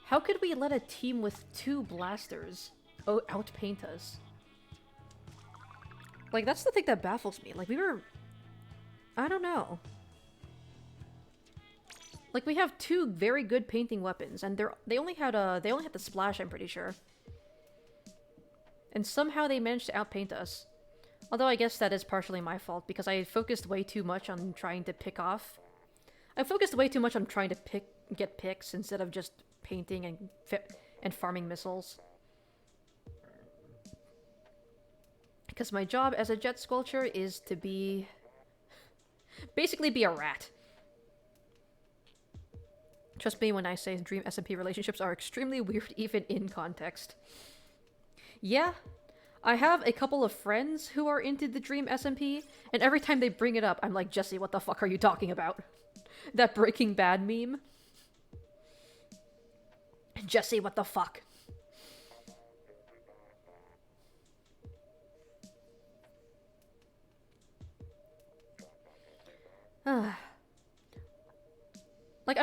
How could we let a team with 2 blasters outpaint us? Like, that's the thing that baffles me. Like, we were... I don't know. Like, we have 2 very good painting weapons, and they only had the splash, I'm pretty sure. And somehow they managed to outpaint us. Although I guess that is partially my fault, because I focused way too much on trying to pick off. I focused way too much on trying to get picks instead of just painting and farming missiles. Because my job as a jet squelcher is to be... basically be a rat. Trust me when I say Dream SMP relationships are extremely weird even in context. Yeah, I have a couple of friends who are into the Dream SMP, and every time they bring it up, I'm like, Jesse, what the fuck are you talking about? That Breaking Bad meme? Jesse, what the fuck? Like,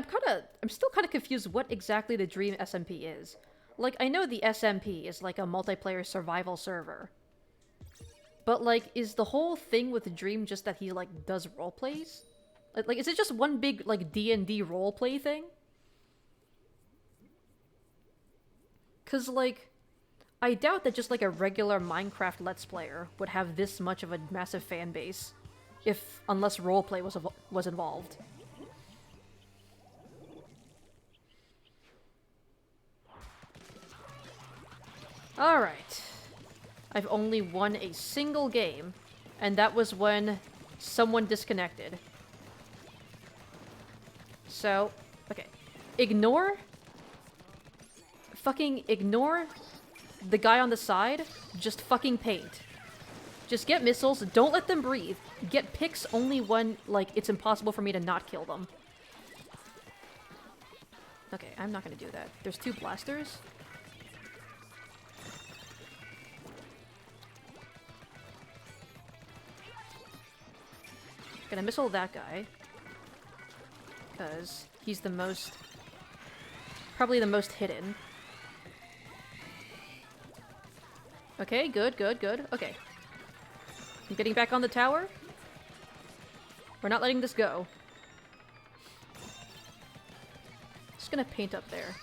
I'm still kind of confused what exactly the Dream SMP is. Like, I know the SMP is like a multiplayer survival server. But, like, is the whole thing with Dream just that he, like, does roleplays? Like, is it just one big, like, D&D roleplay thing? Cause, like, I doubt that just, like, a regular Minecraft Let's Player would have this much of a massive fan base. Unless roleplay was involved. Alright. I've only won a single game, and that was when someone disconnected. So, okay. Fucking ignore the guy on the side. Just fucking paint. Just get missiles, don't let them breathe. Get picks only when, like, it's impossible for me to not kill them. Okay, I'm not gonna do that. There's 2 blasters. Gonna missile that guy. Because he's the most... probably the most hidden. Okay, good, good, good. Okay. I'm getting back on the tower. We're not letting this go. Just gonna paint up there.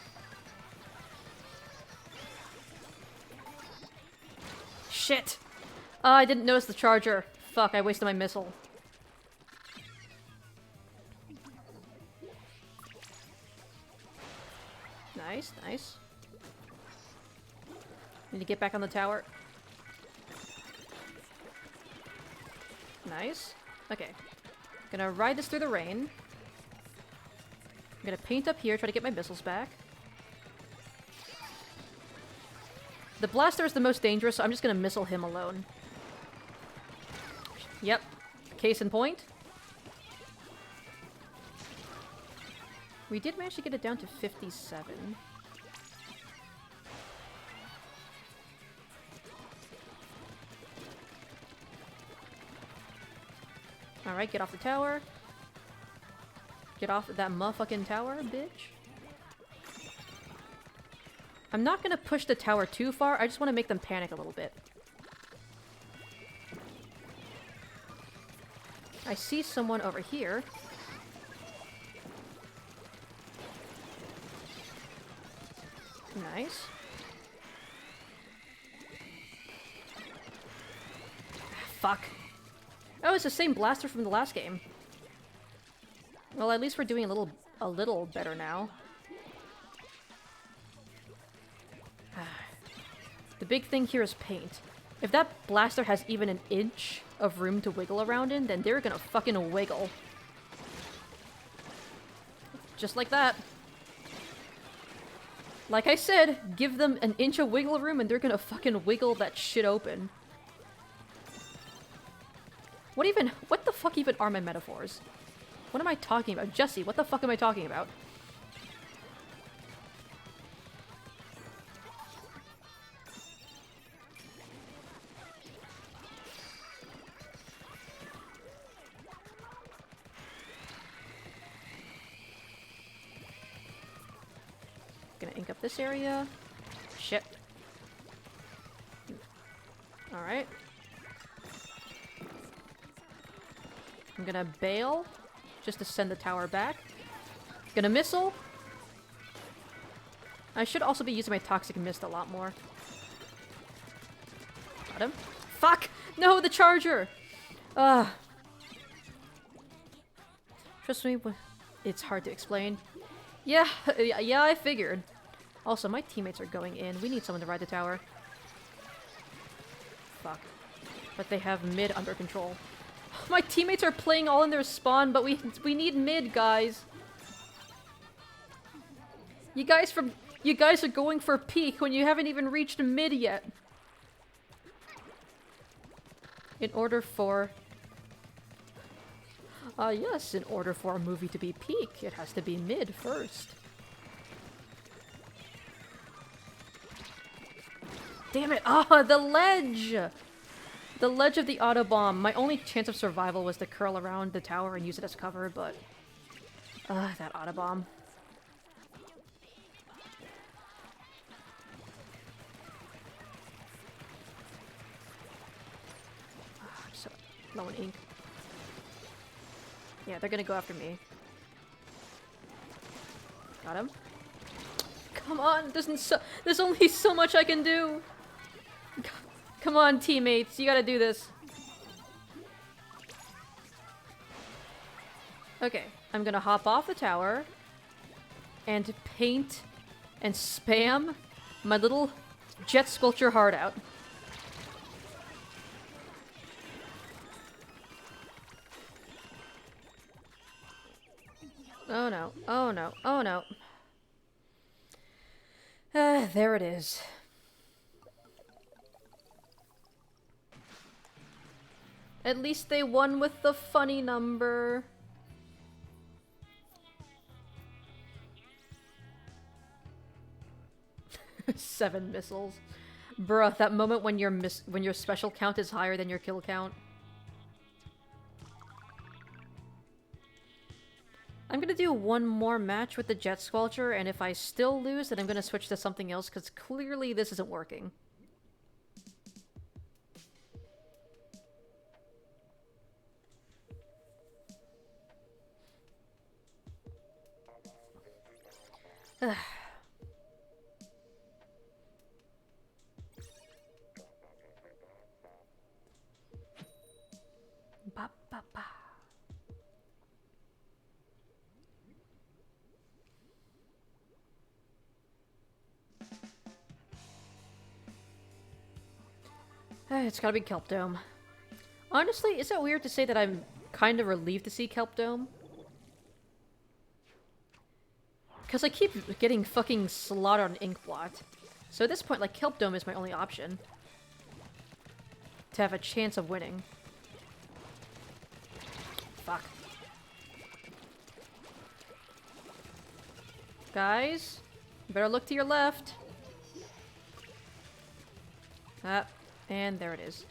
Shit! I didn't notice the charger. Fuck, I wasted my missile. Nice, nice. Need to get back on the tower. Nice. Okay. Gonna ride this through the rain. I'm gonna paint up here, try to get my missiles back. The blaster is the most dangerous, so I'm just gonna missile him alone. Yep. Case in point. We did manage to get it down to 57. Alright, get off the tower. Get off that motherfucking tower, bitch. I'm not gonna push the tower too far, I just want to make them panic a little bit. I see someone over here. Nice. Fuck. Oh, it's the same blaster from the last game. Well, at least we're doing a little better now. The big thing here is paint. If that blaster has even an inch of room to wiggle around in, then they're gonna fucking wiggle. Just like that. Like I said, give them an inch of wiggle room and they're gonna fucking wiggle that shit open. What the fuck even are my metaphors? What am I talking about? Jesse, what the fuck am I talking about? Gonna ink up this area. Shit. Alright. I'm gonna bail, just to send the tower back. Gonna missile. I should also be using my Toxic Mist a lot more. Got him. Fuck! No, the charger! Ugh. Trust me, it's hard to explain. Yeah, yeah, I figured. Also, my teammates are going in. We need someone to ride the tower. Fuck. But they have mid under control. My teammates are playing all in their spawn, but we need mid, guys. You guys are going for peak when you haven't even reached mid yet. In order for... yes, in order for a movie to be peak, it has to be mid first. Damn it! Ah, the ledge! The ledge of the Autobomb. My only chance of survival was to curl around the tower and use it as cover, but... that Autobomb. I'm so low in ink. Yeah, they're gonna go after me. Got him. Come on, there's only so much I can do! Come on, teammates, you gotta do this. Okay, I'm gonna hop off the tower and paint and spam my little jet sculpture heart out. Oh no, oh no, oh no. There it is. At least they won with the funny number. Seven missiles. Bruh, that moment when your special count is higher than your kill count. I'm gonna do one more match with the Jet Squelcher, and if I still lose, then I'm gonna switch to something else, because clearly this isn't working. Ba, ba, ba. It's gotta be Kelp Dome. Honestly, is it weird to say that I'm kind of relieved to see Kelp Dome? Because I keep getting fucking slaughtered on Inkblot. So at this point, like, Kelp Dome is my only option. To have a chance of winning. Fuck. Guys, you better look to your left. Ah, and there it is.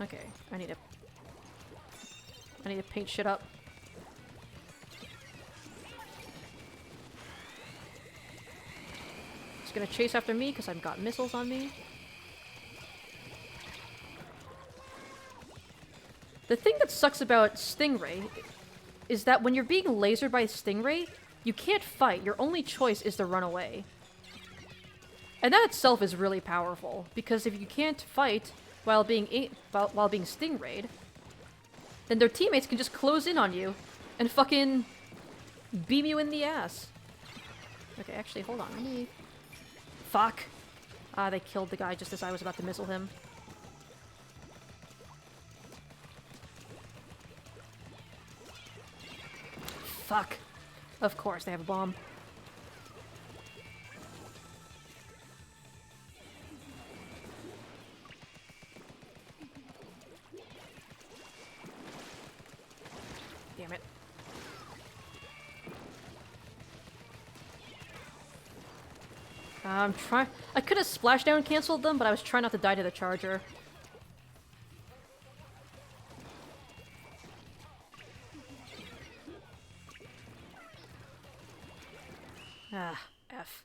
Okay, I need to paint shit up. It's gonna chase after me because I've got missiles on me. The thing that sucks about Stingray is that when you're being lasered by Stingray, you can't fight. Your only choice is to run away. And that itself is really powerful, because if you can't fight while being Stingrayed, then their teammates can just close in on you and fucking beam you in the ass. Okay, actually, hold on. Let me... Fuck. Ah, they killed the guy just as I was about to missile him. Fuck. Of course, they have a bomb. Damn it. I'm trying... I could have splashdown canceled them, but I was trying not to die to the charger. Ah, F.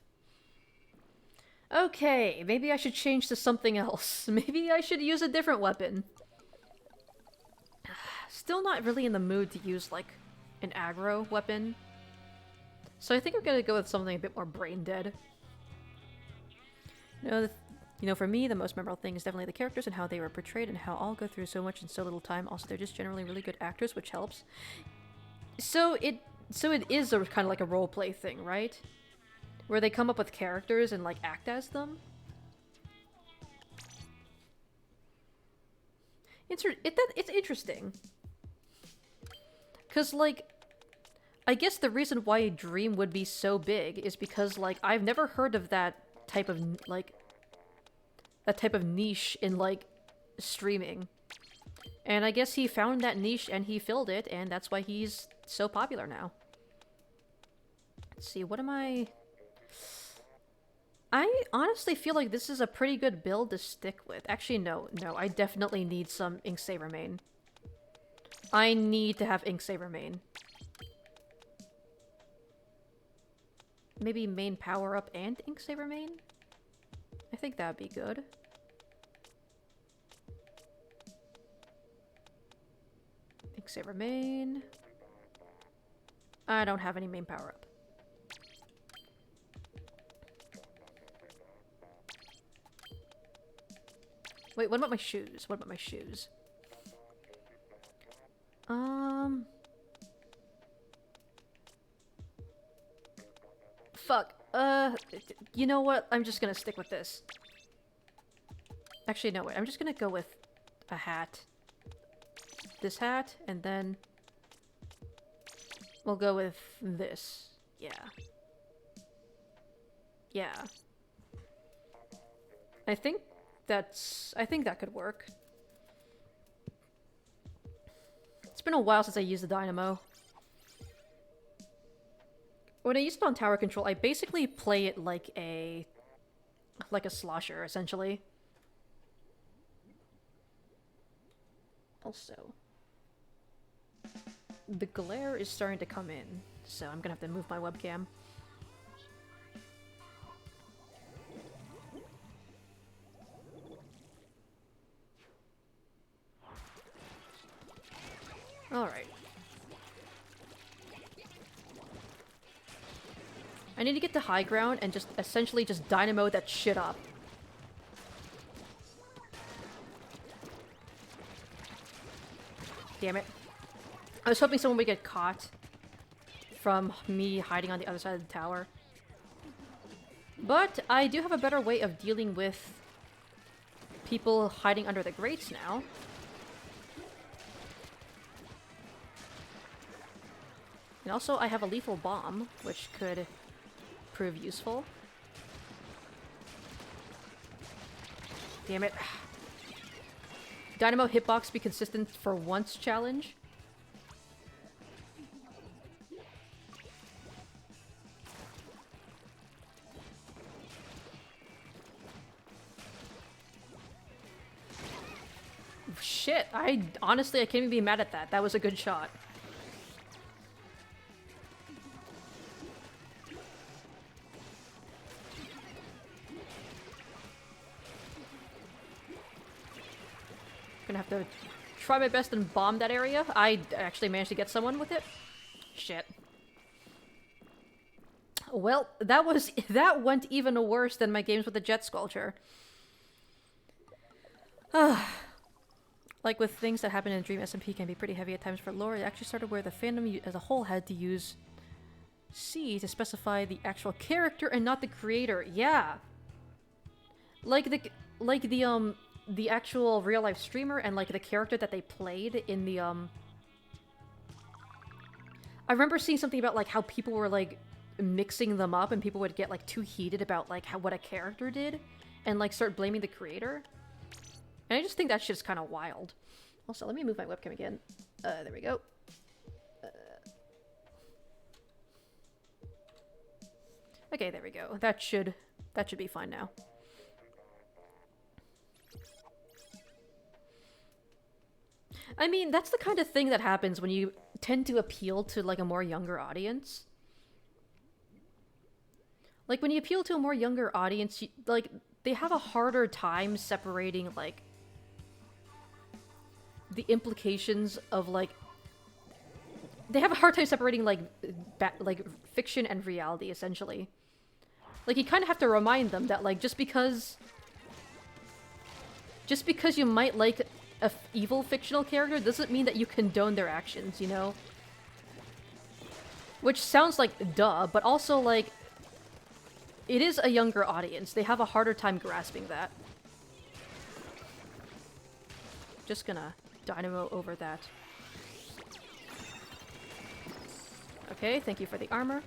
Okay, maybe I should change to something else. Maybe I should use a different weapon. Still not really in the mood to use, like, an aggro weapon. So I think I'm gonna go with something a bit more brain-dead. You know, for me, the most memorable thing is definitely the characters and how they were portrayed and how all go through so much in so little time. Also, they're just generally really good actors, which helps. So it is a kind of like a roleplay thing, right? Where they come up with characters and, like, act as them. It's interesting. Cause like, I guess the reason why Dream would be so big is because like I've never heard of that type of niche in like streaming. And I guess he found that niche and he filled it, and that's why he's so popular now. Let's see, what am I honestly feel like this is a pretty good build to stick with. Actually, no, I definitely need some Ink Saver main. I need to have Ink Saver main. Maybe main power up and Ink Saver main? I think that'd be good. Ink Saver main. I don't have any main power up. Wait, what about my shoes? What about my shoes? Fuck. You know what? I'm just gonna stick with this. Actually, no, wait. I'm just gonna go with a hat. This hat, and then we'll go with this. Yeah. Yeah. I think that could work. It's been a while since I used the dynamo. When I use it on tower control, I basically play it like a slosher, essentially. Also, the glare is starting to come in, so I'm gonna have to move my webcam. Alright. I need to get to high ground and just essentially just dynamo that shit up. Damn it. I was hoping someone would get caught from me hiding on the other side of the tower. But I do have a better way of dealing with people hiding under the grates now. And also, I have a lethal bomb, which could prove useful. Damn it. Dynamo hitbox be consistent for once challenge. Shit, honestly, I can't even be mad at that. That was a good shot. Gonna have to try my best and bomb that area. I actually managed to get someone with it. Shit. Well, that went even worse than my games with the Jet Sculpture. Like with things that happen in Dream, SMP can be pretty heavy at times for lore. It actually started where the fandom as a whole had to use C to specify the actual character and not the creator. Yeah. Like the actual real life streamer and like the character that they played in the I remember seeing something about like how people were like mixing them up and people would get like too heated about like what a character did and like start blaming the creator. And I just think that shit's kind of wild. Also, let me move my webcam again. There we go. Okay, there we go. That should be fine now. I mean, that's the kind of thing that happens when you tend to appeal to like a more younger audience. Like when you appeal to a more younger audience, like they have a harder time separating like the implications of like they have a hard time separating like fiction and reality, essentially. Like you kind of have to remind them that like just because you might like a evil fictional character doesn't mean that you condone their actions, you know? Which sounds like duh, but also like it is a younger audience. They have a harder time grasping that. Just gonna dynamo over that. Okay, thank you for the armor.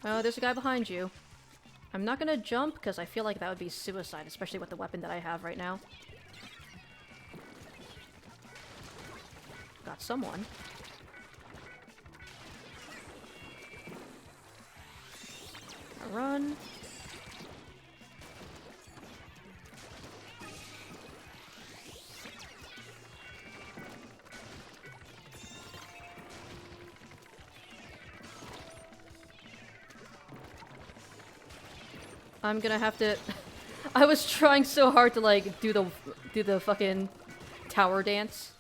Oh, there's a guy behind you. I'm not gonna jump because I feel like that would be suicide, especially with the weapon that I have right now. Got someone. Run. I'm gonna have to... I was trying so hard to, like, do the fucking tower dance.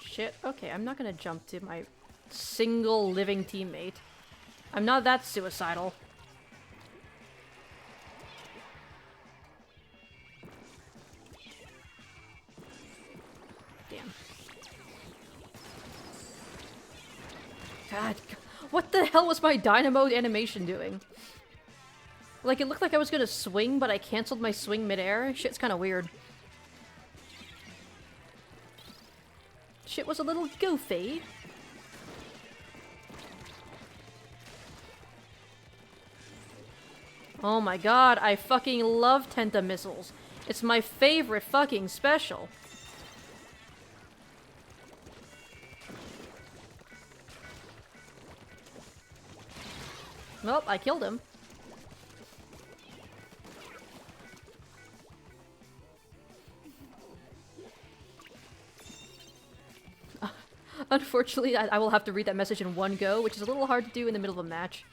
Shit. Okay, I'm not gonna jump to my single living teammate. I'm not that suicidal. Damn. God, what the hell was my dynamo animation doing? Like, it looked like I was gonna swing, but I canceled my swing midair. Shit's kinda weird. Shit was a little goofy. Oh my god, I fucking love Tenta missiles. It's my favorite fucking special. Well, I killed him. Unfortunately, I will have to read that message in one go, which is a little hard to do in the middle of a match.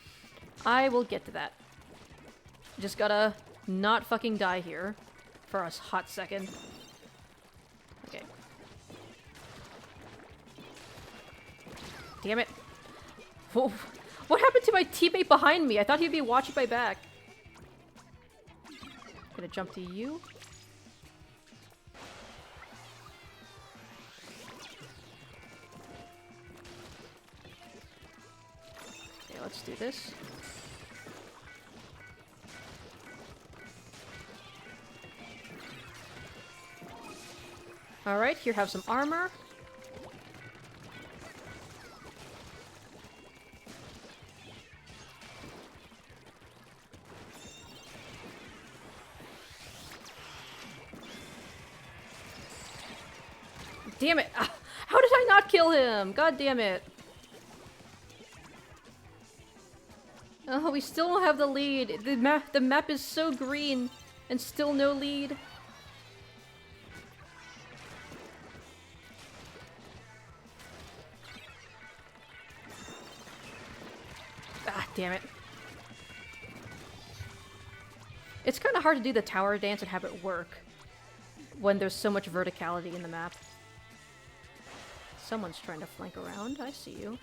I will get to that. Just gotta not fucking die here for a hot second. Okay. Damn it. Whoa. What happened to my teammate behind me? I thought he'd be watching my back. Gonna jump to you. Okay, let's do this. Alright, here, have some armor. Damn it! Ah, how did I not kill him? God damn it. Oh, we still don't have the lead. The map is so green and still no lead. Ah, damn it. It's kind of hard to do the tower dance and have it work when there's so much verticality in the map. Someone's trying to flank around. I see you.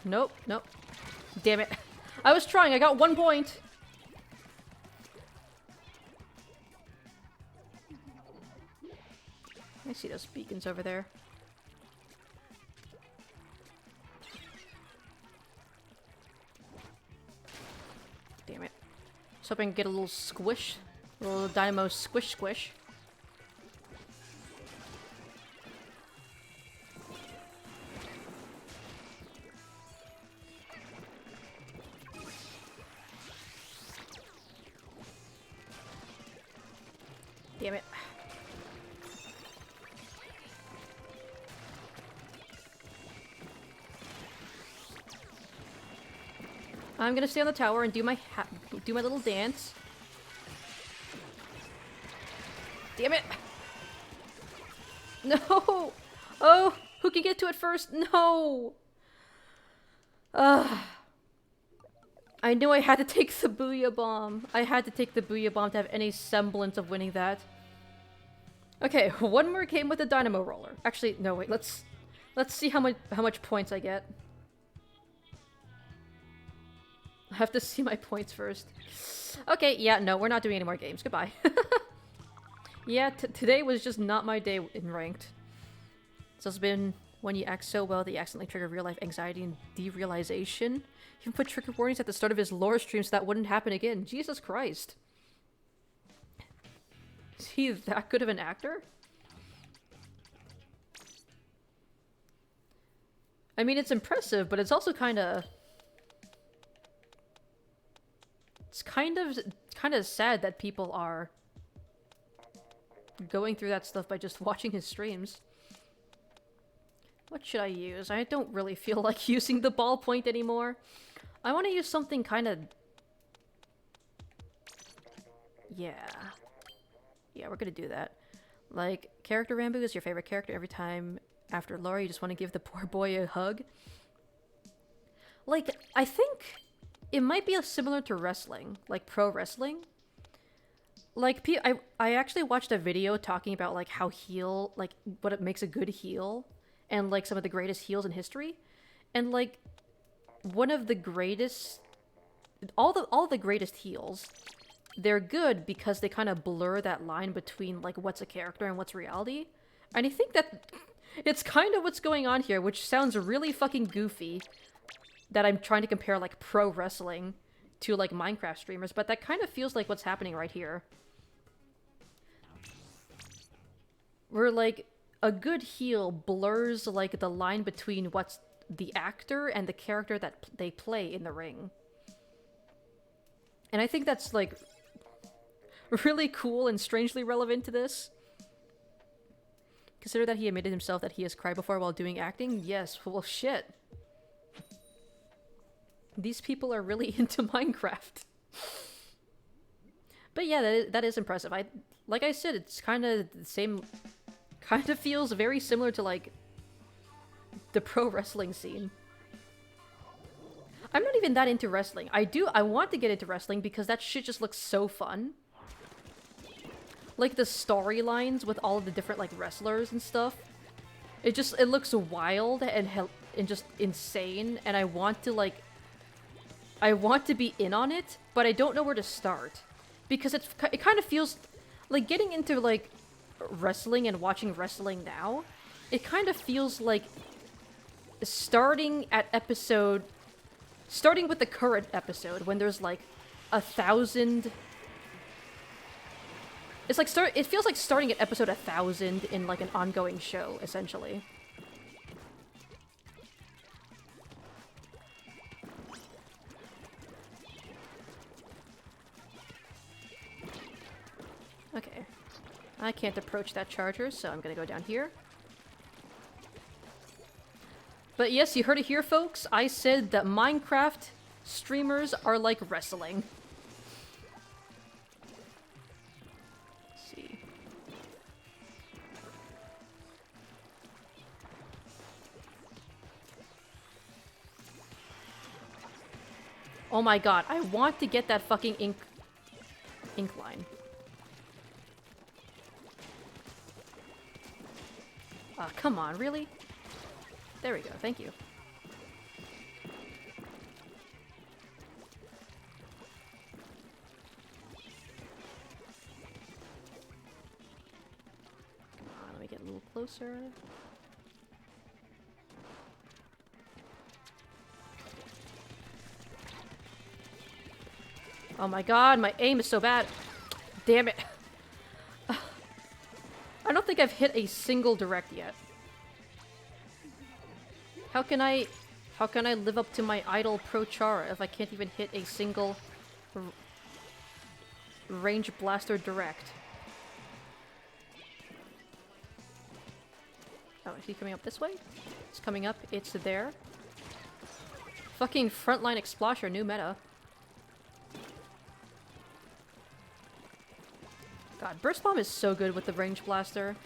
Nope, nope. Damn it. I was trying, I got 1 point. I see those beacons over there. Damn it. Just hoping I can get a little squish. A little dynamo squish squish. Damn it. I'm gonna stay on the tower and do my little dance. Damn it! No! Oh! Who can get to it first? No! Ugh. I knew I had to take the Booyah Bomb. I had to take the Booyah Bomb to have any semblance of winning that. Okay, one more game with the Dynamo Roller. Actually, no, wait, let's see how much points I get. I have to see my points first. Okay, yeah, no, we're not doing any more games. Goodbye. Yeah, today was just not my day in ranked. So it's been when you act so well that you accidentally trigger real-life anxiety and derealization. He even put trigger warnings at the start of his lore stream so that wouldn't happen again. Jesus Christ. Is he that good of an actor? I mean, it's impressive, but it's also kind of... It's kind of sad that people are going through that stuff by just watching his streams. What should I use? I don't really feel like using the ballpoint anymore. I want to use something kind of... Yeah. Yeah, we're gonna do that. Like, character Rambo is your favorite character. Every time after Laura, you just want to give the poor boy a hug. Like, I think it might be similar to wrestling. Like, pro wrestling. Like, I actually watched a video talking about, like, how heel... Like, what it makes a good heel. And, like, some of the greatest heels in history. And, like, one of the greatest... All the greatest heels, they're good because they kind of blur that line between, like, what's a character and what's reality. And I think that it's kind of what's going on here, which sounds really fucking goofy. That I'm trying to compare, like, pro wrestling to, like, Minecraft streamers. But that kind of feels like what's happening right here. Where, like, a good heel blurs, like, the line between what's the actor and the character that they play in the ring. And I think that's, like, really cool and strangely relevant to this. Consider that he admitted himself that he has cried before while doing acting? Yes, well, shit. These people are really into Minecraft. But yeah, that is impressive. Like I said, it's kind of the same... Kind of feels very similar to, like, the pro wrestling scene. I'm not even that into wrestling. I want to get into wrestling because that shit just looks so fun. Like, the storylines with all of the different, like, wrestlers and stuff. It looks wild and just insane, and I want to, like... I want to be in on it, but I don't know where to start. Because it kind of feels... Like, getting into, like... wrestling and watching wrestling now, it kind of feels like starting with the current episode when there's like 1,000. It's like it feels like starting at episode 1,000 in like an ongoing show, essentially. Okay. I can't approach that charger, so I'm gonna go down here. But yes, you heard it here, folks. I said that Minecraft streamers are like wrestling. Let's see. Oh my god, I want to get that fucking ink line. Come on, really? There we go, thank you. Come on, let me get a little closer. Oh my god, my aim is so bad. Damn it. I don't think I've hit a single direct yet. How can I live up to my idol Pro Chara if I can't even hit a single range blaster direct? Oh, is he coming up this way? It's coming up. It's there. Fucking frontline explosion, new meta. God, Burst Bomb is so good with the range blaster.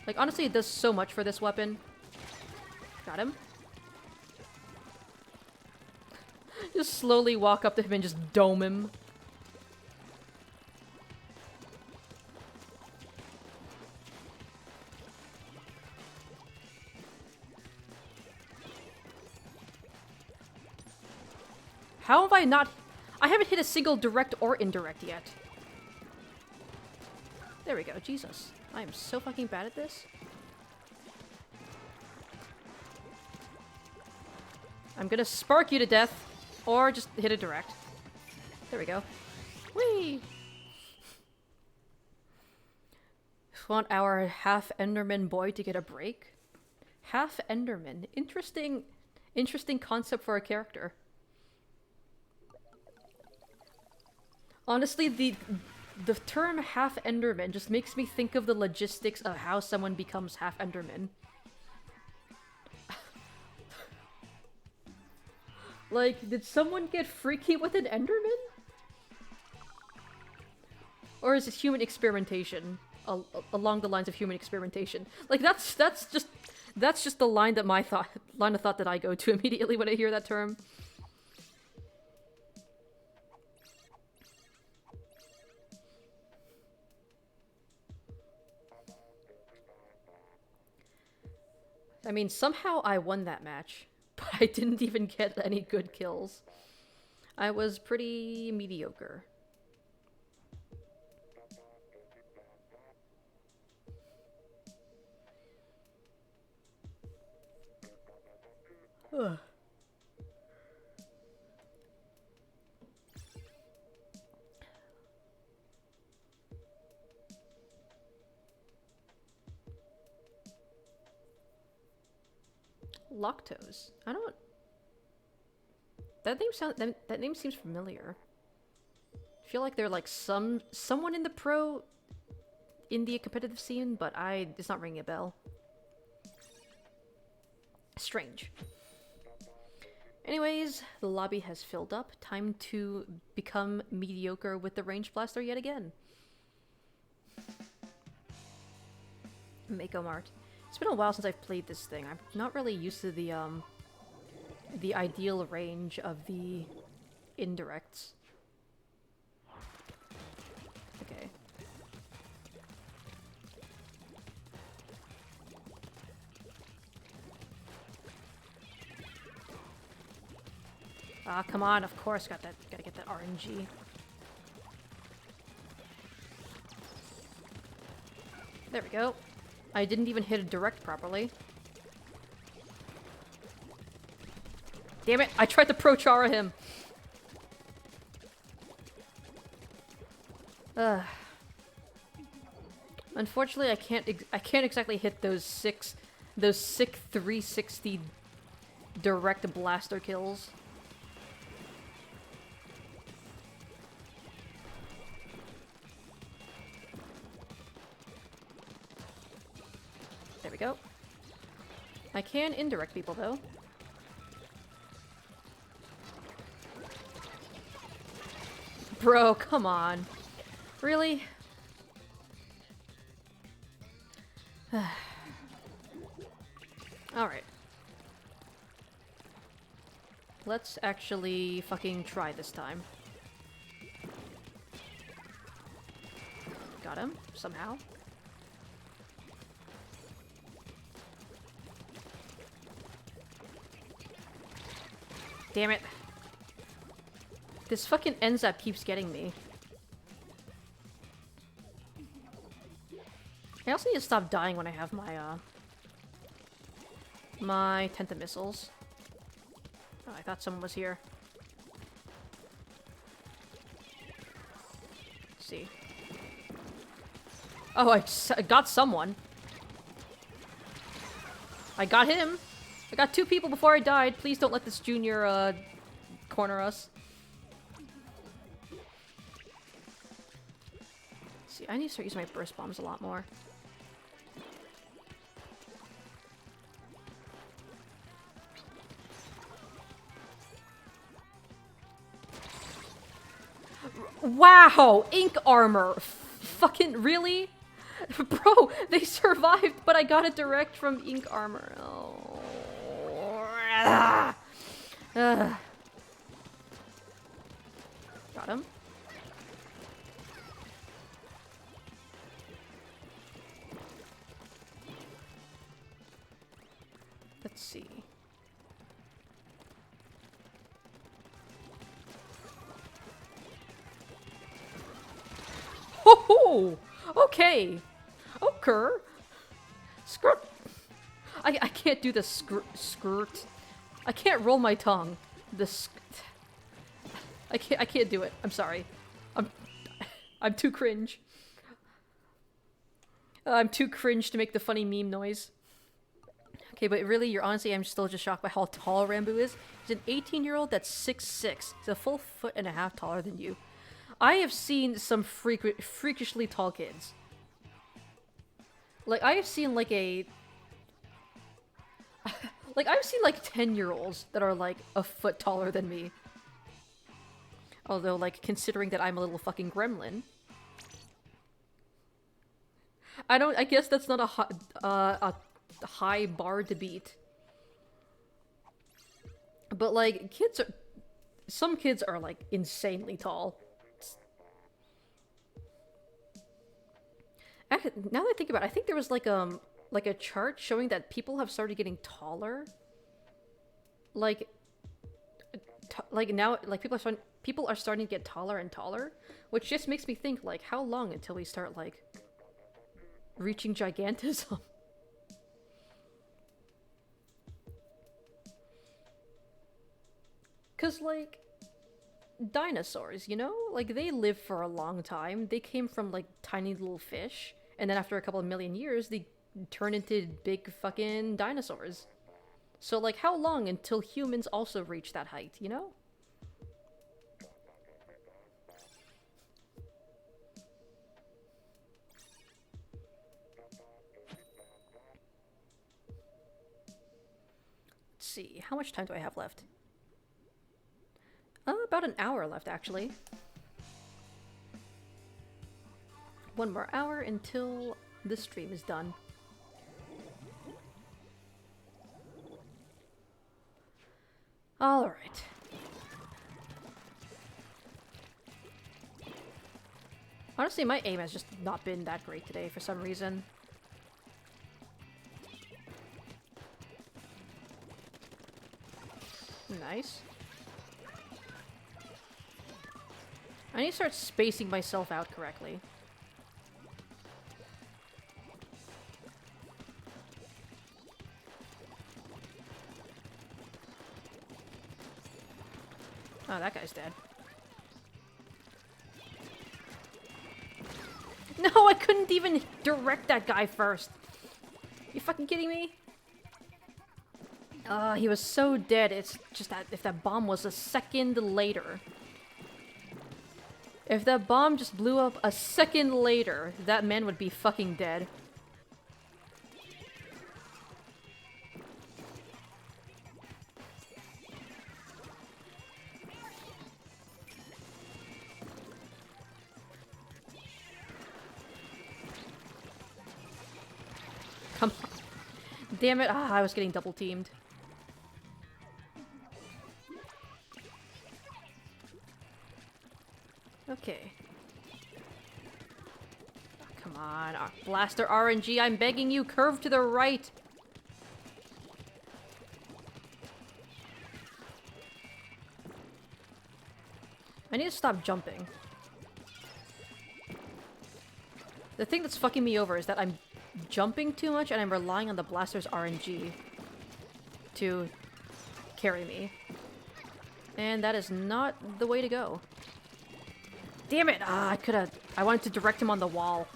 Like, honestly, it does so much for this weapon. Got him. Just slowly walk up to him and just dome him. How have I not... I haven't hit a single direct or indirect yet. There we go. Jesus. I am so fucking bad at this. I'm gonna spark you to death. Or just hit a direct. There we go. Whee! Want our half Enderman boy to get a break? Half Enderman. Interesting concept for a character. Honestly, the term half Enderman just makes me think of the logistics of how someone becomes half Enderman. Like, did someone get freaky with an Enderman? Or is it human experimentation? Along the lines of human experimentation. Like, that's just the line that line of thought that I go to immediately when I hear that term. I mean, somehow I won that match, but I didn't even get any good kills. I was pretty mediocre. Ugh. Lactose. I don't... That name seems familiar. I feel like they're like someone in the India competitive scene, but it's not ringing a bell. Strange. Anyways, the lobby has filled up. Time to become mediocre with the range blaster yet again. Mako Mart. It's been a while since I've played this thing. I'm not really used to the ideal range of the indirects. Okay. Ah, come on, of course, gotta get that RNG. There we go. I didn't even hit a direct properly. Damn it, I tried to pro-chara him. Unfortunately, I can't exactly hit those sick 360 direct blaster kills. There we go. I can indirect people though. Bro, come on. Really? Alright. Let's actually fucking try this time. Got him, somehow. Damn it. This fucking Enzap keeps getting me. I also need to stop dying when I have my, my Tentamissiles. Oh, I thought someone was here. Let's see. Oh, I got someone. I got him. I got 2 people before I died. Please don't let this junior, corner us. Let's see, I need to start using my burst bombs a lot more. Wow! Ink armor! Fucking really? Bro, they survived, but I got it direct from ink armor. Oh. Got him. Let's see. ho! Okay. Okay. Skirt. I can't do the skirt. I can't roll my tongue. I can't do it. I'm sorry. I'm I'm too cringe. I'm too cringe to make the funny meme noise. Okay, but really, you're honestly, I'm still just shocked by how tall Rambo is. He's an 18-year-old that's 6'6". He's a full foot and a half taller than you. I have seen some freakishly tall kids. Like, I have seen like a... like, I've seen like 10-year-olds that are like a foot taller than me. Although, like, considering that I'm a little fucking gremlin. I guess that's not a high bar to beat. But, like, some kids are, like, insanely tall. Actually, now that I think about it, I think there was, like a chart showing that people have started getting taller. Like now, like, people are starting to get taller and taller, which just makes me think, like, how long until we start, like, reaching gigantism? Cause, like, dinosaurs, you know? Like, they live for a long time. They came from, like, tiny little fish, and then after a couple of million years, they turn into big fucking dinosaurs. So, like, how long until humans also reach that height, you know? Let's see, how much time do I have left? About an hour left, actually. One more hour until the stream is done. Alright. Honestly, my aim has just not been that great today for some reason. Nice. I need to start spacing myself out correctly. Oh, that guy's dead. No, I couldn't even direct that guy first. You fucking kidding me? He was so dead. It's just that if that bomb was a second later. If that bomb just blew up a second later, that man would be fucking dead. Come on. Damn it. Ah, I was getting double teamed. Okay. Oh, come on. Blaster RNG, I'm begging you, curve to the right. I need to stop jumping. The thing that's fucking me over is that I'm jumping too much and I'm relying on the blaster's RNG to carry me. And that is not the way to go. Damn it! Ah, I wanted to direct him on the wall.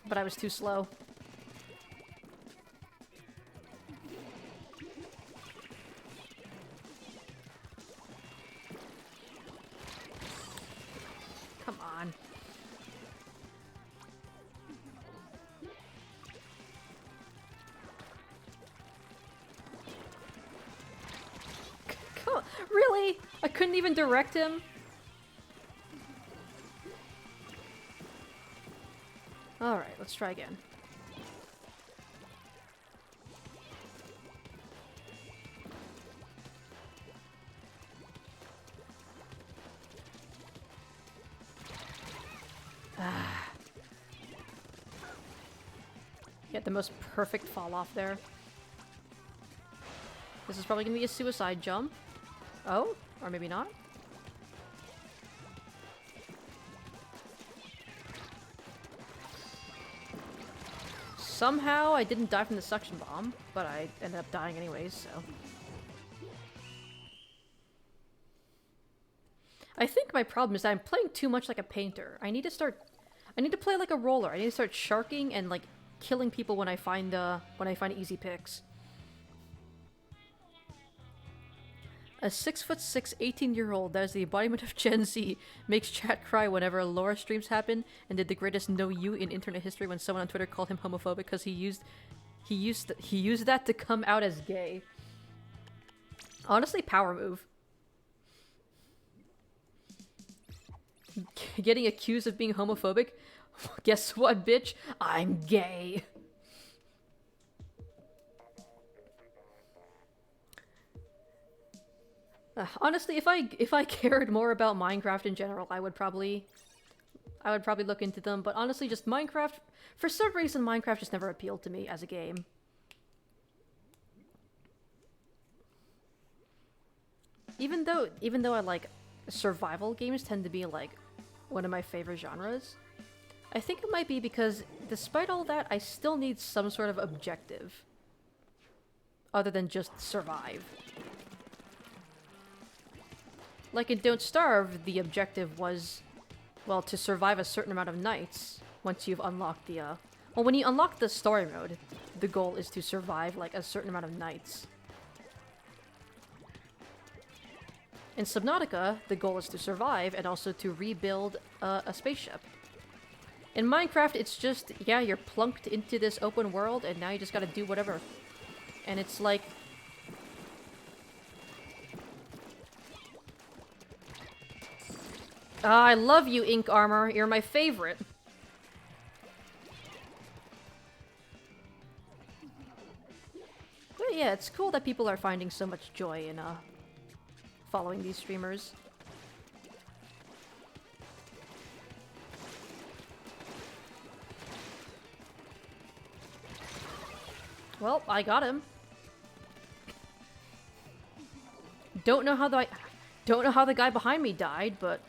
But I was too slow. Come on. Come on. Really? I couldn't even direct him? Alright, let's try again. Get the most perfect fall off there. This is probably gonna be a suicide jump. Oh? Or maybe not? Somehow I didn't die from the suction bomb, but I ended up dying anyways, so... I think my problem is that I'm playing too much like a painter. I need to play like a roller. I need to start sharking and like killing people when I find easy picks. A 6'6", 18-year-old that is the embodiment of Gen Z makes chat cry whenever Laura streams happen and did the greatest no you in internet history when someone on Twitter called him homophobic because he used that to come out as gay. Honestly, power move. Getting accused of being homophobic? Guess what, bitch? I'm gay. Honestly, if I cared more about Minecraft in general, I would probably look into them, but honestly, just Minecraft, for some reason, Minecraft just never appealed to me as a game. Even though I like survival games tend to be like one of my favorite genres, I think it might be because despite all that, I still need some sort of objective other than just survive. Like in Don't Starve, the objective was, well, to survive a certain amount of nights once you've unlocked the, well, when you unlock the story mode, the goal is to survive, like, a certain amount of nights. In Subnautica, the goal is to survive and also to rebuild a spaceship. In Minecraft, it's just, yeah, you're plunked into this open world and now you just gotta do whatever. And it's like... I love you, Ink Armor. You're my favorite. But yeah, it's cool that people are finding so much joy in, following these streamers. Well, I got him. Don't know how the guy behind me died, but...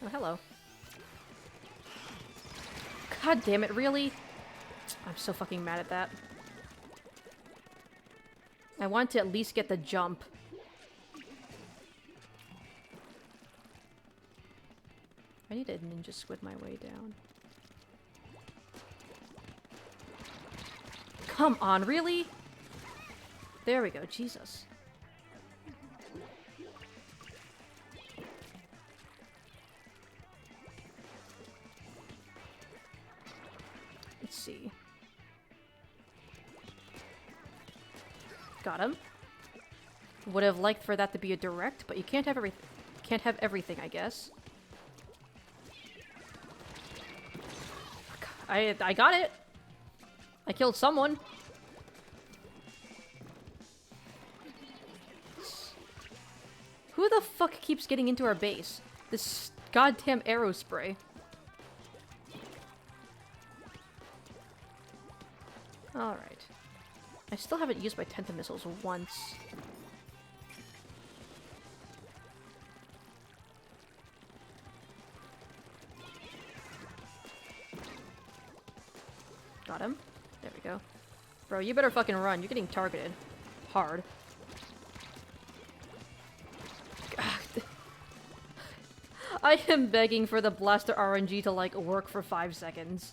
Oh, hello. God damn it, really? I'm so fucking mad at that. I want to at least get the jump. I need to ninja squid my way down. Come on, really? There we go, Jesus. Let's see. Got him. Would have liked for that to be a direct, but you can't have everything. Can't have everything, I guess. I got it. I killed someone. Who the fuck keeps getting into our base? This goddamn arrow spray. Alright. I still haven't used my Tenta missiles once. Got him. There we go. Bro, you better fucking run. You're getting targeted. Hard. I am begging for the blaster RNG to, like, work for 5 seconds.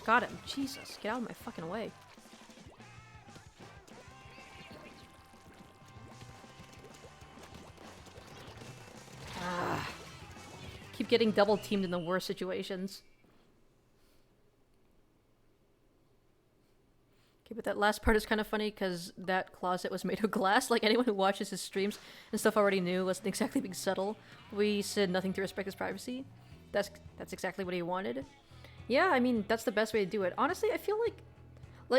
Got him. Jesus, get out of my fucking way. Keep getting double teamed in the worst situations. Okay, but that last part is kind of funny because that closet was made of glass. Like, anyone who watches his streams and stuff already knew wasn't exactly being subtle. We said nothing to respect his privacy. That's exactly what he wanted. Yeah, I mean, that's the best way to do it. Honestly, I feel like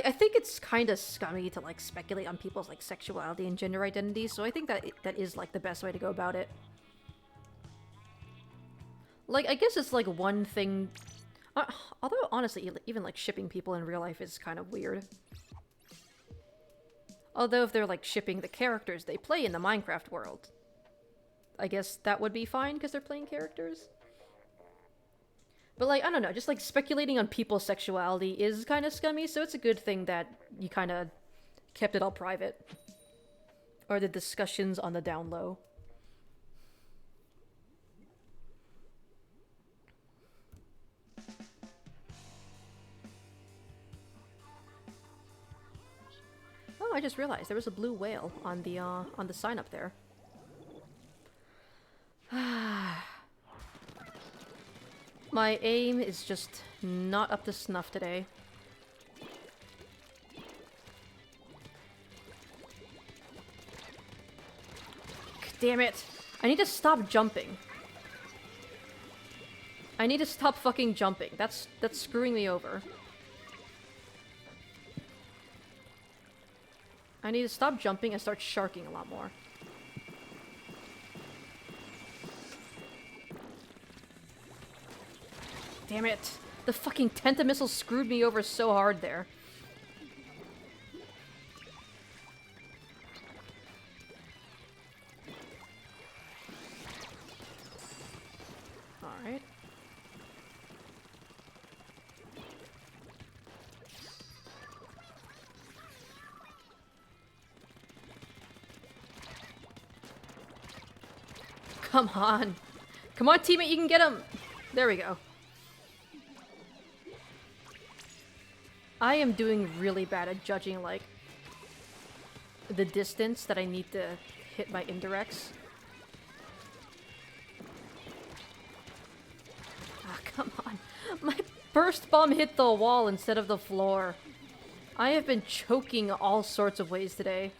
I think it's kind of scummy to, like, speculate on people's, like, sexuality and gender identity, so I think that is, like, the best way to go about it. Like, I guess it's, like, one thing... although, honestly, even, like, shipping people in real life is kind of weird. Although, if they're, like, shipping the characters they play in the Minecraft world, I guess that would be fine because they're playing characters. But like, I don't know, just like speculating on people's sexuality is kind of scummy, so it's a good thing that you kind of kept it all private. Or the discussions on the down low. Oh, I just realized there was a blue whale on the sign up there. My aim is just not up to snuff today. Damn it! I need to stop jumping. I need to stop fucking jumping. That's screwing me over. I need to stop jumping and start sharking a lot more. Damn it! The fucking Tentamissile screwed me over so hard there. Alright. Come on. Come on, teammate, you can get him! There we go. I am doing really bad at judging, like, the distance that I need to hit my indirects. Ah, come on. My burst bomb hit the wall instead of the floor. I have been choking all sorts of ways today.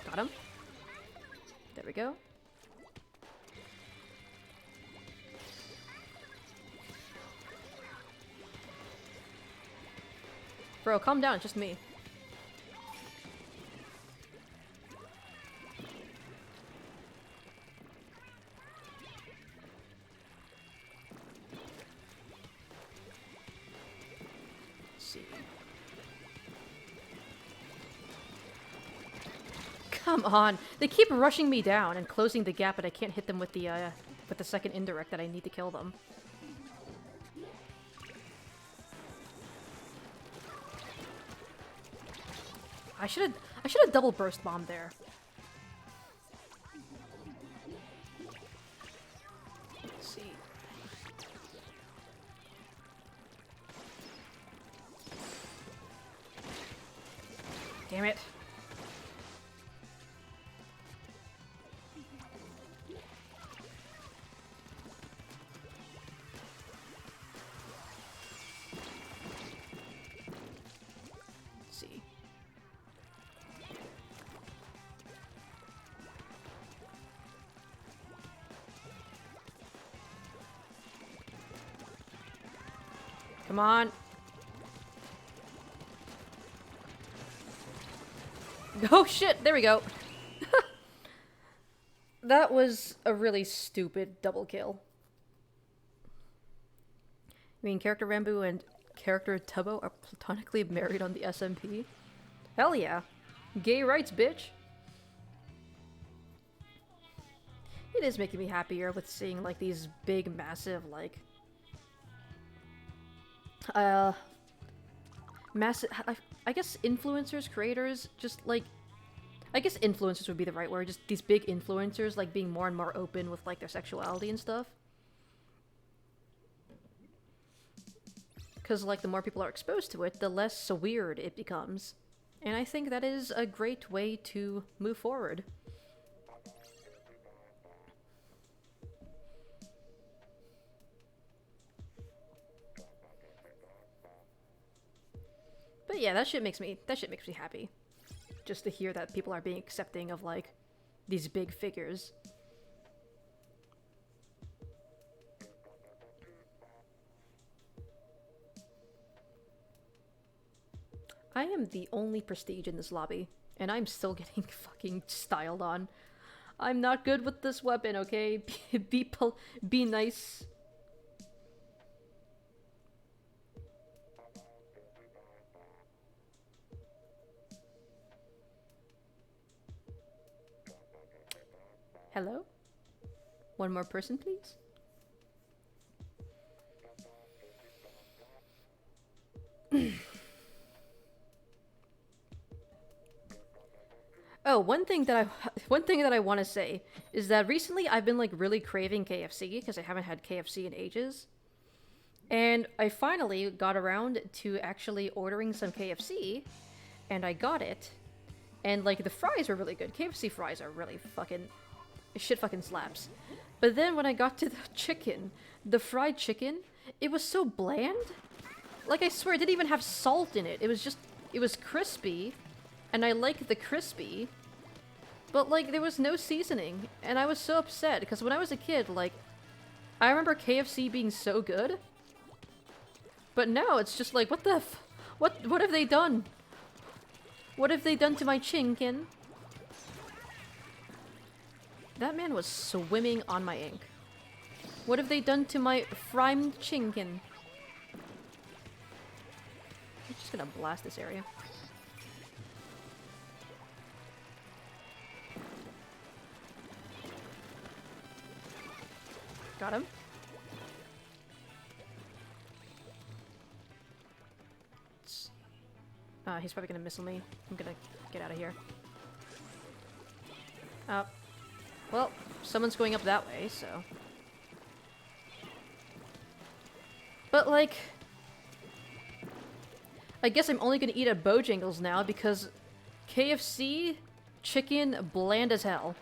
Got him. There we go. Bro, calm down, it's just me. Let's see. Come on! They keep rushing me down and closing the gap, but I can't hit them with the second indirect that I need to kill them. I should have double burst bombed there. Let's see. Damn it. Let's see. Come on. Oh shit, there we go. That was a really stupid double kill. I mean, character Rambo and character Tubbo are platonically married on the SMP? Hell yeah. Gay rights, bitch. It is making me happier with seeing, like, these big, massive, like... massive... I guess influencers, creators, just, like... I guess influencers would be the right word. Just these big influencers, like, being more and more open with, like, their sexuality and stuff. Because, like, the more people are exposed to it, the less weird it becomes. And I think that is a great way to move forward. But yeah, that shit makes me happy. Just to hear that people are being accepting of, like, these big figures. I am the only prestige in this lobby, and I'm still getting fucking styled on. I'm not good with this weapon, okay? Be nice. Hello? One more person, please? Oh, one thing that I want to say is that recently I've been like really craving KFC because I haven't had KFC in ages. And I finally got around to actually ordering some KFC, and I got it. And like the fries were really good. KFC fries are really fucking shit fucking slaps. But then when I got to the chicken, the fried chicken, it was so bland. Like I swear it didn't even have salt in it. It was crispy, and I like the crispy. But like there was no seasoning, and I was so upset because when I was a kid, like I remember KFC being so good. But now it's just like, what the what have they done? What have they done to my chinkin? That man was swimming on my ink. What have they done to my fried chinkin? I'm just gonna blast this area. Got him. He's probably gonna missile me. I'm gonna get out of here. Well, someone's going up that way, so... But, like... I guess I'm only gonna eat at Bojangles now because KFC chicken bland as hell.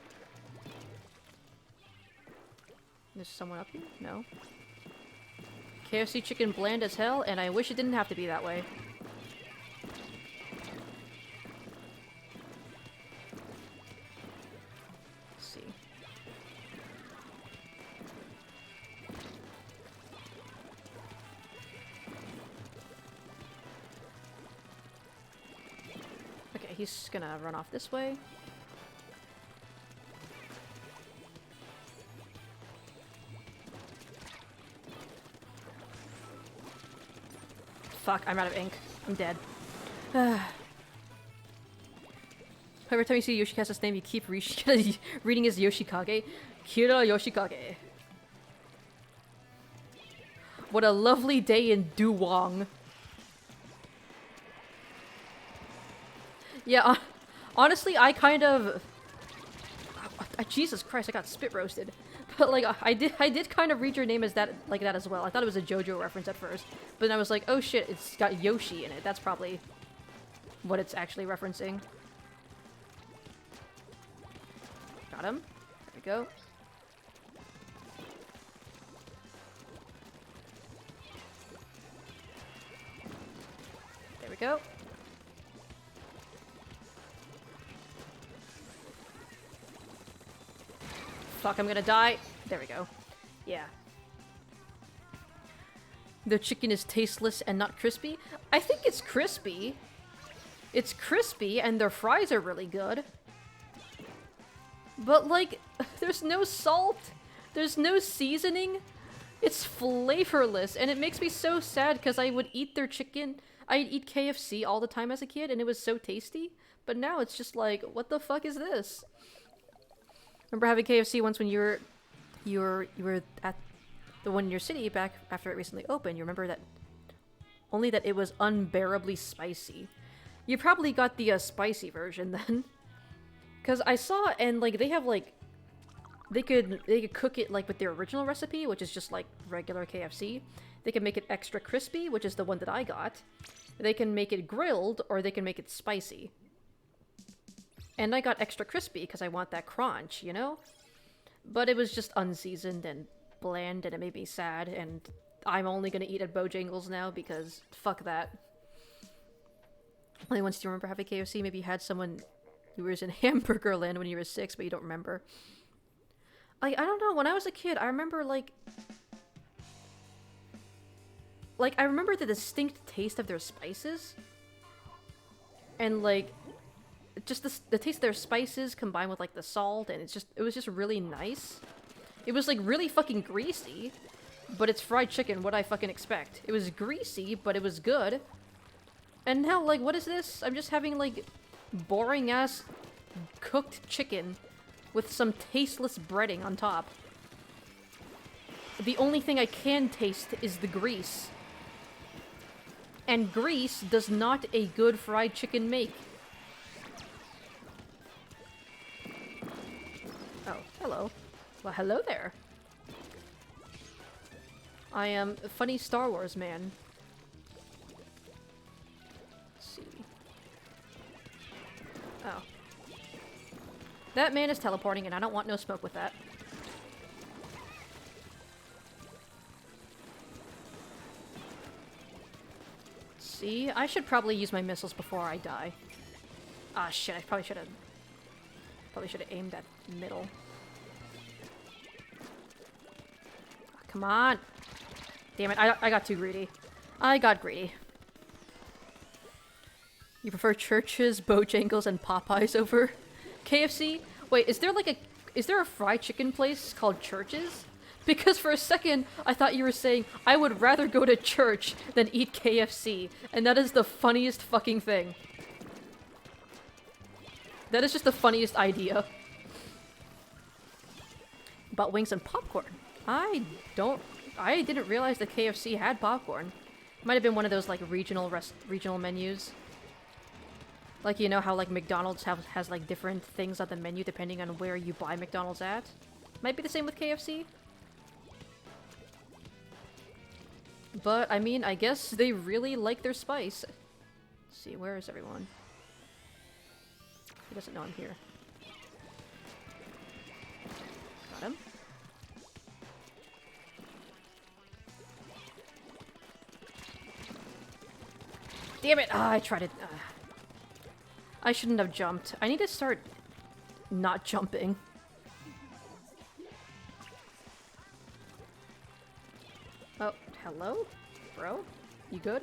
There's someone up here? No. KFC chicken bland as hell, and I wish it didn't have to be that way. He's gonna run off this way. Fuck, I'm out of ink. I'm dead. Every time you see Yoshikasa's name, you keep reading his Yoshikage. Kira Yoshikage. What a lovely day in Duwong. Yeah, honestly, I kind of... Jesus Christ, I got spit roasted. But, like, I did kind of read your name as that, like that as well. I thought it was a JoJo reference at first. But then I was like, oh shit, it's got Yoshi in it. That's probably what it's actually referencing. Got him. There we go. There we go. Fuck, I'm gonna die. There we go. Yeah. The chicken is tasteless and not crispy. I think it's crispy. It's crispy and their fries are really good. But like, there's no salt. There's no seasoning. It's flavorless and it makes me so sad because I would eat their chicken. I'd eat KFC all the time as a kid and it was so tasty. But now it's just like, what the fuck is this? Remember having KFC once when you were at the one in your city back after it recently opened. You remember that? Only that it was unbearably spicy. You probably got the spicy version then. Because I saw, and like they have like, they could cook it like with their original recipe, which is just like regular KFC. They can make it extra crispy, which is the one that I got. They can make it grilled, or they can make it spicy. And I got extra crispy because I want that crunch, you know? But it was just unseasoned and bland and it made me sad and I'm only gonna eat at Bojangles now because fuck that. Only once do you remember having KFC? Maybe you had someone who was in Hamburger Land when you were 6 but you don't remember. I don't know, when I was a kid I remember like I remember the distinct taste of their spices. And like just the taste of their spices combined with like the salt and it was just really nice. It was like really fucking greasy, but it's fried chicken, what I fucking expect. It was greasy, but it was good. And now like what is this? I'm just having like boring ass cooked chicken with some tasteless breading on top. The only thing I can taste is the grease. And grease does not a good fried chicken make. Oh, hello. Well, hello there. I am a funny Star Wars man. Let's see. Oh. That man is teleporting and I don't want no smoke with that. See, I should probably use my missiles before I die. Ah, shit, I probably should have aimed at middle. Oh, come on! Damn it, I got too greedy. I got greedy. You prefer Church's, Bojangles, and Popeyes over KFC? Wait, is there a fried chicken place called Church's? Because for a second, I thought you were saying, I would rather go to church than eat KFC. And that is the funniest fucking thing. That is just the funniest idea. About wings and popcorn. I didn't realize that KFC had popcorn. Might have been one of those, like, regional menus. Like, you know how, like, McDonald's has, like, different things on the menu depending on where you buy McDonald's at? Might be the same with KFC. But, I mean, I guess they really like their spice. Let's see, where is everyone? He doesn't know I'm here. Got him. Damn it! Ah, I tried it. I shouldn't have jumped. I need to start not jumping. Oh, hello? Bro? You good?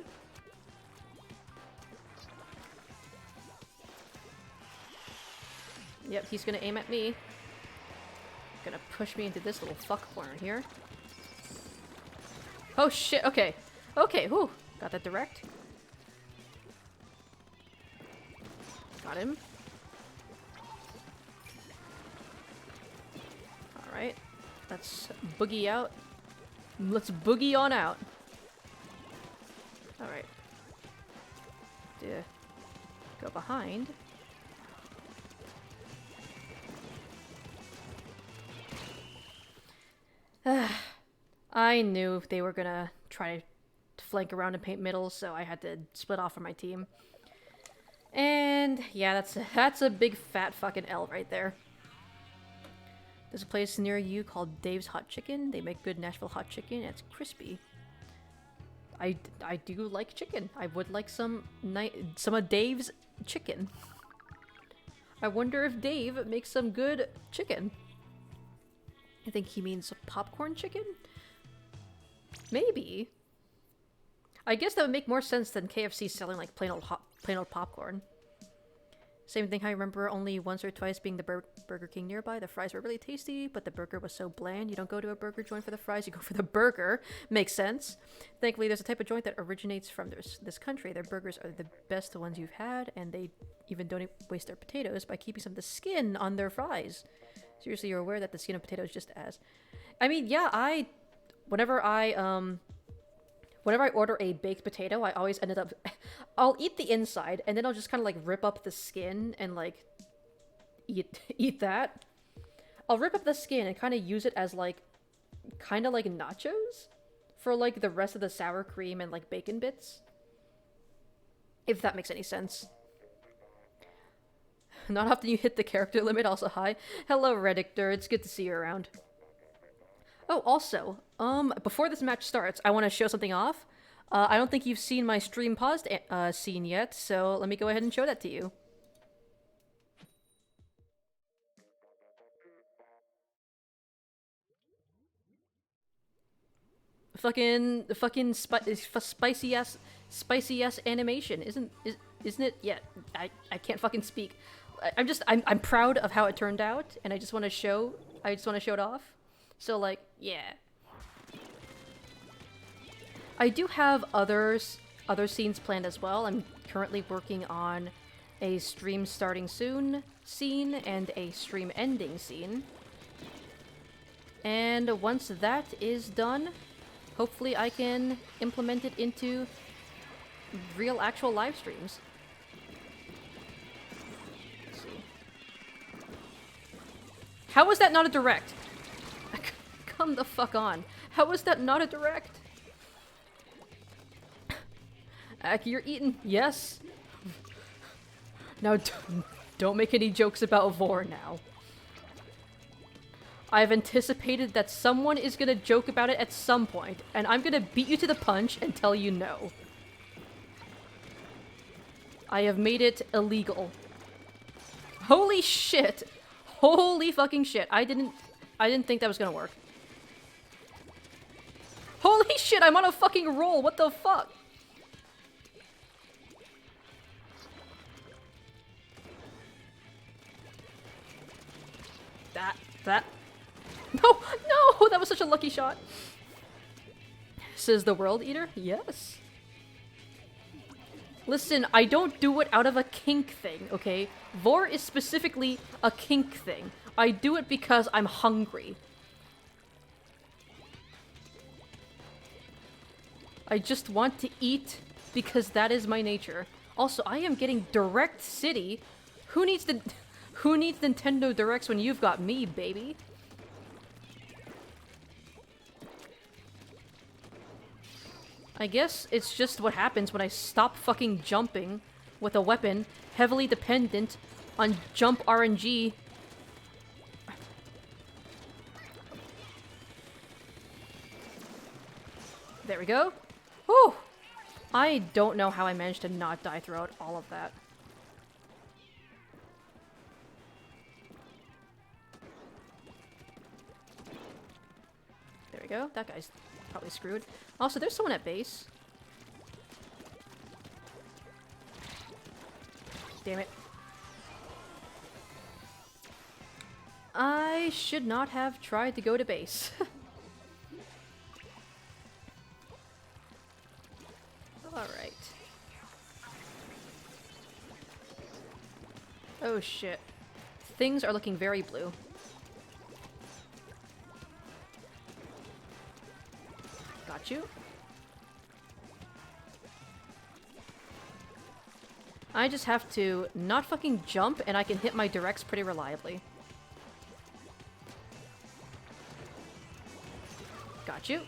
Yep, he's gonna aim at me. Gonna push me into this little fuck corner here. Oh shit, okay. Okay, whew. Got that direct. Got him. Alright. Let's boogie out. Let's boogie on out. Alright. Go behind. I knew they were gonna try to flank around and paint middle, so I had to split off from my team. And yeah, that's a big fat fucking L right there. There's a place near you called Dave's Hot Chicken. They make good Nashville hot chicken, and it's crispy. I do like chicken. I would like some of Dave's chicken. I wonder if Dave makes some good chicken. I think he means popcorn chicken? Maybe. I guess that would make more sense than KFC selling like plain old popcorn. Same thing, I remember only once or twice being the Burger King nearby. The fries were really tasty, but the burger was so bland. You don't go to a burger joint for the fries, you go for the burger. Makes sense. Thankfully, there's a type of joint that originates from this country. Their burgers are the best ones you've had, and they even don't waste their potatoes by keeping some of the skin on their fries. Seriously, you're aware that the skin of potato is just as... I mean, yeah, whenever I order a baked potato, I always ended up... I'll eat the inside, and then I'll just kind of, like, rip up the skin and, like, eat that. I'll rip up the skin and kind of use it as, like, kind of like nachos for, like, the rest of the sour cream and, like, bacon bits. If that makes any sense. Not often you hit the character limit. Also, hi. Hello, Redictor. It's good to see you around. Oh, also, before this match starts, I want to show something off. I don't think you've seen my stream paused scene yet, so let me go ahead and show that to you. Fucking spicy ass animation, isn't it? Yeah, I can't fucking speak. I'm proud of how it turned out, and I just want to show it off. So, like, yeah. I do have other scenes planned as well. I'm currently working on a stream starting soon, scene and a stream ending scene. And once that is done, hopefully I can implement it into real actual live streams. Let's see. How was that not a direct? Come the fuck on. How was that not a direct? You're eating. Yes. Now, don't make any jokes about Vor now. I've anticipated that someone is gonna joke about it at some point, and I'm gonna beat you to the punch and tell you no. I have made it illegal. Holy shit! Holy fucking shit! I didn't think that was gonna work. Holy shit! I'm on a fucking roll. What the fuck? That. No! No! That was such a lucky shot. Says the World Eater? Yes. Listen, I don't do it out of a kink thing, okay? Vor is specifically a kink thing. I do it because I'm hungry. I just want to eat because that is my nature. Also, I am getting Direct City. Who needs Nintendo Directs when you've got me, baby? I guess it's just what happens when I stop fucking jumping with a weapon heavily dependent on jump RNG. There we go. Whew! I don't know how I managed to not die throughout all of that. There we go. That guy's probably screwed. Also, there's someone at base. Damn it. I should not have tried to go to base. Alright. Oh shit. Things are looking very blue. Got you. I just have to not fucking jump and I can hit my directs pretty reliably. Got you.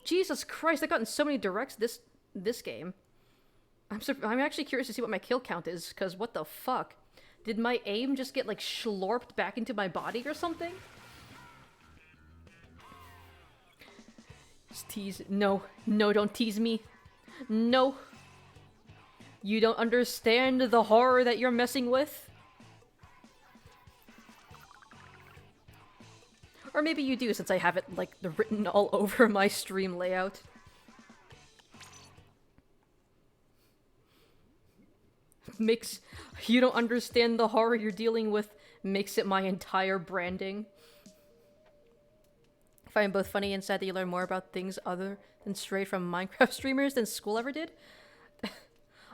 Jesus Christ, I've gotten so many directs this game. I'm actually curious to see what my kill count is, because what the fuck? Did my aim just get, like, schlorped back into my body or something? Just tease. No. No, don't tease me. No. You don't understand the horror that you're messing with? Or maybe you do, since I have it, like, written all over my stream layout. You don't understand the horror you're dealing with, makes it my entire branding. I find both funny and sad that you learn more about things other than straight from Minecraft streamers than school ever did.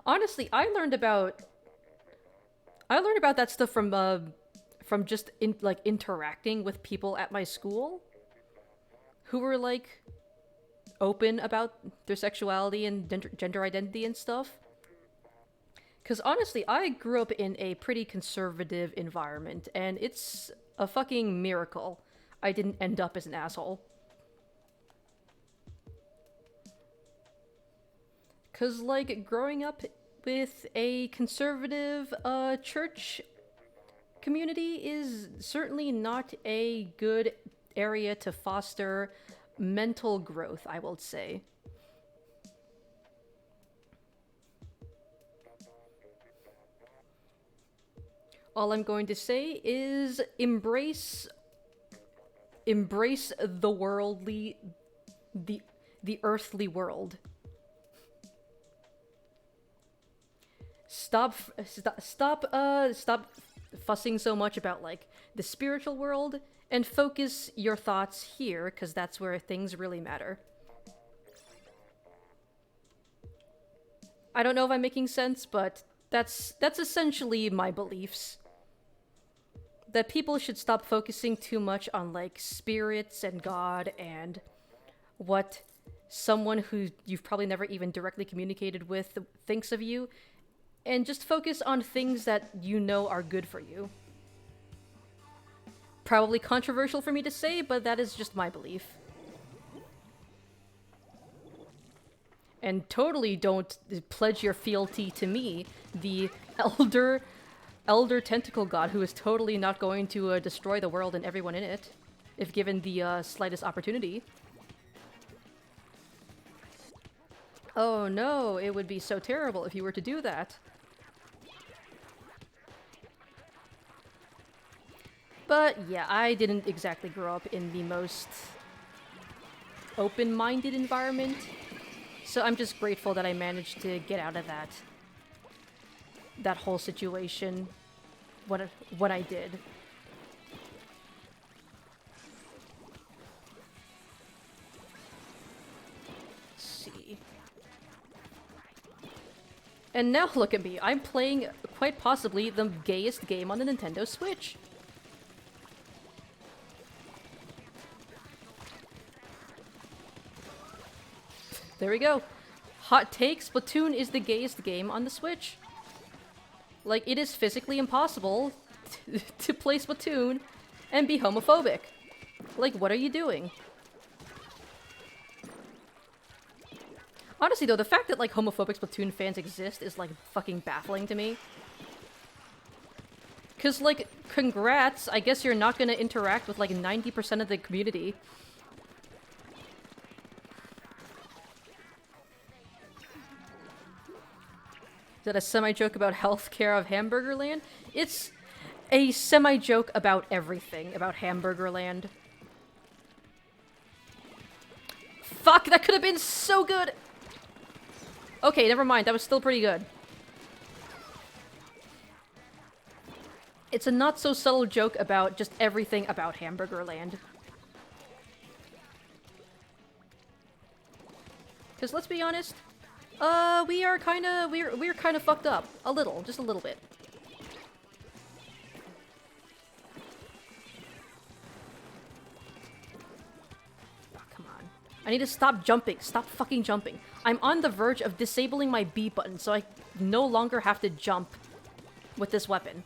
Honestly, I learned about that stuff from just interacting with people at my school who were like open about their sexuality and gender identity and stuff. Because honestly, I grew up in a pretty conservative environment, and it's a fucking miracle I didn't end up as an asshole. Because, like, growing up with a conservative, church community is certainly not a good area to foster mental growth, I will say. All I'm going to say is embrace the worldly, the earthly world. Stop fussing so much about, like, the spiritual world and focus your thoughts here, because that's where things really matter. I don't know if I'm making sense, but that's essentially my beliefs. that people should stop focusing too much on like spirits and God and what someone who you've probably never even directly communicated with thinks of you, and just focus on things that you know are good for you. Probably controversial for me to say, but that is just my belief. And totally don't pledge your fealty to me, the elder tentacle god who is totally not going to destroy the world and everyone in it, if given the slightest opportunity. Oh no, it would be so terrible if you were to do that. But yeah, I didn't exactly grow up in the most open-minded environment, so I'm just grateful that I managed to get out of that whole situation when I did. Let's see. And now look at me, I'm playing quite possibly the gayest game on the Nintendo Switch. There we go. Hot take, Splatoon is the gayest game on the Switch. Like, it is physically impossible to play Splatoon and be homophobic. Like, what are you doing? Honestly though, the fact that like homophobic Splatoon fans exist is like fucking baffling to me. Cause like, congrats, I guess you're not gonna interact with like 90% of the community. Is that a semi-joke about healthcare of Hamburgerland? It's a semi-joke about everything about Hamburgerland. Fuck, that could have been so good! Okay, never mind, that was still pretty good. It's a not-so-subtle joke about just everything about Hamburgerland. Because let's be honest, we're kind of fucked up. A little, just a little bit. Oh, come on. I need to stop jumping. Stop fucking jumping. I'm on the verge of disabling my B button, so I no longer have to jump with this weapon.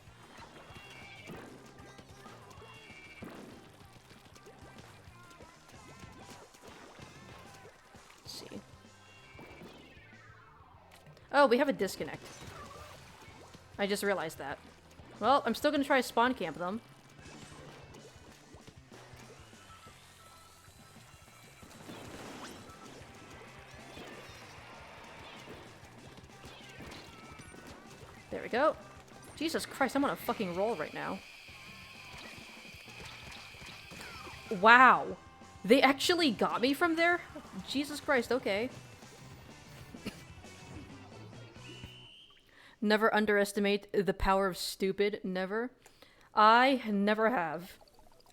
Oh, we have a disconnect. I just realized that. Well, I'm still gonna try to spawn camp them. There we go. Jesus Christ, I'm on a fucking roll right now. Wow. They actually got me from there? Jesus Christ, okay. Never underestimate the power of stupid. Never. I never have.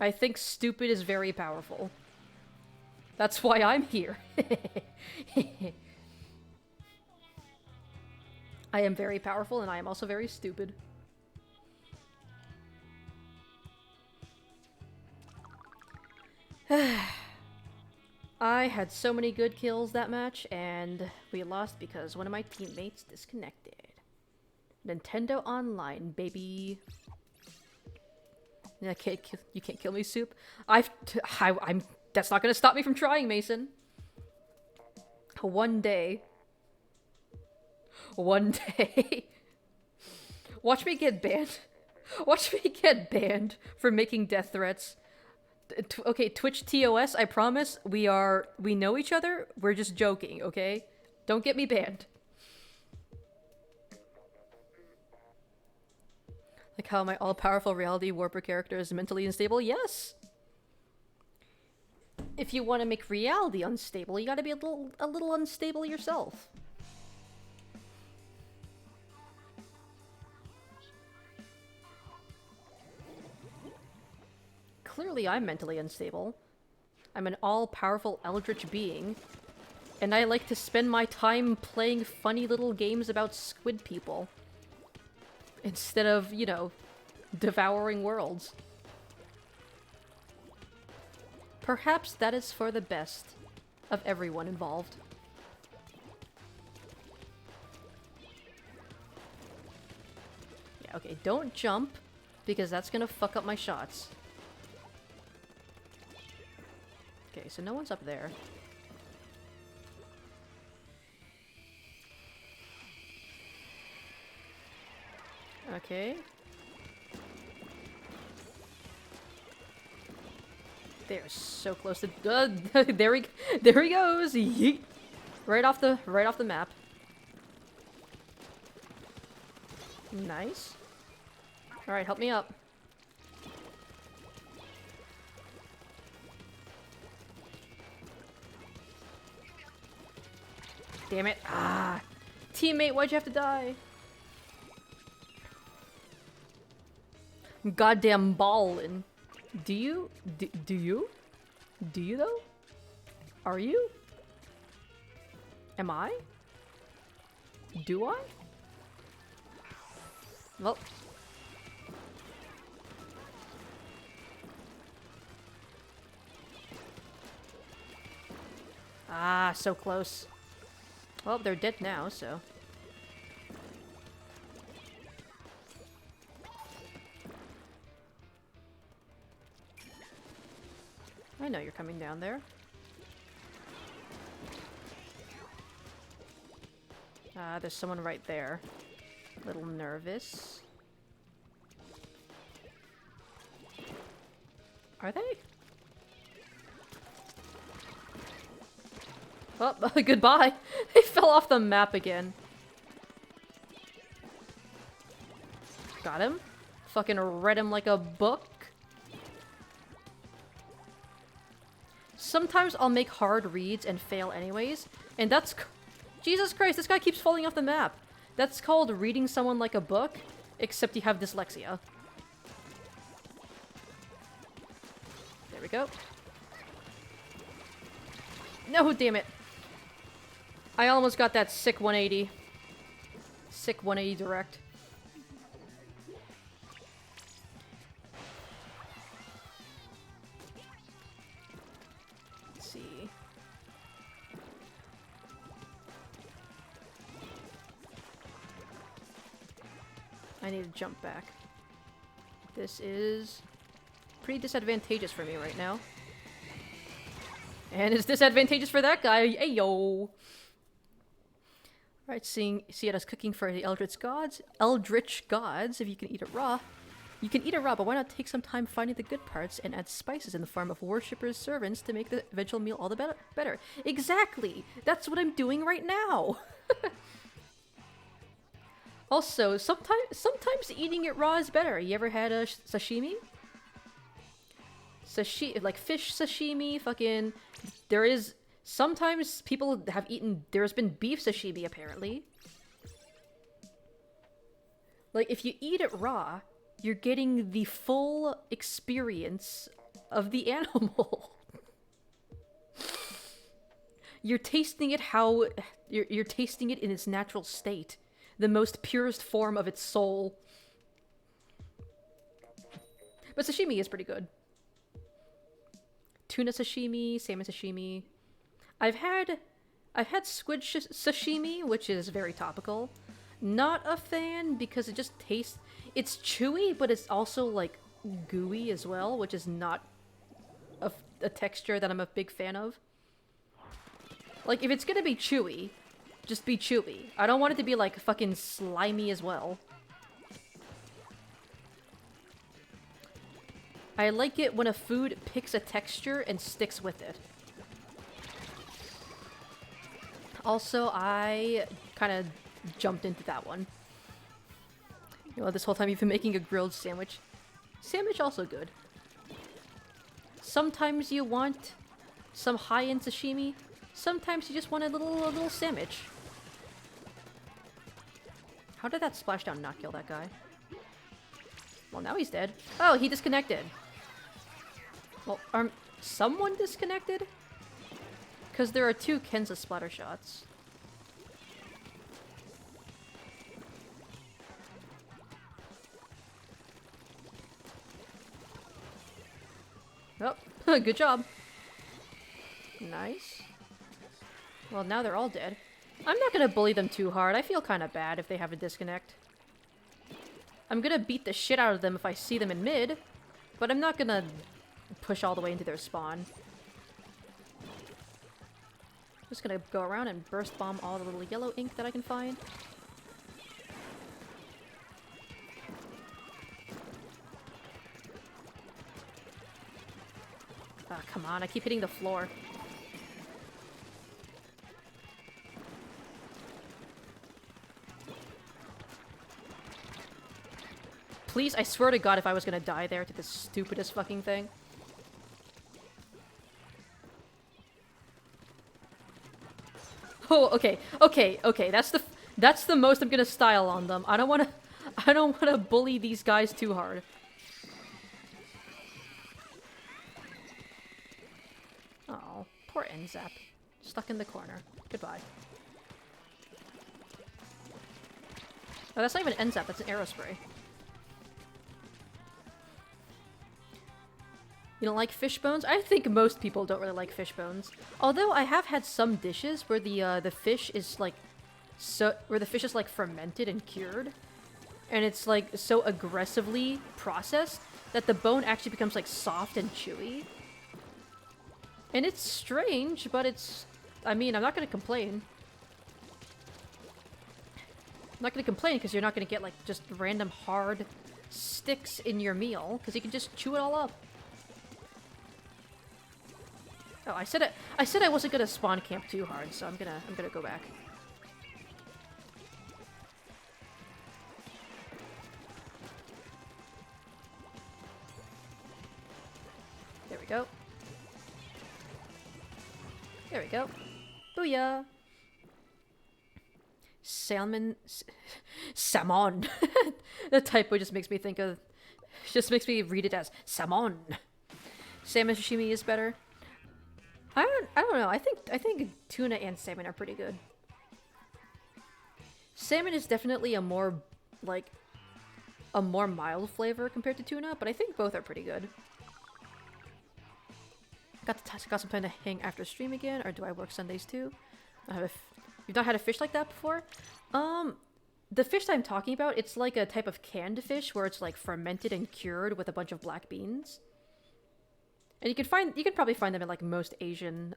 I think stupid is very powerful. That's why I'm here. I am very powerful and I am also very stupid. I had so many good kills that match, and we lost because one of my teammates disconnected. Nintendo Online, baby. You can't kill me, Soup. I'm. That's not gonna stop me from trying, Mason. One day. One day. Watch me get banned. Watch me get banned for making death threats. Okay, Twitch TOS, I promise we know each other. We're just joking, okay? Don't get me banned. Like how my all-powerful reality warper character is mentally unstable? Yes! If you want to make reality unstable, you gotta be a little unstable yourself. Clearly I'm mentally unstable. I'm an all-powerful eldritch being, and I like to spend my time playing funny little games about squid people. Instead of, you know, devouring worlds. Perhaps that is for the best of everyone involved. Yeah, okay, don't jump, because that's gonna fuck up my shots. Okay, so no one's up there. Okay. They're so close to there he goes. Yeet. Right off the map. Nice. All right, help me up. Damn it. Ah. Teammate, why'd you have to die? Goddamn ballin'. Do you? Do you? Do you though? Are you? Am I? Do I? Well. Ah, so close. Well, they're dead now, so. I know you're coming down there. Ah, there's someone right there. A little nervous. Are they? Oh, goodbye. They fell off the map again. Got him. Fucking read him like a book. Sometimes I'll make hard reads and fail anyways, and that's... Jesus Christ, this guy keeps falling off the map. That's called reading someone like a book, except you have dyslexia. There we go. No, damn it. I almost got that sick 180. Sick 180 direct. Let's see. I need to jump back. This is pretty disadvantageous for me right now. And it's disadvantageous for that guy. Hey yo. Alright, see it as cooking for the Eldritch gods. If you can eat it raw. You can eat it raw, but why not take some time finding the good parts and add spices in the form of worshippers' servants to make the eventual meal all the better. Exactly! That's what I'm doing right now! Also, sometimes eating it raw is better. You ever had a sashimi? Like fish sashimi, fucking... There is... Sometimes people have eaten... There's been beef sashimi, apparently. Like, if you eat it raw, you're getting the full experience of the animal. You're tasting it how... You're tasting it in its natural state. The most purest form of its soul. But sashimi is pretty good. Tuna sashimi, salmon sashimi. I've had squid sashimi, which is very topical. Not a fan because it just tastes... It's chewy, but it's also, like, gooey as well, which is not a texture that I'm a big fan of. Like, if it's gonna be chewy, just be chewy. I don't want it to be, like, fucking slimy as well. I like it when a food picks a texture and sticks with it. Also, I kind of jumped into that one. You know, this whole time you've been making a grilled sandwich. Sandwich also good. Sometimes you want some high-end sashimi. Sometimes you just want a little sandwich. How did that splashdown not kill that guy? Well, now he's dead. Oh, he disconnected. Well, someone disconnected? Because there are two Kenza splatter shots. Oh, good job. Nice. Well, now they're all dead. I'm not gonna bully them too hard. I feel kind of bad if they have a disconnect. I'm gonna beat the shit out of them if I see them in mid, but I'm not gonna push all the way into their spawn. Just gonna go around and burst bomb all the little yellow ink that I can find. Ah, come on, I keep hitting the floor. Please, I swear to God, if I was gonna die there to this stupidest fucking thing. Oh, okay, okay, okay. That's the most I'm gonna style on them. I don't wanna bully these guys too hard. Oh, poor Nzap. Stuck in the corner. Goodbye. Oh, that's not even Nzap, that's an Aerospray. You don't like fish bones? I think most people don't really like fish bones. Although I have had some dishes where the fish is like fermented and cured, and it's like so aggressively processed that the bone actually becomes like soft and chewy. And it's strange, but I mean, I'm not gonna complain. I'm not gonna complain because you're not gonna get like just random hard sticks in your meal because you can just chew it all up. Oh, I said I wasn't gonna spawn camp too hard, so I'm gonna go back. There we go. There we go. Booyah! Salmon... Salmon! The typo just makes me think of... Just makes me read it as salmon. Salmon sashimi is better. I don't know. I think tuna and salmon are pretty good. Salmon is definitely a more mild flavor compared to tuna, but I think both are pretty good. Got some time to hang after stream again, or do I work Sundays too? You've not had a fish like that before? The fish that I'm talking about, it's like a type of canned fish where it's like fermented and cured with a bunch of black beans. And you can probably find them in like most Asian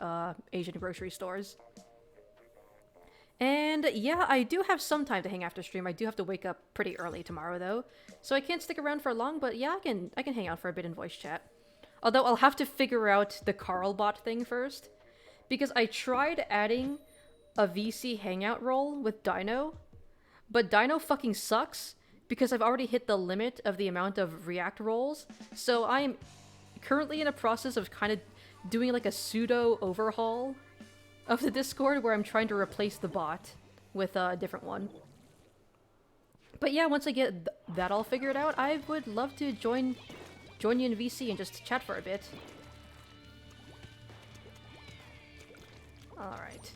grocery stores. And yeah, I do have some time to hang after stream. I do have to wake up pretty early tomorrow though, so I can't stick around for long. But yeah, I can hang out for a bit in voice chat. Although I'll have to figure out the Carlbot thing first, because I tried adding a VC hangout role with Dino, but Dino fucking sucks because I've already hit the limit of the amount of React roles. So I'm currently in a process of kind of doing like a pseudo overhaul of the Discord where I'm trying to replace the bot with a different one. But yeah, once I get that all figured out, I would love to join you in VC and just chat for a bit. Alright.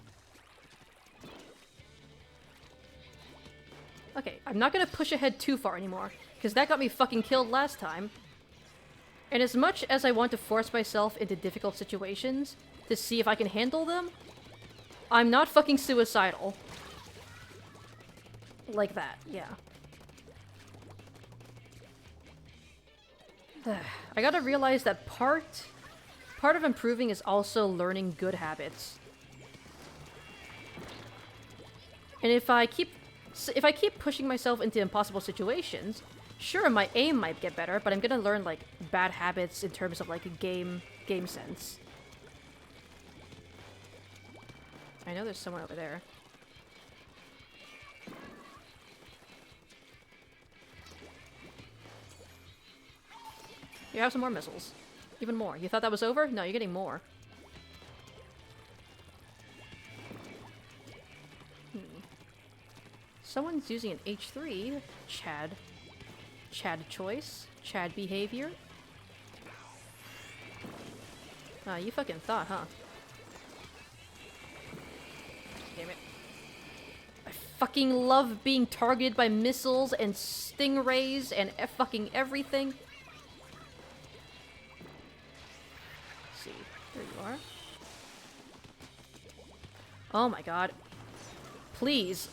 Okay, I'm not gonna push ahead too far anymore, because that got me fucking killed last time. And as much as I want to force myself into difficult situations to see if I can handle them, I'm not fucking suicidal. Like that, yeah. I gotta realize that part of improving is also learning good habits. And if I keep pushing myself into impossible situations, sure, my aim might get better, but I'm gonna learn like bad habits in terms of like game sense. I know there's someone over there. You have some more missiles. Even more. You thought that was over? No, you're getting more. Someone's using an H3. Chad choice. Chad behavior. Ah, you fucking thought, huh? Damn it. I fucking love being targeted by missiles and stingrays and fucking everything. See, there you are. Oh my god. Please,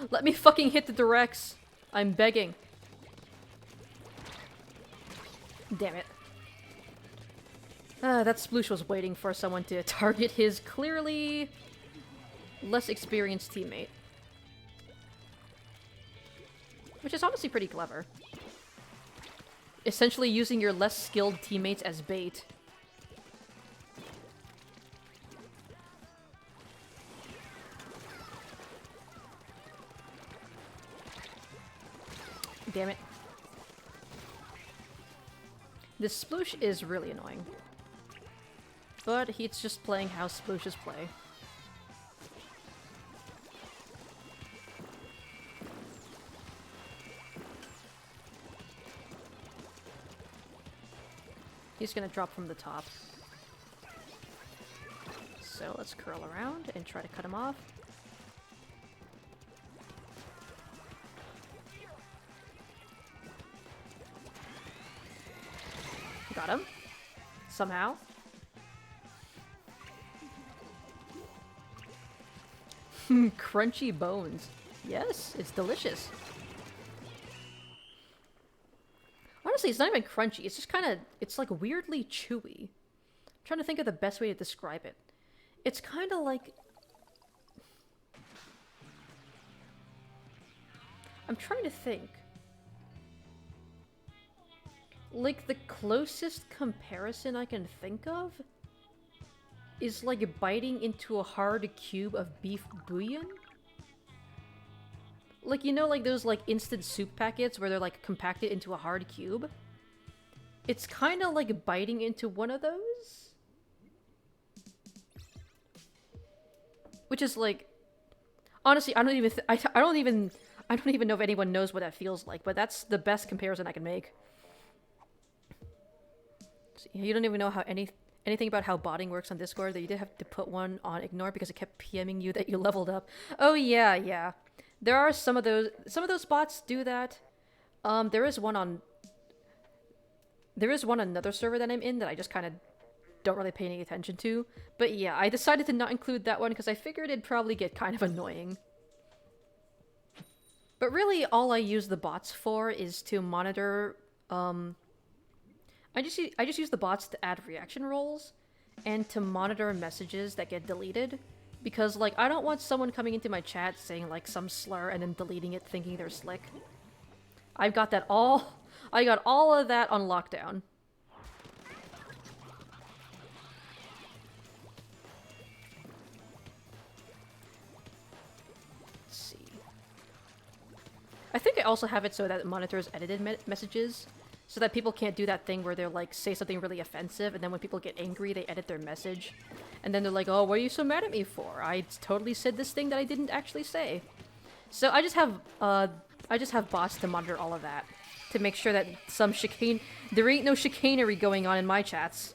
let me fucking hit the directs. I'm begging. Damn it. That Sploosh was waiting for someone to target his clearly less experienced teammate. Which is honestly pretty clever. Essentially using your less skilled teammates as bait. Damn it. This Sploosh is really annoying. But he's just playing how Splooshes play. He's gonna drop from the top. So let's curl around and try to cut him off. Got him. Somehow. Crunchy bones. Yes, it's delicious. Honestly, it's not even crunchy. It's just kind of... It's like weirdly chewy. I'm trying to think of the best way to describe it. It's kind of like... I'm trying to think. Like, the closest comparison I can think of is like biting into a hard cube of beef bouillon. Like, you know, like those like instant soup packets where they're like compacted into a hard cube? It's kind of like biting into one of those. Which is like, honestly, I don't even know if anyone knows what that feels like, but that's the best comparison I can make. So you don't even know how anything about how botting works on Discord, that you did have to put one on ignore because it kept PMing you that you leveled up. Oh yeah, yeah. There are some of those bots do that. There is one on another server that I'm in that I just kind of don't really pay any attention to. But yeah, I decided to not include that one because I figured it'd probably get kind of annoying. But really, all I use the bots for is to monitor, I just use the bots to add reaction roles and to monitor messages that get deleted. Because, like, I don't want someone coming into my chat saying, like, some slur and then deleting it thinking they're slick. I got all of that on lockdown. Let's see. I think I also have it so that it monitors edited messages. So that people can't do that thing where they're like, say something really offensive, and then when people get angry, they edit their message. And then they're like, oh, what are you so mad at me for? I totally said this thing that I didn't actually say. So I just have bots to monitor all of that. To make sure that there ain't no chicanery going on in my chats.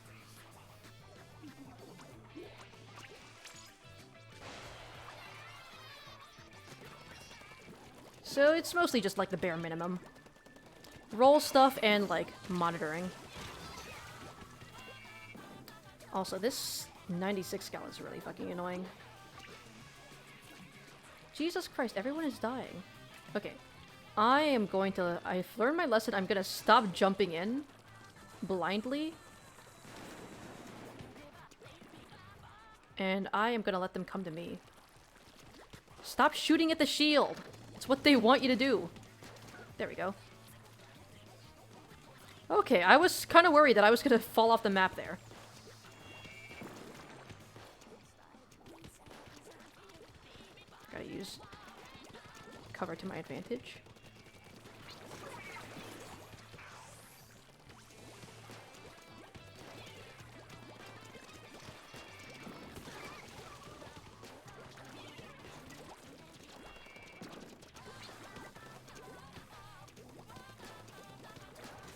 So it's mostly just like the bare minimum. Roll stuff and, like, monitoring. Also, this 96 gal is really fucking annoying. Jesus Christ, everyone is dying. Okay. I've learned my lesson. I'm gonna stop jumping in blindly. And I am gonna let them come to me. Stop shooting at the shield! It's what they want you to do. There we go. Okay, I was kind of worried that I was gonna fall off the map there. Gotta use cover to my advantage.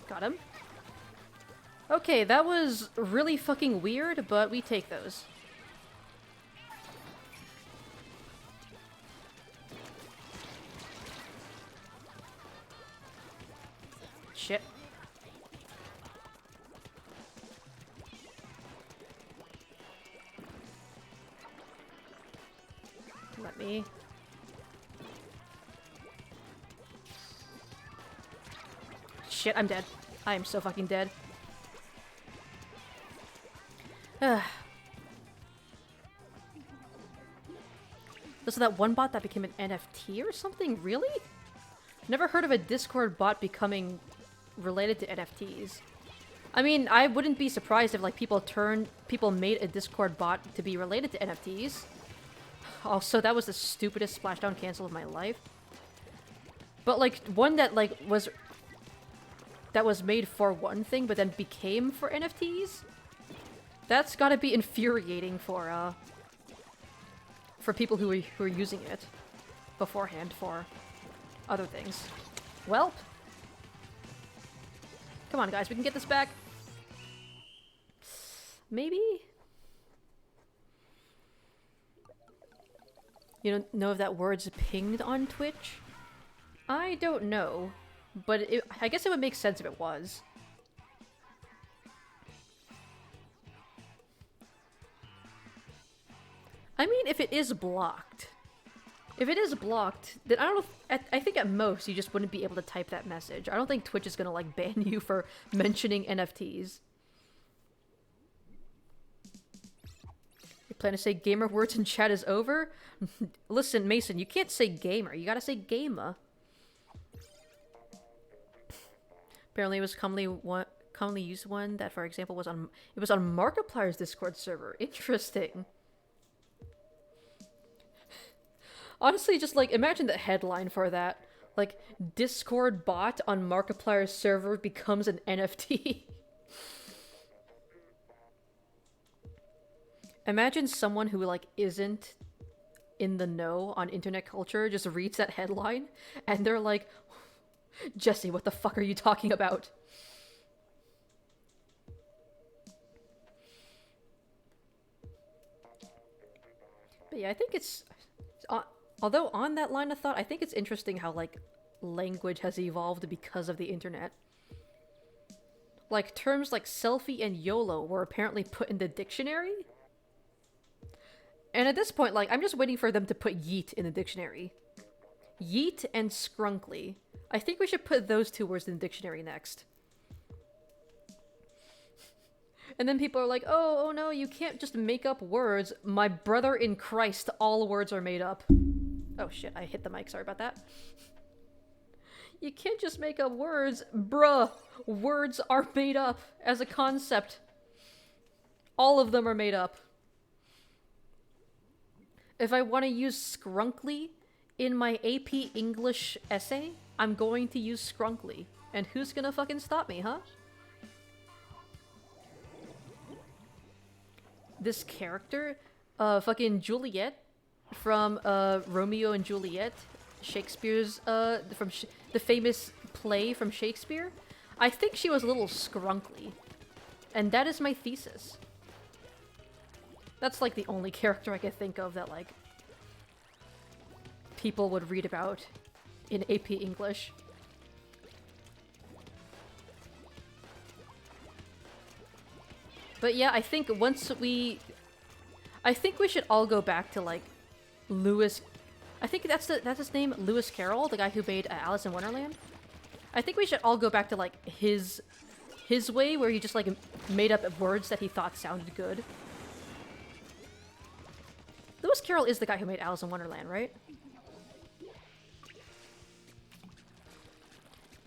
Got him. Okay, that was really fucking weird, but we take those. Shit. Let me. Shit, I'm dead. I am so fucking dead. This is that one bot that became an NFT or something? Really? Never heard of a Discord bot becoming related to NFTs. I mean, I wouldn't be surprised if like people made a Discord bot to be related to NFTs. Also, that was the stupidest splashdown cancel of my life. But like one that like was made for one thing but then became for NFTs? That's gotta be infuriating for people who are using it beforehand for other things. Well, come on guys, we can get this back. Maybe? You don't know if that word's pinged on Twitch? I don't know, but I guess it would make sense if it was. I mean, if it is blocked. If it is blocked, then I don't know. I think at most you just wouldn't be able to type that message. I don't think Twitch is gonna like ban you for mentioning NFTs. You plan to say gamer words in chat is over? Listen, Mason, you can't say gamer. You gotta say gamer. Apparently, it was commonly used one that, for example, was on Markiplier's Discord server. Interesting. Honestly, just like imagine the headline for that. Like, Discord bot on Markiplier's server becomes an NFT. Imagine someone who like isn't in the know on internet culture just reads that headline and they're like, Jesse, what the fuck are you talking about? But yeah, I think it's... although on that line of thought, I think it's interesting how, like, language has evolved because of the internet. Like, terms like selfie and YOLO were apparently put in the dictionary. And at this point, like, I'm just waiting for them to put yeet in the dictionary. Yeet and scrunkly. I think we should put those two words in the dictionary next. And then people are like, oh no, you can't just make up words. My brother in Christ, all words are made up. Oh shit, I hit the mic, sorry about that. You can't just make up words. Bruh, words are made up as a concept. All of them are made up. If I want to use scrunkly in my AP English essay, I'm going to use scrunkly. And who's gonna fucking stop me, huh? This character, fucking Juliet from Romeo and Juliet, Shakespeare's, the famous play from Shakespeare. I think she was a little scrunkly. And that is my thesis. That's like the only character I could think of that like people would read about in AP English. But yeah, I think we should all go back to like Lewis. I think that's his name, Lewis Carroll, the guy who made Alice in Wonderland. I think we should all go back to like his way, where he just like made up words that he thought sounded good. Lewis Carroll is the guy who made Alice in Wonderland, right?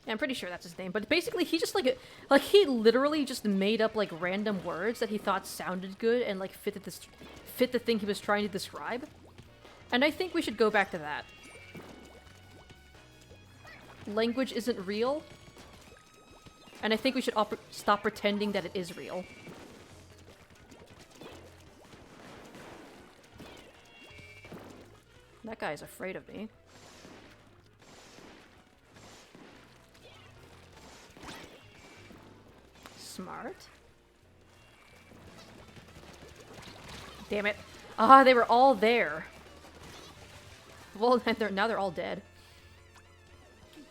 Yeah, I'm pretty sure that's his name, but basically he just like he literally just made up like random words that he thought sounded good and like fit the thing he was trying to describe. And I think we should go back to that. Language isn't real, and I think we should stop pretending that it is real. That guy is afraid of me. Smart. Damn it. Ah, they were all there. Well, now they're all dead.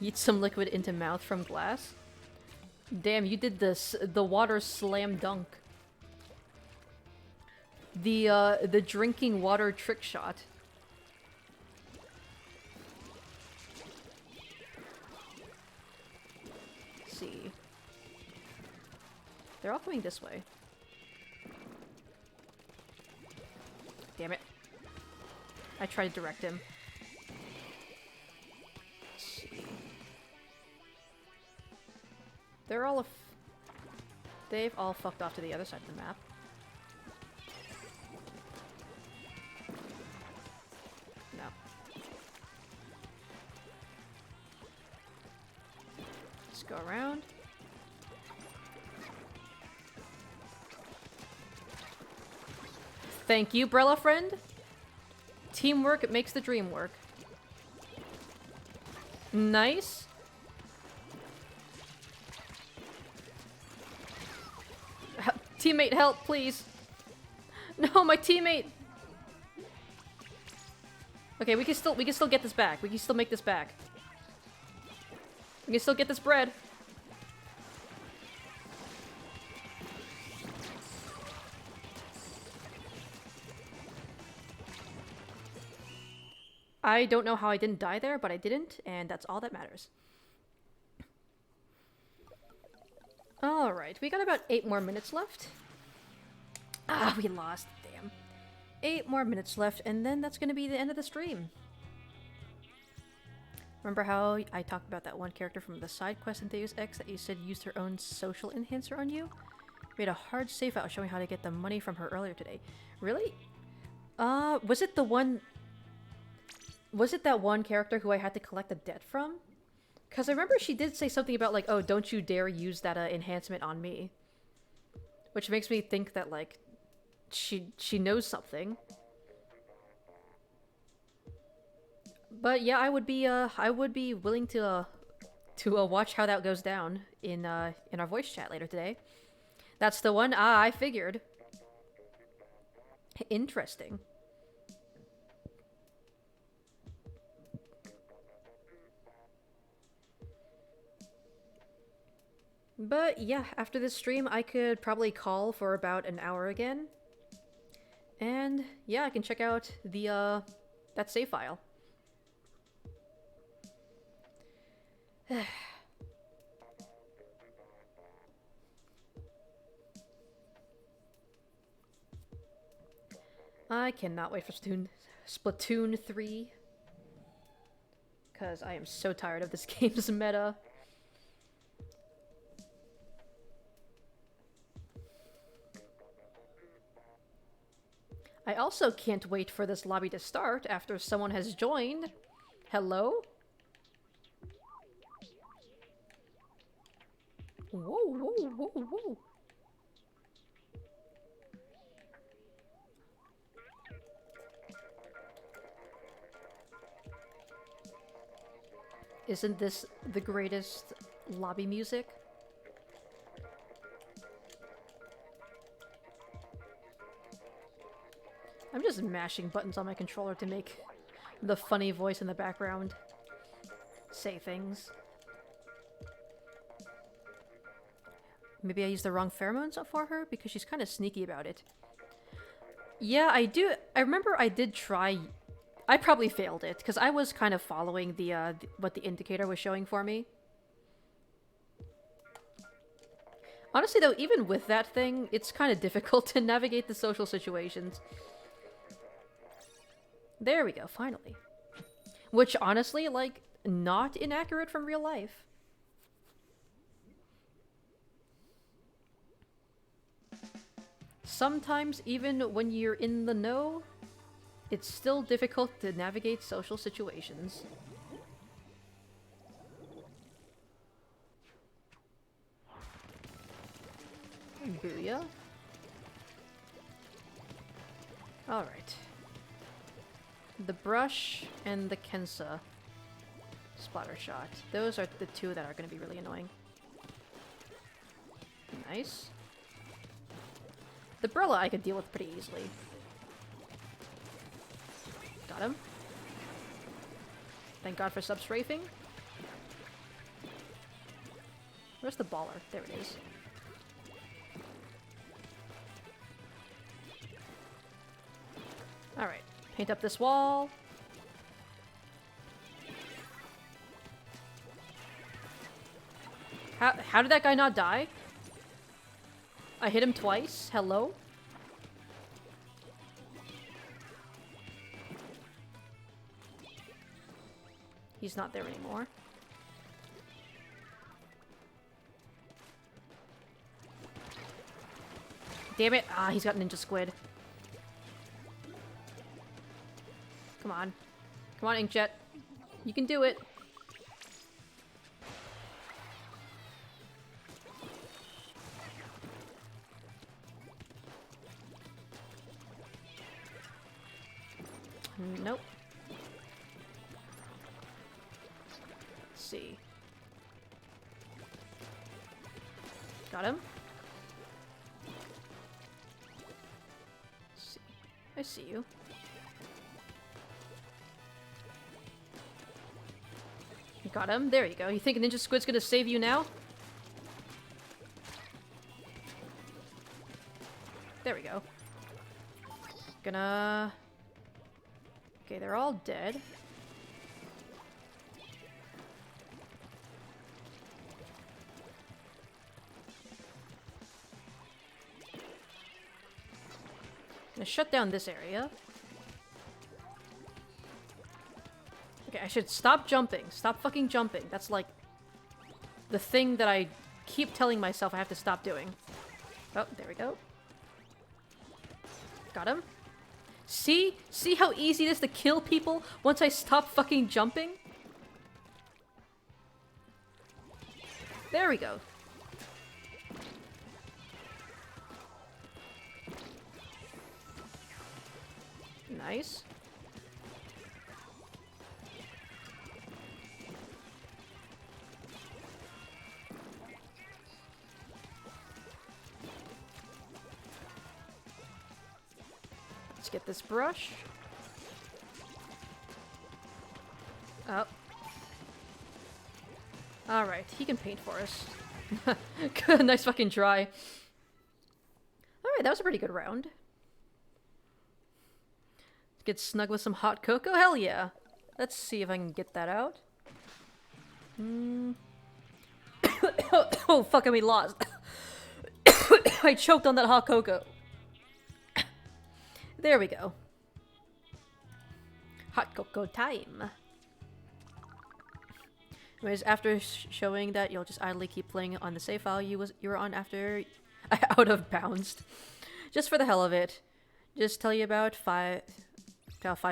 Eat some liquid into mouth from glass. Damn, you did this. The water slam dunk. The drinking water trick shot. They're all coming this way. Damn it. I tried to direct him. Let's see. They're all they've all fucked off to the other side of the map. No. Let's go around. Thank you, Brella friend. Teamwork makes the dream work. Nice. Teammate, help, please. No, my teammate. Okay, we can still get this back. We can still make this back. We can still get this bread. I don't know how I didn't die there, but I didn't, and that's all that matters. Alright, we got about 8 more minutes left. Ah, we lost. Damn. 8 more minutes left, and then that's gonna be the end of the stream. Remember how I talked about that one character from the side quest in Deus Ex that you said used her own social enhancer on you? We had a hard save out showing how to get the money from her earlier today. Really? Was it the one... Was it that one character who I had to collect the debt from? Because I remember she did say something about, like, oh, don't you dare use that enhancement on me. Which makes me think that, like, she knows something. But yeah, I would be willing to watch how that goes down in our voice chat later today. That's the one. Ah, I figured. Interesting. But yeah, after this stream, I could probably call for about an hour again. And yeah, I can check out the, that save file. I cannot wait for Splatoon 3. Because I am so tired of this game's meta. I also can't wait for this lobby to start after someone has joined. Hello? Whoa, whoa, whoa, whoa. Isn't this the greatest lobby music? I'm just mashing buttons on my controller to make the funny voice in the background say things. Maybe I used the wrong pheromones for her because she's kind of sneaky about it. Yeah, I do. I remember I did try. I probably failed it because I was kind of following the what the indicator was showing for me. Honestly, though, even with that thing, it's kind of difficult to navigate the social situations. There we go, finally. Which, honestly, like, not inaccurate from real life. Sometimes, even when you're in the know, it's still difficult to navigate social situations. Booyah. Alright. The brush and the Kensa splatter shot. Those are the two that are going to be really annoying. Nice. The Brella I could deal with pretty easily. Got him. Thank God for sub-strafing. Where's the baller? There it is. Alright. Paint up this wall. How did that guy not die? I hit him twice. Hello? He's not there anymore. Damn it. Ah, he's got Ninja Squid. Come on. Come on, Inkjet. You can do it. Nope. Let's see. Got him. Let's see. I see you. Got him. There you go. You think Ninja Squid's gonna save you now? There we go. Gonna... Okay, they're all dead. Gonna shut down this area. Okay, I should stop jumping. Stop fucking jumping. That's like the thing that I keep telling myself I have to stop doing. Oh, there we go. Got him. See? See how easy it is to kill people once I stop fucking jumping? There we go. Nice. Let's get this brush. Oh. Alright, he can paint for us. Good, nice fucking try. Alright, that was a pretty good round. Get snug with some hot cocoa? Hell yeah! Let's see if I can get that out. Oh, fuck, we lost. I choked on that hot cocoa. There we go. Hot cocoa time. Anyways, after showing that, you'll just idly keep playing on the save file you were on after out of bounds. Just for the hell of it. Just tell you about 5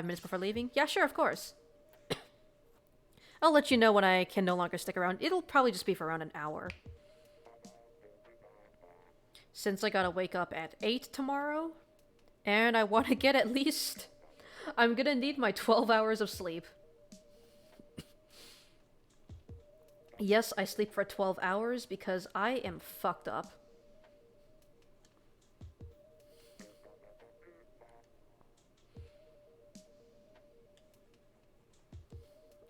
minutes before leaving? Yeah, sure, of course. I'll let you know when I can no longer stick around. It'll probably just be for around an hour. Since I gotta wake up at 8 tomorrow, and I want to get at least... I'm gonna need my 12 hours of sleep. Yes, I sleep for 12 hours because I am fucked up.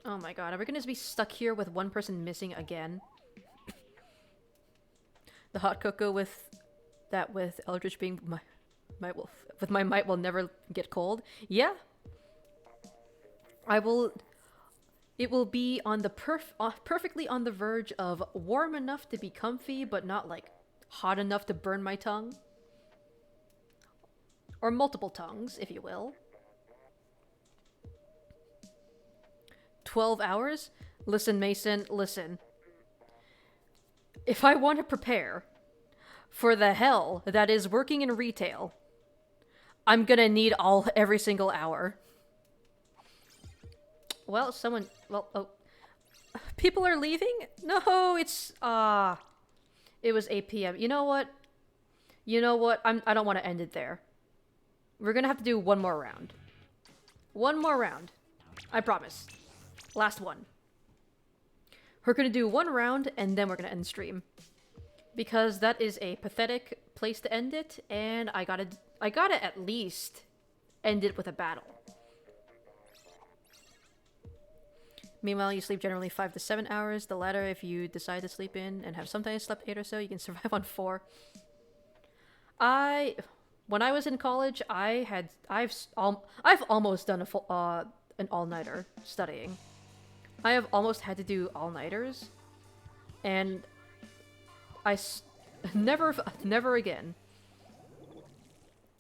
Oh my god, are we gonna be stuck here with one person missing again? The hot cocoa with Eldritch being with my might will never get cold. Yeah. It will be on the perfectly on the verge of warm enough to be comfy, but not like hot enough to burn my tongue. Or multiple tongues, if you will. 12 hours? Listen, Mason, listen. If I want to prepare for the hell that is working in retail, I'm gonna need every single hour. Well, oh. People are leaving? No, it's, it was 8 p.m. You know what? I don't want to end it there. We're gonna have to do one more round. One more round. I promise. Last one. We're gonna do one round, and then we're gonna end stream. Because that is a pathetic place to end it, and I gotta at least end it with a battle. Meanwhile, you sleep generally 5 to 7 hours. The latter, if you decide to sleep in and have sometimes slept 8 or so, you can survive on 4. When I was in college, I've almost done an all-nighter studying. I have almost had to do all-nighters, and Never again.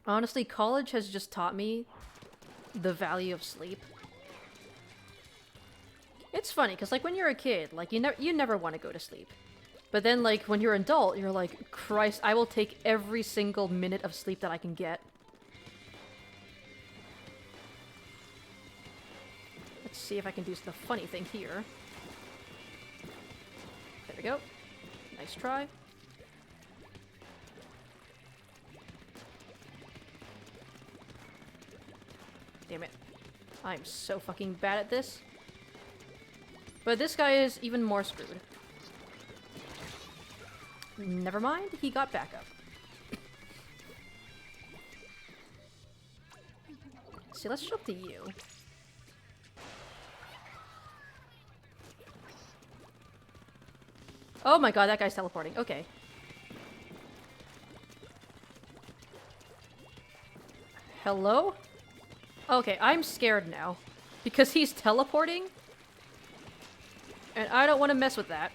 Honestly, college has just taught me the value of sleep. It's funny, because, like, when you're a kid, like, you never want to go to sleep. But then, like, when you're an adult, you're like, Christ, I will take every single minute of sleep that I can get. Let's see if I can do the funny thing here. There we go. Nice try. Damn it. I'm so fucking bad at this. But this guy is even more screwed. Never mind, he got back up. See, let's jump to you. Oh my god, that guy's teleporting. Okay. Hello? Okay, I'm scared now. Because he's teleporting? And I don't want to mess with that.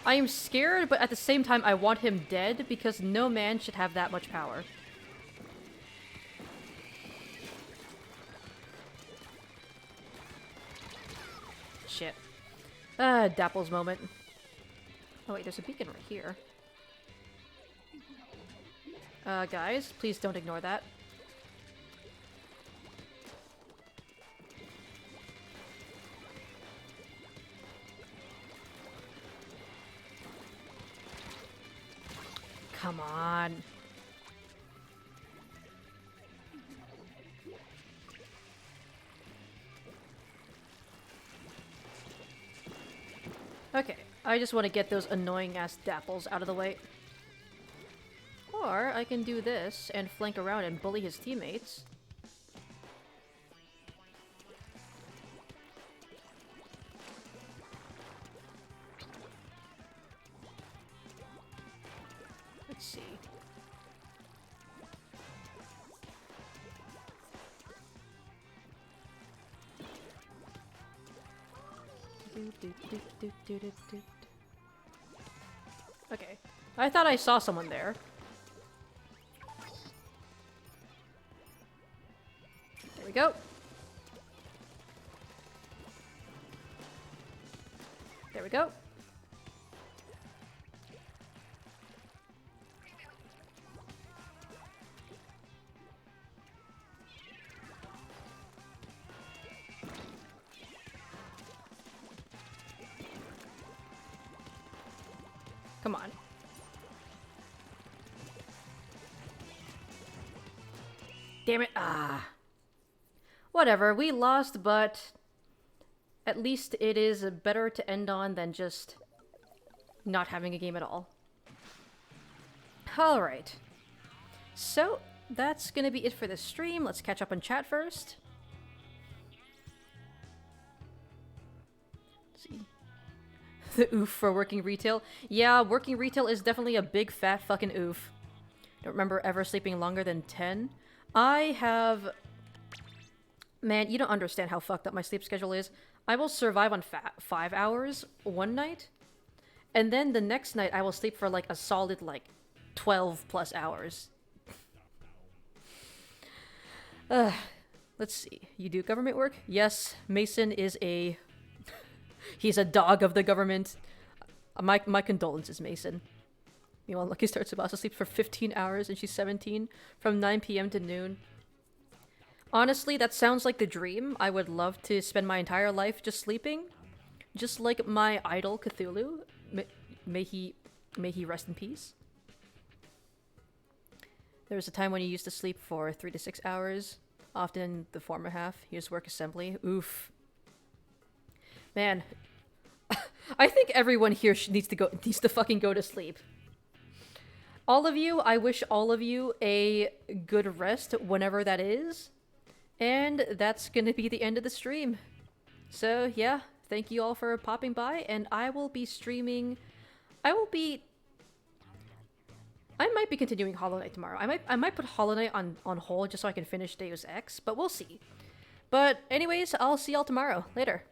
I am scared, but at the same time I want him dead, because no man should have that much power. Shit. Dapple's moment. Oh wait, there's a beacon right here. Guys, please don't ignore that. Come on. Okay, I just want to get those annoying-ass dapples out of the way. Or I can do this and flank around and bully his teammates. Let's see. Okay. I thought I saw someone there. There we go. There we go. Come on. Damn it. Ah. Whatever, we lost, but at least it is better to end on than just not having a game at all. Alright. So, that's gonna be it for this stream. Let's catch up on chat first. Let's see. The oof for working retail. Yeah, working retail is definitely a big fat fucking oof. Don't remember ever sleeping longer than 10. I have... Man, you don't understand how fucked up my sleep schedule is. I will survive on 5 hours one night, and then the next night I will sleep for like a solid like 12 plus hours. Let's see. You do government work? Yes, Mason is a... He's a dog of the government. My condolences, Mason. Meanwhile, Lucky starts about to sleep for 15 hours and she's 17 from 9 p.m. to noon. Honestly, that sounds like the dream. I would love to spend my entire life just sleeping. Just like my idol, Cthulhu. May he rest in peace. There was a time when he used to sleep for 3 to 6 hours. Often the former half. He used to work assembly. Oof. Man. I think everyone here needs to fucking go to sleep. All of you, I wish all of you a good rest whenever that is. And that's gonna be the end of the stream. So yeah, thank you all for popping by, and I will be streaming... I might be continuing Hollow Knight tomorrow. I might put Hollow Knight on hold just so I can finish Deus Ex, but we'll see. But anyways, I'll see y'all tomorrow. Later.